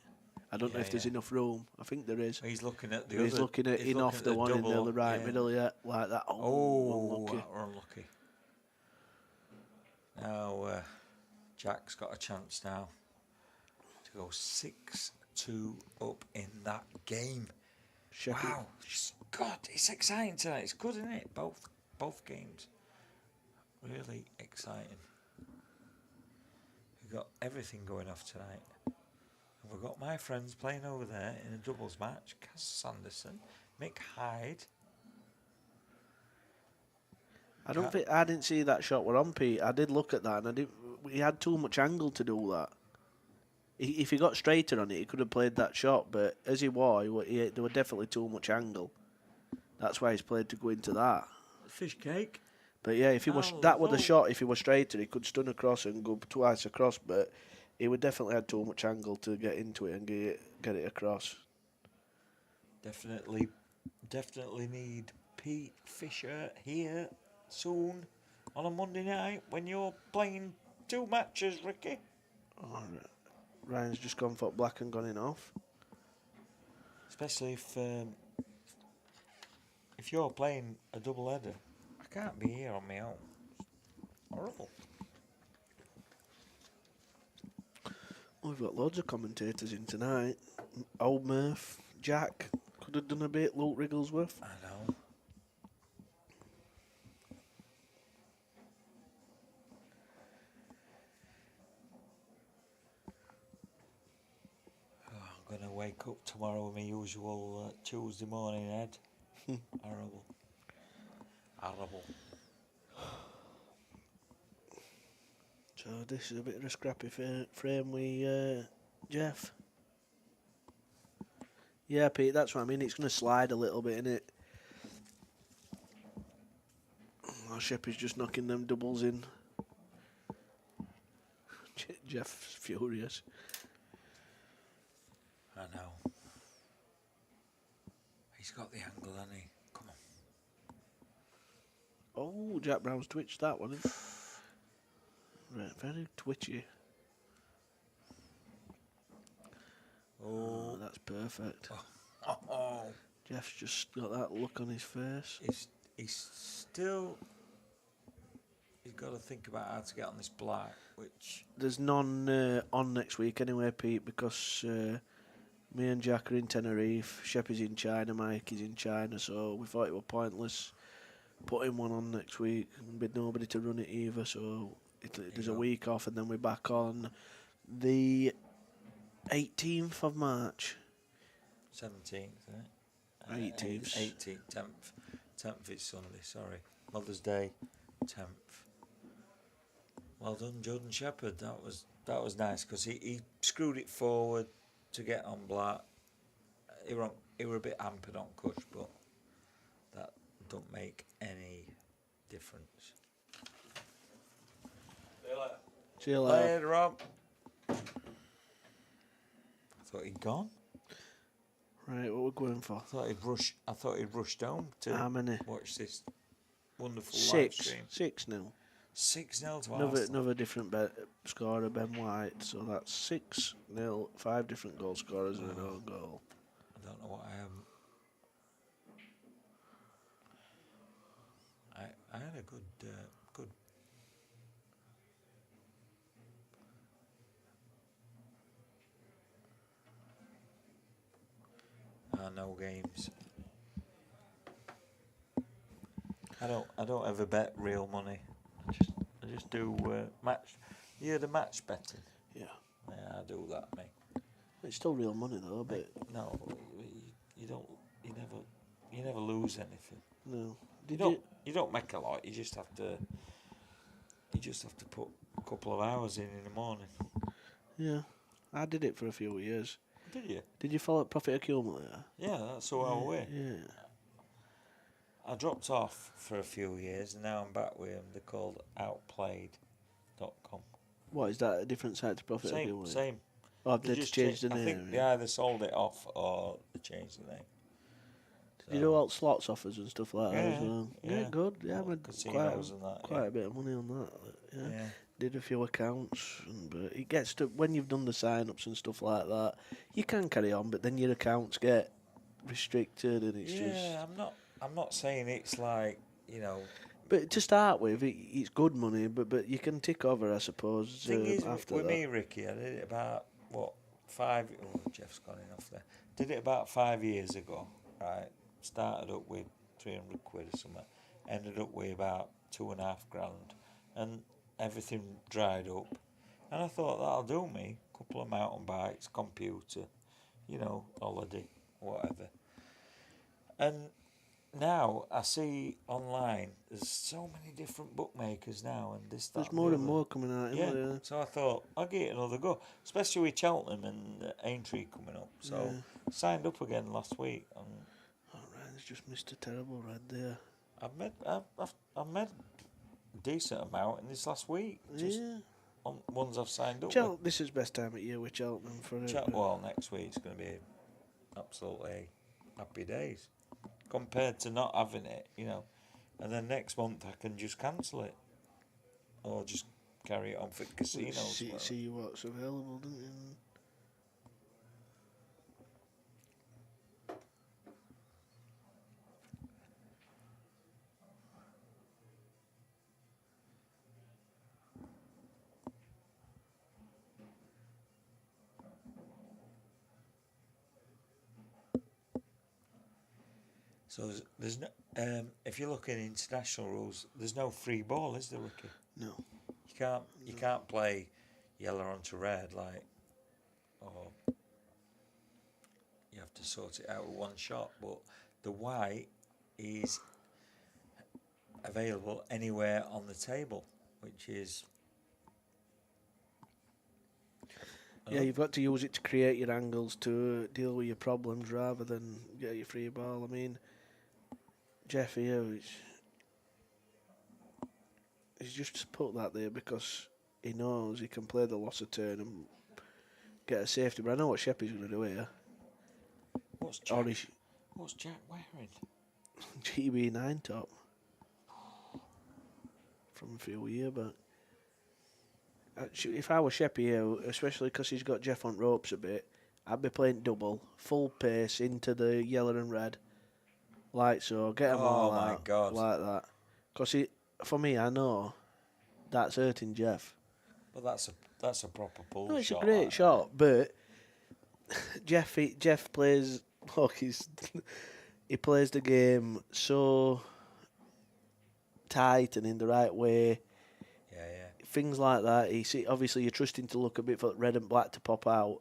I don't know if there's enough room. I think there is. He's looking at the He's other. looking at he's in looking off at the one in double the up, right middle, yeah, like that. Oh, Unlucky. that were unlucky. Now, Jack's got a chance now to go 6-2 up in that game. Sheffield. Wow, God, it's exciting tonight. It's good, isn't it? Both games, really exciting. We've got everything going off tonight. And we've got my friends playing over there in a doubles match. Cass Sanderson, Mick Hyde. I didn't see that shot were on, Pete. I did look at that, and he had too much angle to do that. If he got straighter on it, he could have played that shot. But as he was, there were definitely too much angle. That's why he's played to go into that. Fish cake. But yeah, if he was that were the shot. If he was straighter, he could stun across and go twice across. But he would definitely had too much angle to get into it and get it across. Definitely need Pete Fisher here soon on a Monday night when you're playing 2 matches, Ricky. Oh, Ryan's just gone for black and gone in off. Especially if you're playing a double header. I can't be here on my own. Horrible. We've got loads of commentators in tonight. Old Murph, Jack could have done a bit. Luke Wrigglesworth. I know. I'm going to wake up tomorrow with my usual Tuesday morning head. Horrible. Horrible. So this is a bit of a scrappy frame with Jeff. Yeah, Pete, that's what I mean. It's going to slide a little bit, innit? Oh, Shep is just knocking them doubles in. Jeff's furious. I know. He's got the angle, hasn't he? Come on. Oh, Jack Brown's twitched that one. Right, very twitchy. Oh, that's perfect. Oh. Jeff's just got that look on his face. He's still. He's got to think about how to get on this black, which. There's none on next week anyway, Pete, because me and Jack are in Tenerife. Shep is in China, Mike is in China, so we thought it was pointless putting one on next week. With nobody to run it either, so there's a week off, and then we're back on the 18th of March. 17th, isn't it? 18th. 18th, 10th. 10th is Sunday, sorry. Mother's Day, 10th. Well done, Jordan Shepherd. That was nice because he screwed it forward to get on black. He were a bit hampered on cush, but that don't make any difference. See you later. See you later. Later, Rob. I thought he'd gone. Right, what we're going for? I thought he'd rushed home to How many? watch this wonderful live stream. 6-0. 6-0 to Arsenal. Another different scorer, Ben White. So that's 6-0. 5 different goal scorers and an own goal. I don't know what I haven't. I had a good. No games. I don't ever bet real money. I just do match. Yeah, the match betting. Yeah. Yeah, I do that, mate. It's still real money though, but No, you don't. You never lose anything. no. You don't make a lot. You just have to. You just have to put a couple of hours in the morning. Yeah. I did it for a few years. Did you? Did you follow Profit Accumulator? Yeah, that's all I way. Yeah. I dropped off for a few years and now I'm back with them. They're called outplayed.com. What, is that a different site to Profit Accumulator? Same. Oh, have They they just changed the name? I think they either sold it off or they changed the name. Did you do all slots offers and stuff like that as Yeah, well? yeah. Good. Yeah, I All made casinos and that, quite yeah. a bit of money on that. Yeah. Yeah. Did a few accounts, but it gets to when you've done the sign-ups and stuff like that, you can carry on, but then your accounts get restricted, and it's just. Yeah, I'm not saying it's like, But to start with, it's good money, but you can tick over, I suppose. thing is, after with that. me, Ricky, I did it about, 5... Oh, Jeff's gone in off there. Did it about 5 years ago, right? Started up with 300 quid or something. Ended up with about 2.5 grand. And everything dried up. And I thought, that'll do me. Couple of mountain bikes, computer, holiday, whatever. And now I see online, there's so many different bookmakers now, and this, that, There's and more the and other. more coming out. Yeah. isn't there? So I thought I'll give it another go, especially with Cheltenham and Aintree coming up. So signed up again last week, and Oh, Ryan's just missed a terrible red there. I've made a decent amount in this last week. Just Yeah. on ones I've signed up with. This is best time of year with Cheltenham for it. Well, next week's going to be absolutely happy days compared to not having it, And then next month I can just cancel it or just carry it on for casinos. See what's available, don't you? So there's no. If you look at international rules, there's no free ball, is there, Ricky? No. You can't play yellow onto red or you have to sort it out with one shot. But the white is available anywhere on the table, which is. Yeah, you've got to use it to create your angles to deal with your problems rather than get your free ball. I mean, Jeff here, he's just put that there because he knows he can play the loss of turn and get a safety. But I know what Sheppy's going to do here. What's Jack wearing? GB9 top from a few years back. If I were Sheppy here, especially because he's got Jeff on ropes a bit, I'd be playing double, full pace into the yellow and red. Like so, get them all my out God. like that. Because for me, I know that's hurting Jeff. But that's a proper pull. No, it's shot, a great like shot, but Jeff plays. Look, he plays the game so tight and in the right way. Yeah. Things like that. Obviously, you're trusting to look a bit for red and black to pop out.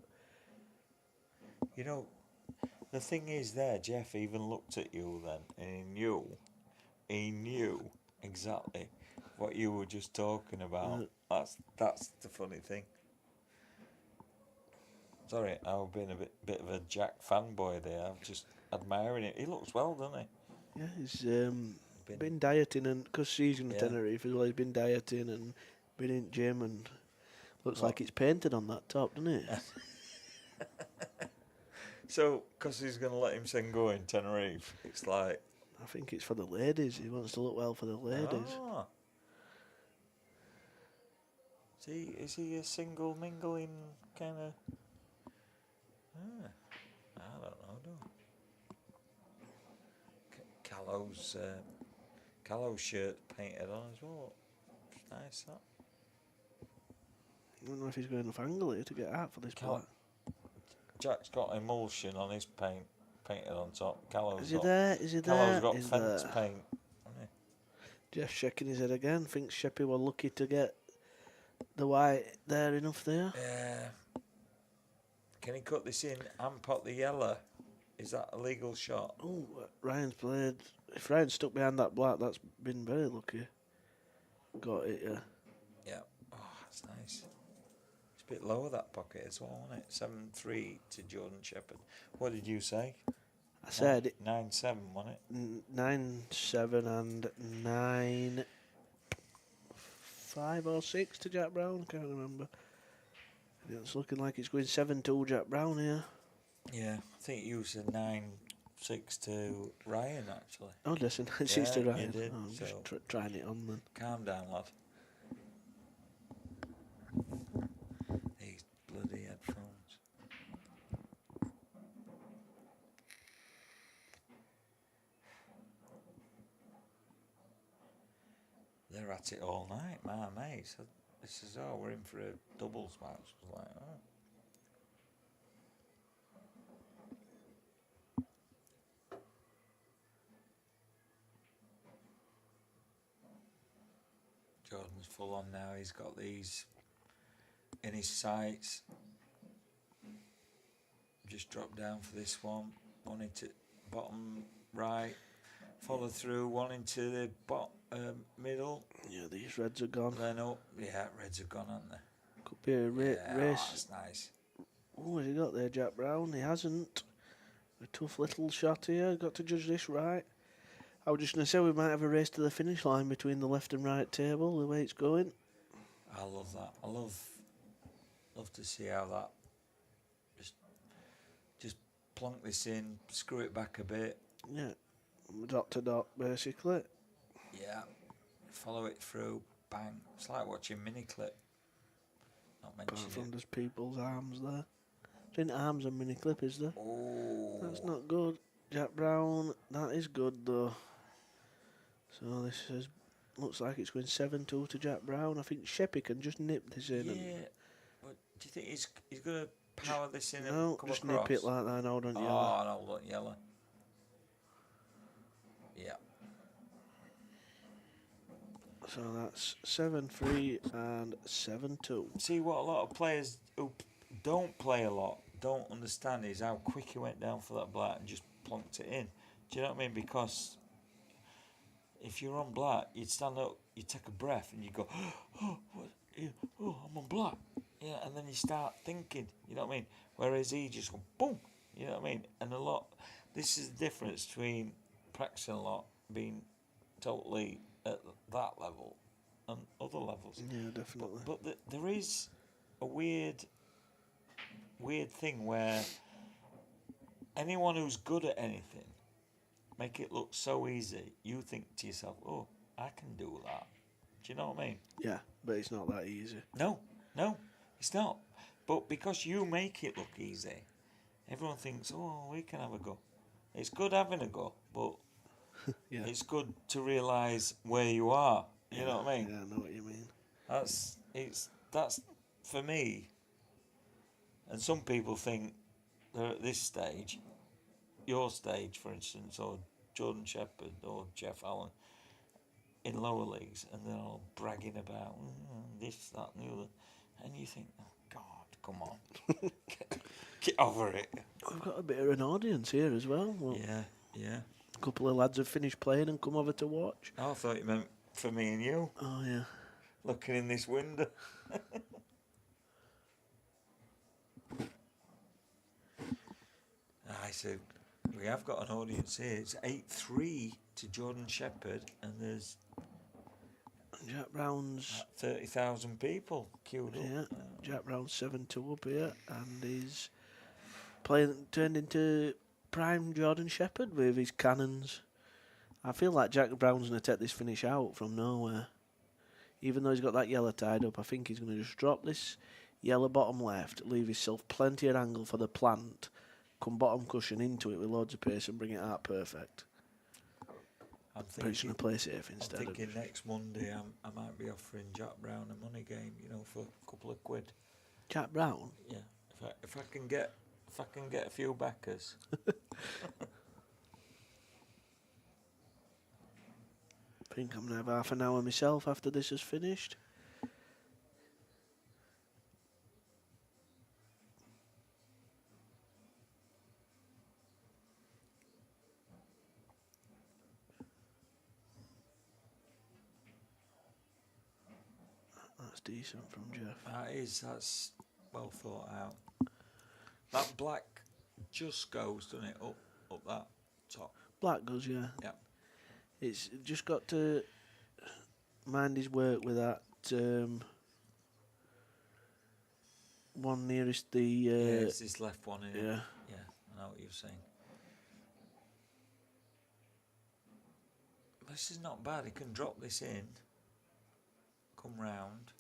The thing is there, Jeff even looked at you then, and he knew he knew exactly what you were just talking about. Yeah. That's the funny thing. Sorry, I've been a bit of a Jack fanboy there. I'm just admiring it. He looks well, doesn't he? Yeah, he's Been- been dieting, and because he's in Yeah. Tenerife as well, he's been dieting and been in gym, and looks What? like it's painted on that top, doesn't it? So, because he's going to let him sing go in Tenerife, it's like, I think it's for the ladies. He wants to look well for the ladies. ah. Is he a single mingling kind of? I don't know. Callow's shirt painted on as well. Nice that. I don't know if he's going off angle here to get out for this Cal- part. Jack's got emulsion on his paint painted on top. Is he there? Is he there? Callow's got He's fence there. paint. hasn't Jeff shaking his head again. Thinks Sheppy were lucky to get the white there enough there. he? Yeah. Can he cut this in and pot the yellow? Is that a legal shot? Oh, Ryan's played. If Ryan stuck behind that black, that's been very lucky. Got it, yeah. Yeah. Oh, that's nice. It's a bit lower that pocket as well, wasn't it? 7-3 to Jordan Shepherd. What did you say? I said 9-7, wasn't it? 9-7 and 9-5 or 6 to Jack Brown. Can't remember. It's looking like it's going 7-2 Jack Brown here. Yeah, I think you said 9-6 to Ryan actually. Oh, listen, 9-6 to Yeah, you Ryan. did, Oh, I'm just so- trying it on then. Calm down, lad. These bloody headphones. They're at it all night, my mate. This is we're in for a doubles match. I was like, oh. Jordan's full on now. He's got these in his sights. Just drop down for this one. One into bottom right. Follow through. One into the middle. Yeah, these reds are gone. Then up. Yeah, reds have gone, haven't they? Could be a Yeah, race. that's nice. Oh, has he got there, Jack Brown? He hasn't. A tough little shot here. Got to judge this right. I was just going to say we might have a race to the finish line between the left and right table, the way it's going. I love that. I love to see how that just plonk this in, screw it back a bit. Yeah, dot to dot, basically. Yeah, follow it through, bang. It's like watching mini clip. Not Apart mentioning from it. there's people's arms there. There's arms and mini clip, is there? Oh, That's not good. Jack Brown, that is good though. So this is looks like it's going 7-2 to Jack Brown. I think Sheppy can just nip this in. yeah. But do you think he's gonna power this in No, and come just across? nip it like that now, don't you? Oh, no, look, yellow. Yeah. So that's 7-3 and 7-2. See what a lot of players who don't play a lot don't understand is how quick he went down for that black and just plonked it in. Do you know what I mean? Because if you're on black, you'd stand up, you take a breath, and you go, oh, what? Yeah, oh, I'm on black. Yeah, and then you start thinking. You know what I mean? Whereas he just went boom. You know what I mean? And this is the difference between practicing a lot, being totally at that level, and other levels. Yeah, definitely. But there is a weird thing where anyone who's good at anything make it look so easy. You think to yourself, "Oh, I can do that." Do you know what I mean? Yeah, but it's not that easy. No, it's not. But because you make it look easy, everyone thinks, "Oh, we can have a go." It's good having a go, but Yeah. it's good to realise where you are. You know what I mean? Yeah, I know what you mean. That's for me. And some people think they're at this stage, your stage, for instance, or Jordan Shepherd or Jeff Allen in lower leagues, and they're all bragging about this, that, and the other, and you think, oh God, come on, get over it. We've got a bit of an audience here as well. Well, Yeah. A couple of lads have finished playing and come over to watch. Oh, I thought you meant for me and you, Oh yeah. looking in this window. I said, we have got an audience here. It's 8-3 to Jordan Shepherd, and there's Jack Brown's 30,000 people queued yeah. up. Jack Brown's 7-2 up here, and he's turned into prime Jordan Shepherd with his cannons. I feel like Jack Brown's going to take this finish out from nowhere. Even though he's got that yellow tied up, I think he's going to just drop this yellow bottom left, leave himself plenty of angle for the plant, come bottom cushion into it with loads of pace and bring it out perfect. I'm But he's going to play safe I'm instead. thinking next Monday I might be offering Jack Brown a money game, for a couple of quid. Jack Brown? Yeah, if I can get a few backers. I think I'm going to have half an hour myself after this is finished. That's decent from Jeff. That's well thought out. That black just goes, doesn't it, up that top. Black goes, yeah. Yeah. It's just got to mind his work with that one nearest the... Yeah, it's this left one here. yeah. Yeah, I know what you're saying. This is not bad. He can drop this in, come round,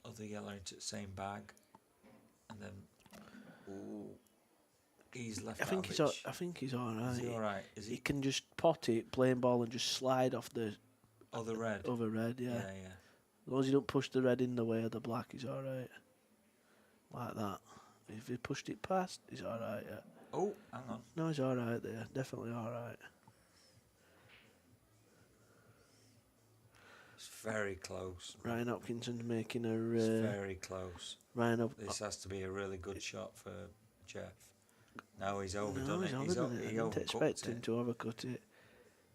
other yellow into the same bag, and then, ooh, he's left I think out he's of all, it. I think he's all right. Is he all right? Is He he? can just pot it, playing ball, and just slide off the Oh, the red. other red, yeah. Yeah. As long as you don't push the red in the way of the black, he's all right. Like that. If he pushed it past, he's all right, yeah. Oh, hang on. No, he's all right there. Definitely all right. It's very close. Ryan Hopkinson's making It's a... very close. This has to be a really good shot for Jeff. Now he's overdone he's it. overdone it. He I didn't expect overcooked him it. to overcut it.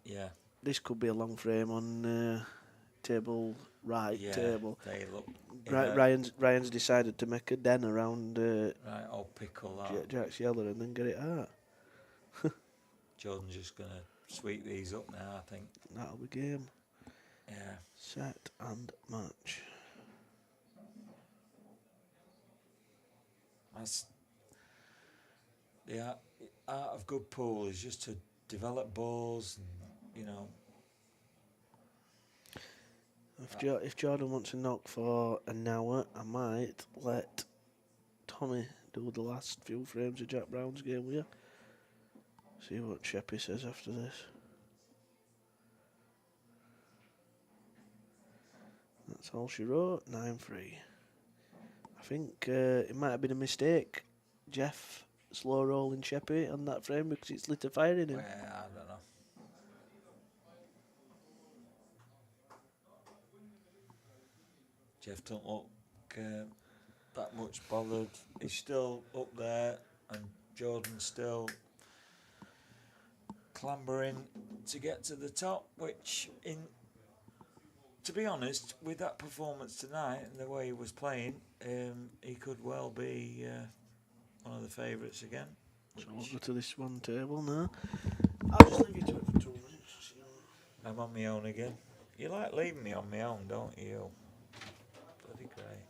Yeah. This could be a long frame on table right Yeah. table. They look. Ryan's decided to make a den around Right, I'll pickle that. Jack's yellow and then get it out. Jordan's just going to sweep these up now, I think. That'll be game. Yeah. Set and match. That's the art of good pool is just to develop balls and, If Jordan wants to knock for an hour, I might let Tommy do the last few frames of Jack Brown's game with you. See what Sheppy says after this. That's all she wrote, 9-3. I think it might have been a mistake, Jeff slow rolling Sheppy on that frame because it's lit a fire in him. well, I don't know. Jeff don't look that much bothered. He's still up there, and Jordan's still clambering to get to the top, which, to be honest, with that performance tonight and the way he was playing, he could well be one of the favourites again. So we'll go to this one table now. I'll just leave you to it for 2 minutes. I'm on my own again. You like leaving me on my own, don't you? Bloody great.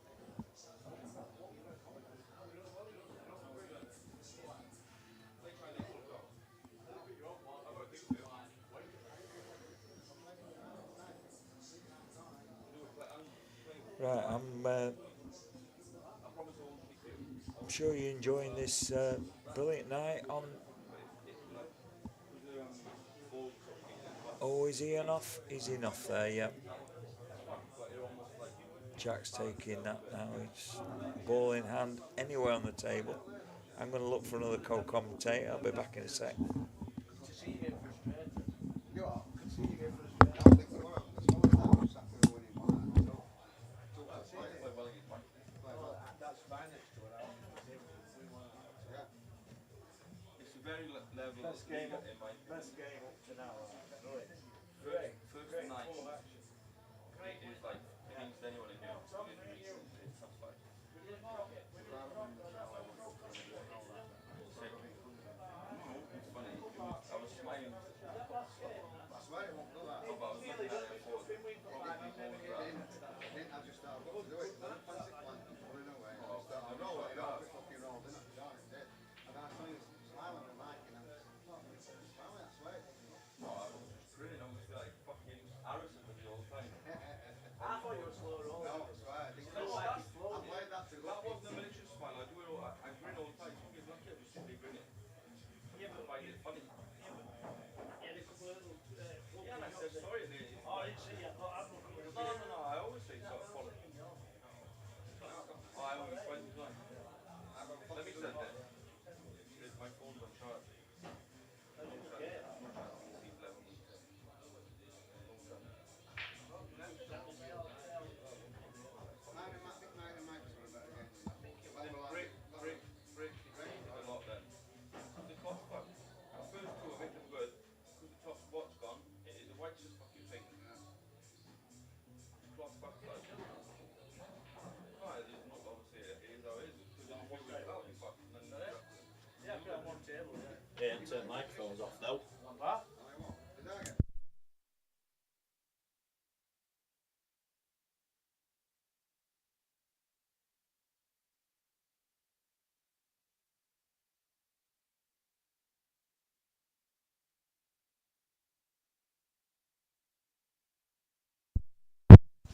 Right, I'm sure you're enjoying this brilliant night on. Oh, is he enough? He's enough there, yeah. Jack's taking that now. It's ball in hand, anywhere on the table. I'm going to look for another co-commentator. I'll be back in a sec. It's a very level Best game up to now. First night, it's like against anyone in here. It's tough fight. It's funny. I was smiling. I swear it won't do that. Oh, but I was looking at it before. I just thought, what to do it? Then fancy plant was running away. I just thought, I'll roll it. It fucking rolled in. It did. And then I saw you smiling and Mike, and I was smiling. I swear. No, I was just grinning. I was like fucking Harrison with you all the time. I thought you were slow rolling. No, I swear. I played that too. That wasn't a malicious smile. I do it all. I grin all the time. Some people like it. I just simply grinning. Yeah, but I find it funny. Yeah, and I said sorry. Oh, I didn't see you. No. I always say sort of follow. Oh, I always find it fine. Let me send it. My phone's on charge. Yeah, and turn microphones off though. What?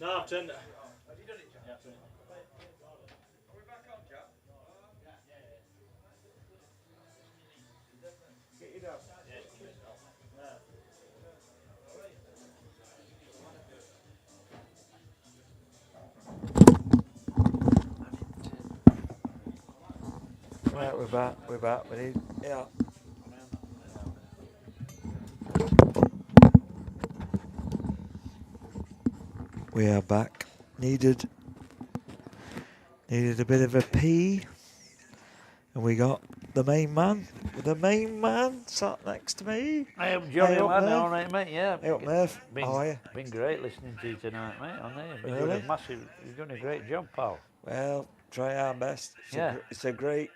No, I've turned it. Have you done it, Jack? Yeah, I've turned it. Are we back on, Jack? Get you down. Right, we're back. We need, yeah. We are back. Needed a bit of a pee, and we got the main man sat next to me. I am Johnny Hey up, Ladd, Murph. all right, mate. Yeah. Hey up, Murph. Been, How are you? been great listening to you tonight, mate. On there, been Really? doing a massive. You're doing a great job, pal. Well, try our best. Yeah. It's a great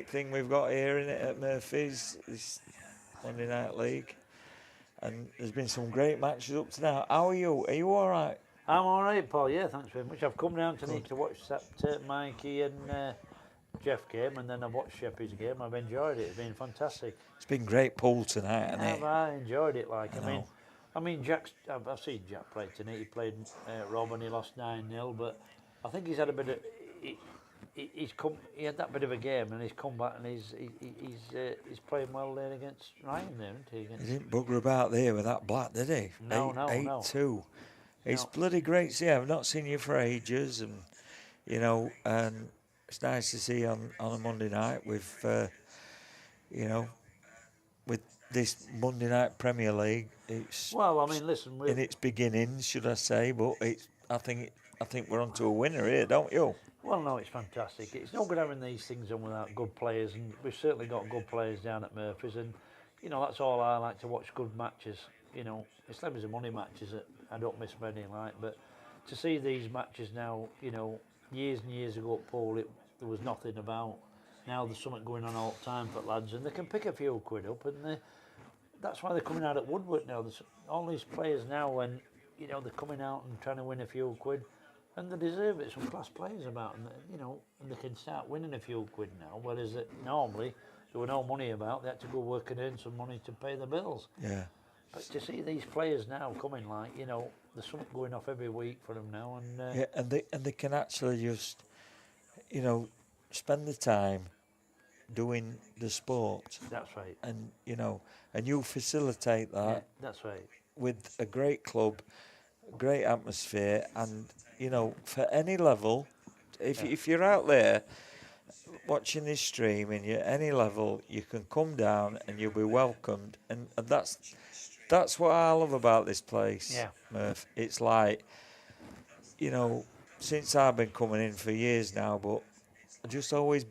thing we've got here in it at Murphy's, this Monday Night League, and there's been some great matches up to now. How are you? Are you all right? I'm all right, Paul. Yeah, thanks very much. I've come down tonight to watch that Mikey and Jeff game, and then I've watched Sheppy's game. I've enjoyed it. It's been fantastic. It's been great pool tonight, hasn't it? I enjoyed it. Like I I mean, I've seen Jack play tonight. He played Rob and he lost 9-0, but I think he's had a bit of. He had that bit of a game, and he's come back and he's playing well there against Ryan there, isn't he? He didn't bugger about there with that black, did he? No. 8-2. It's No. bloody great to see. I've not seen you for ages, and and it's nice to see you on a Monday night with with this Monday night Premier League. It's Well, I mean, listen, in its beginnings, should I say? But I think we're onto a winner here, don't you? Well, no, it's fantastic. It's no good having these things on without good players, and we've certainly got good players down at Murphy's, and that's all I like to watch, good matches. It's them as the money matches that I don't miss many like, but to see these matches now, years and years ago at Paul, there was nothing about. Now there's something going on all the time for lads, and they can pick a few quid up, and that's why they're coming out at Woodward now. There's all these players now, when they're coming out and trying to win a few quid. And they deserve it. Some class players about, and and they can start winning a few quid now. Whereas normally there were no money about. They had to go work and earn some money to pay the bills. Yeah. But to see these players now coming, like there's something going off every week for them now, and Yeah, and they can actually just spend the time doing the sport, that's right. and and you facilitate that Yeah, that's right. with a great club, great atmosphere, and for any level, if you're out there watching this stream and you're any level, you can come down and you'll be welcomed, and that's what I love about this place. Yeah. Murph. It's like since I've been coming in for years now, but I just always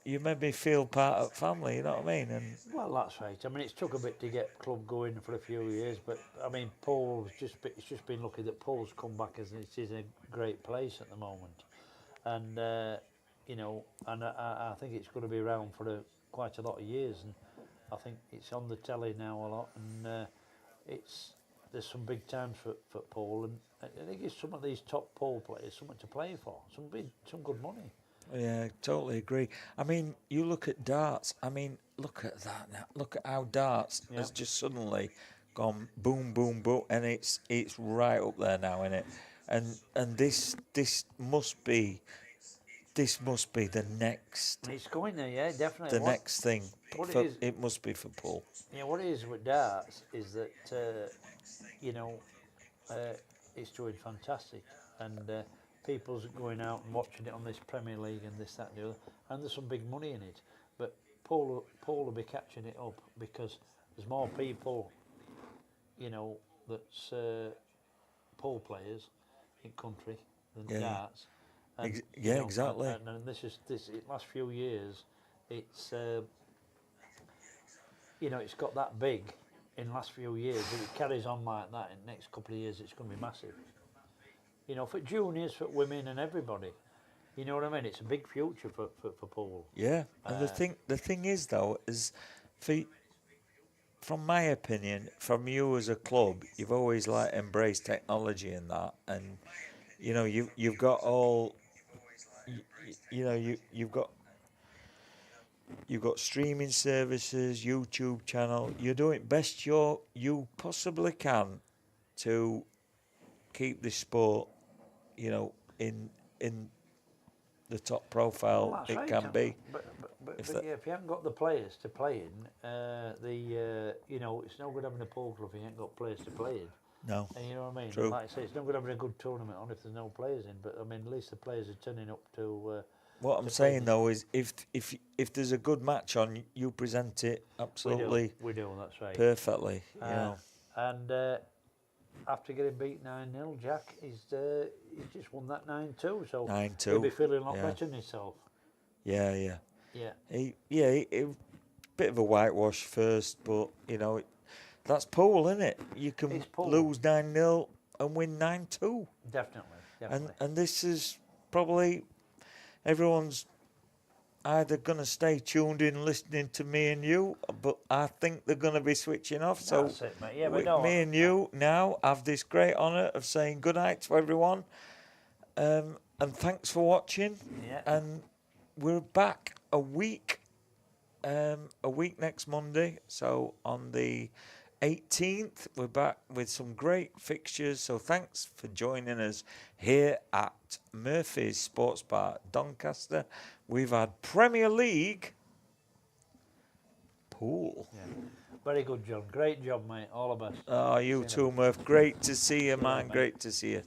you made me feel part of family. You know what I mean? And Well, that's right. I mean, it's took a bit to get club going for a few years, but I mean, it's just been lucky that Paul's come back as it is a great place at the moment, and you know, and I think it's going to be around for quite a lot of years, and I think it's on the telly now a lot, and it's there's some big times for Paul, and I think it's some of these top Paul players something to play for, some good money. yeah, totally agree. I mean, you look at darts. I mean, look at that now. Look at how darts Yeah. has just suddenly gone boom, boom, boom, and it's right up there now, isn't it? And this must be the next And it's going there, yeah, definitely. the next thing. what it For, is- it must be for Paul. Yeah, what it is with darts is that you know it's doing fantastic, and people's going out and watching it on this Premier League and this, that, and the other, and there's some big money in it. But Paul will be catching it up because there's more people, you know, that's pool players in country than Yeah. darts. Yeah, you know, exactly. And this last few years, it's you know, it's got that big in the last few years. If it carries on like that in the next couple of years, it's going to be massive. You know, for juniors, for women, and everybody. You know what I mean? It's a big future for pool. Yeah, and the thing is though is, from my opinion, from you as a club, you've always like embraced technology and that, and you know you've got all, you know you've got streaming services, YouTube channel. You're doing best you possibly can to keep this sport, you know, in the top profile Well, that's it right. can be. But If yeah, that- if you haven't got the players to play in, you know, it's no good having a pool club if you ain't got players to play in. No, And you know what I mean? True. Like I say, it's no good having a good tournament on if there's no players in. But I mean, at least the players are turning up to. what I'm to play saying this. though is if there's a good match on, you present it absolutely We do. That's right. perfectly. You know, And after getting beat 9-0, Jack he's just won that 9-2. So 9-2. he'll be feeling a lot yeah. better than himself. Yeah. Yeah. He bit of a whitewash first, but you know that's pool, isn't it? You can It's pool. lose 9-0 and win 9-2, Definitely. and this is probably everyone's either gonna stay tuned in listening to me and you, but I think they're gonna be switching off. So That's it, mate. Yeah, but no, me and you now have this great honour of saying good night to everyone, and thanks for watching. Yeah. And we're back a week next Monday. So on the 18th, we're back with some great fixtures. So thanks for joining us here at Murphy's Sports Bar, Doncaster. We've had Premier League pool. Yeah. Very good, John. Great job, mate. All the best. Oh, you See you too, Murph. Great to see you, you later, man. mate. Great to see you.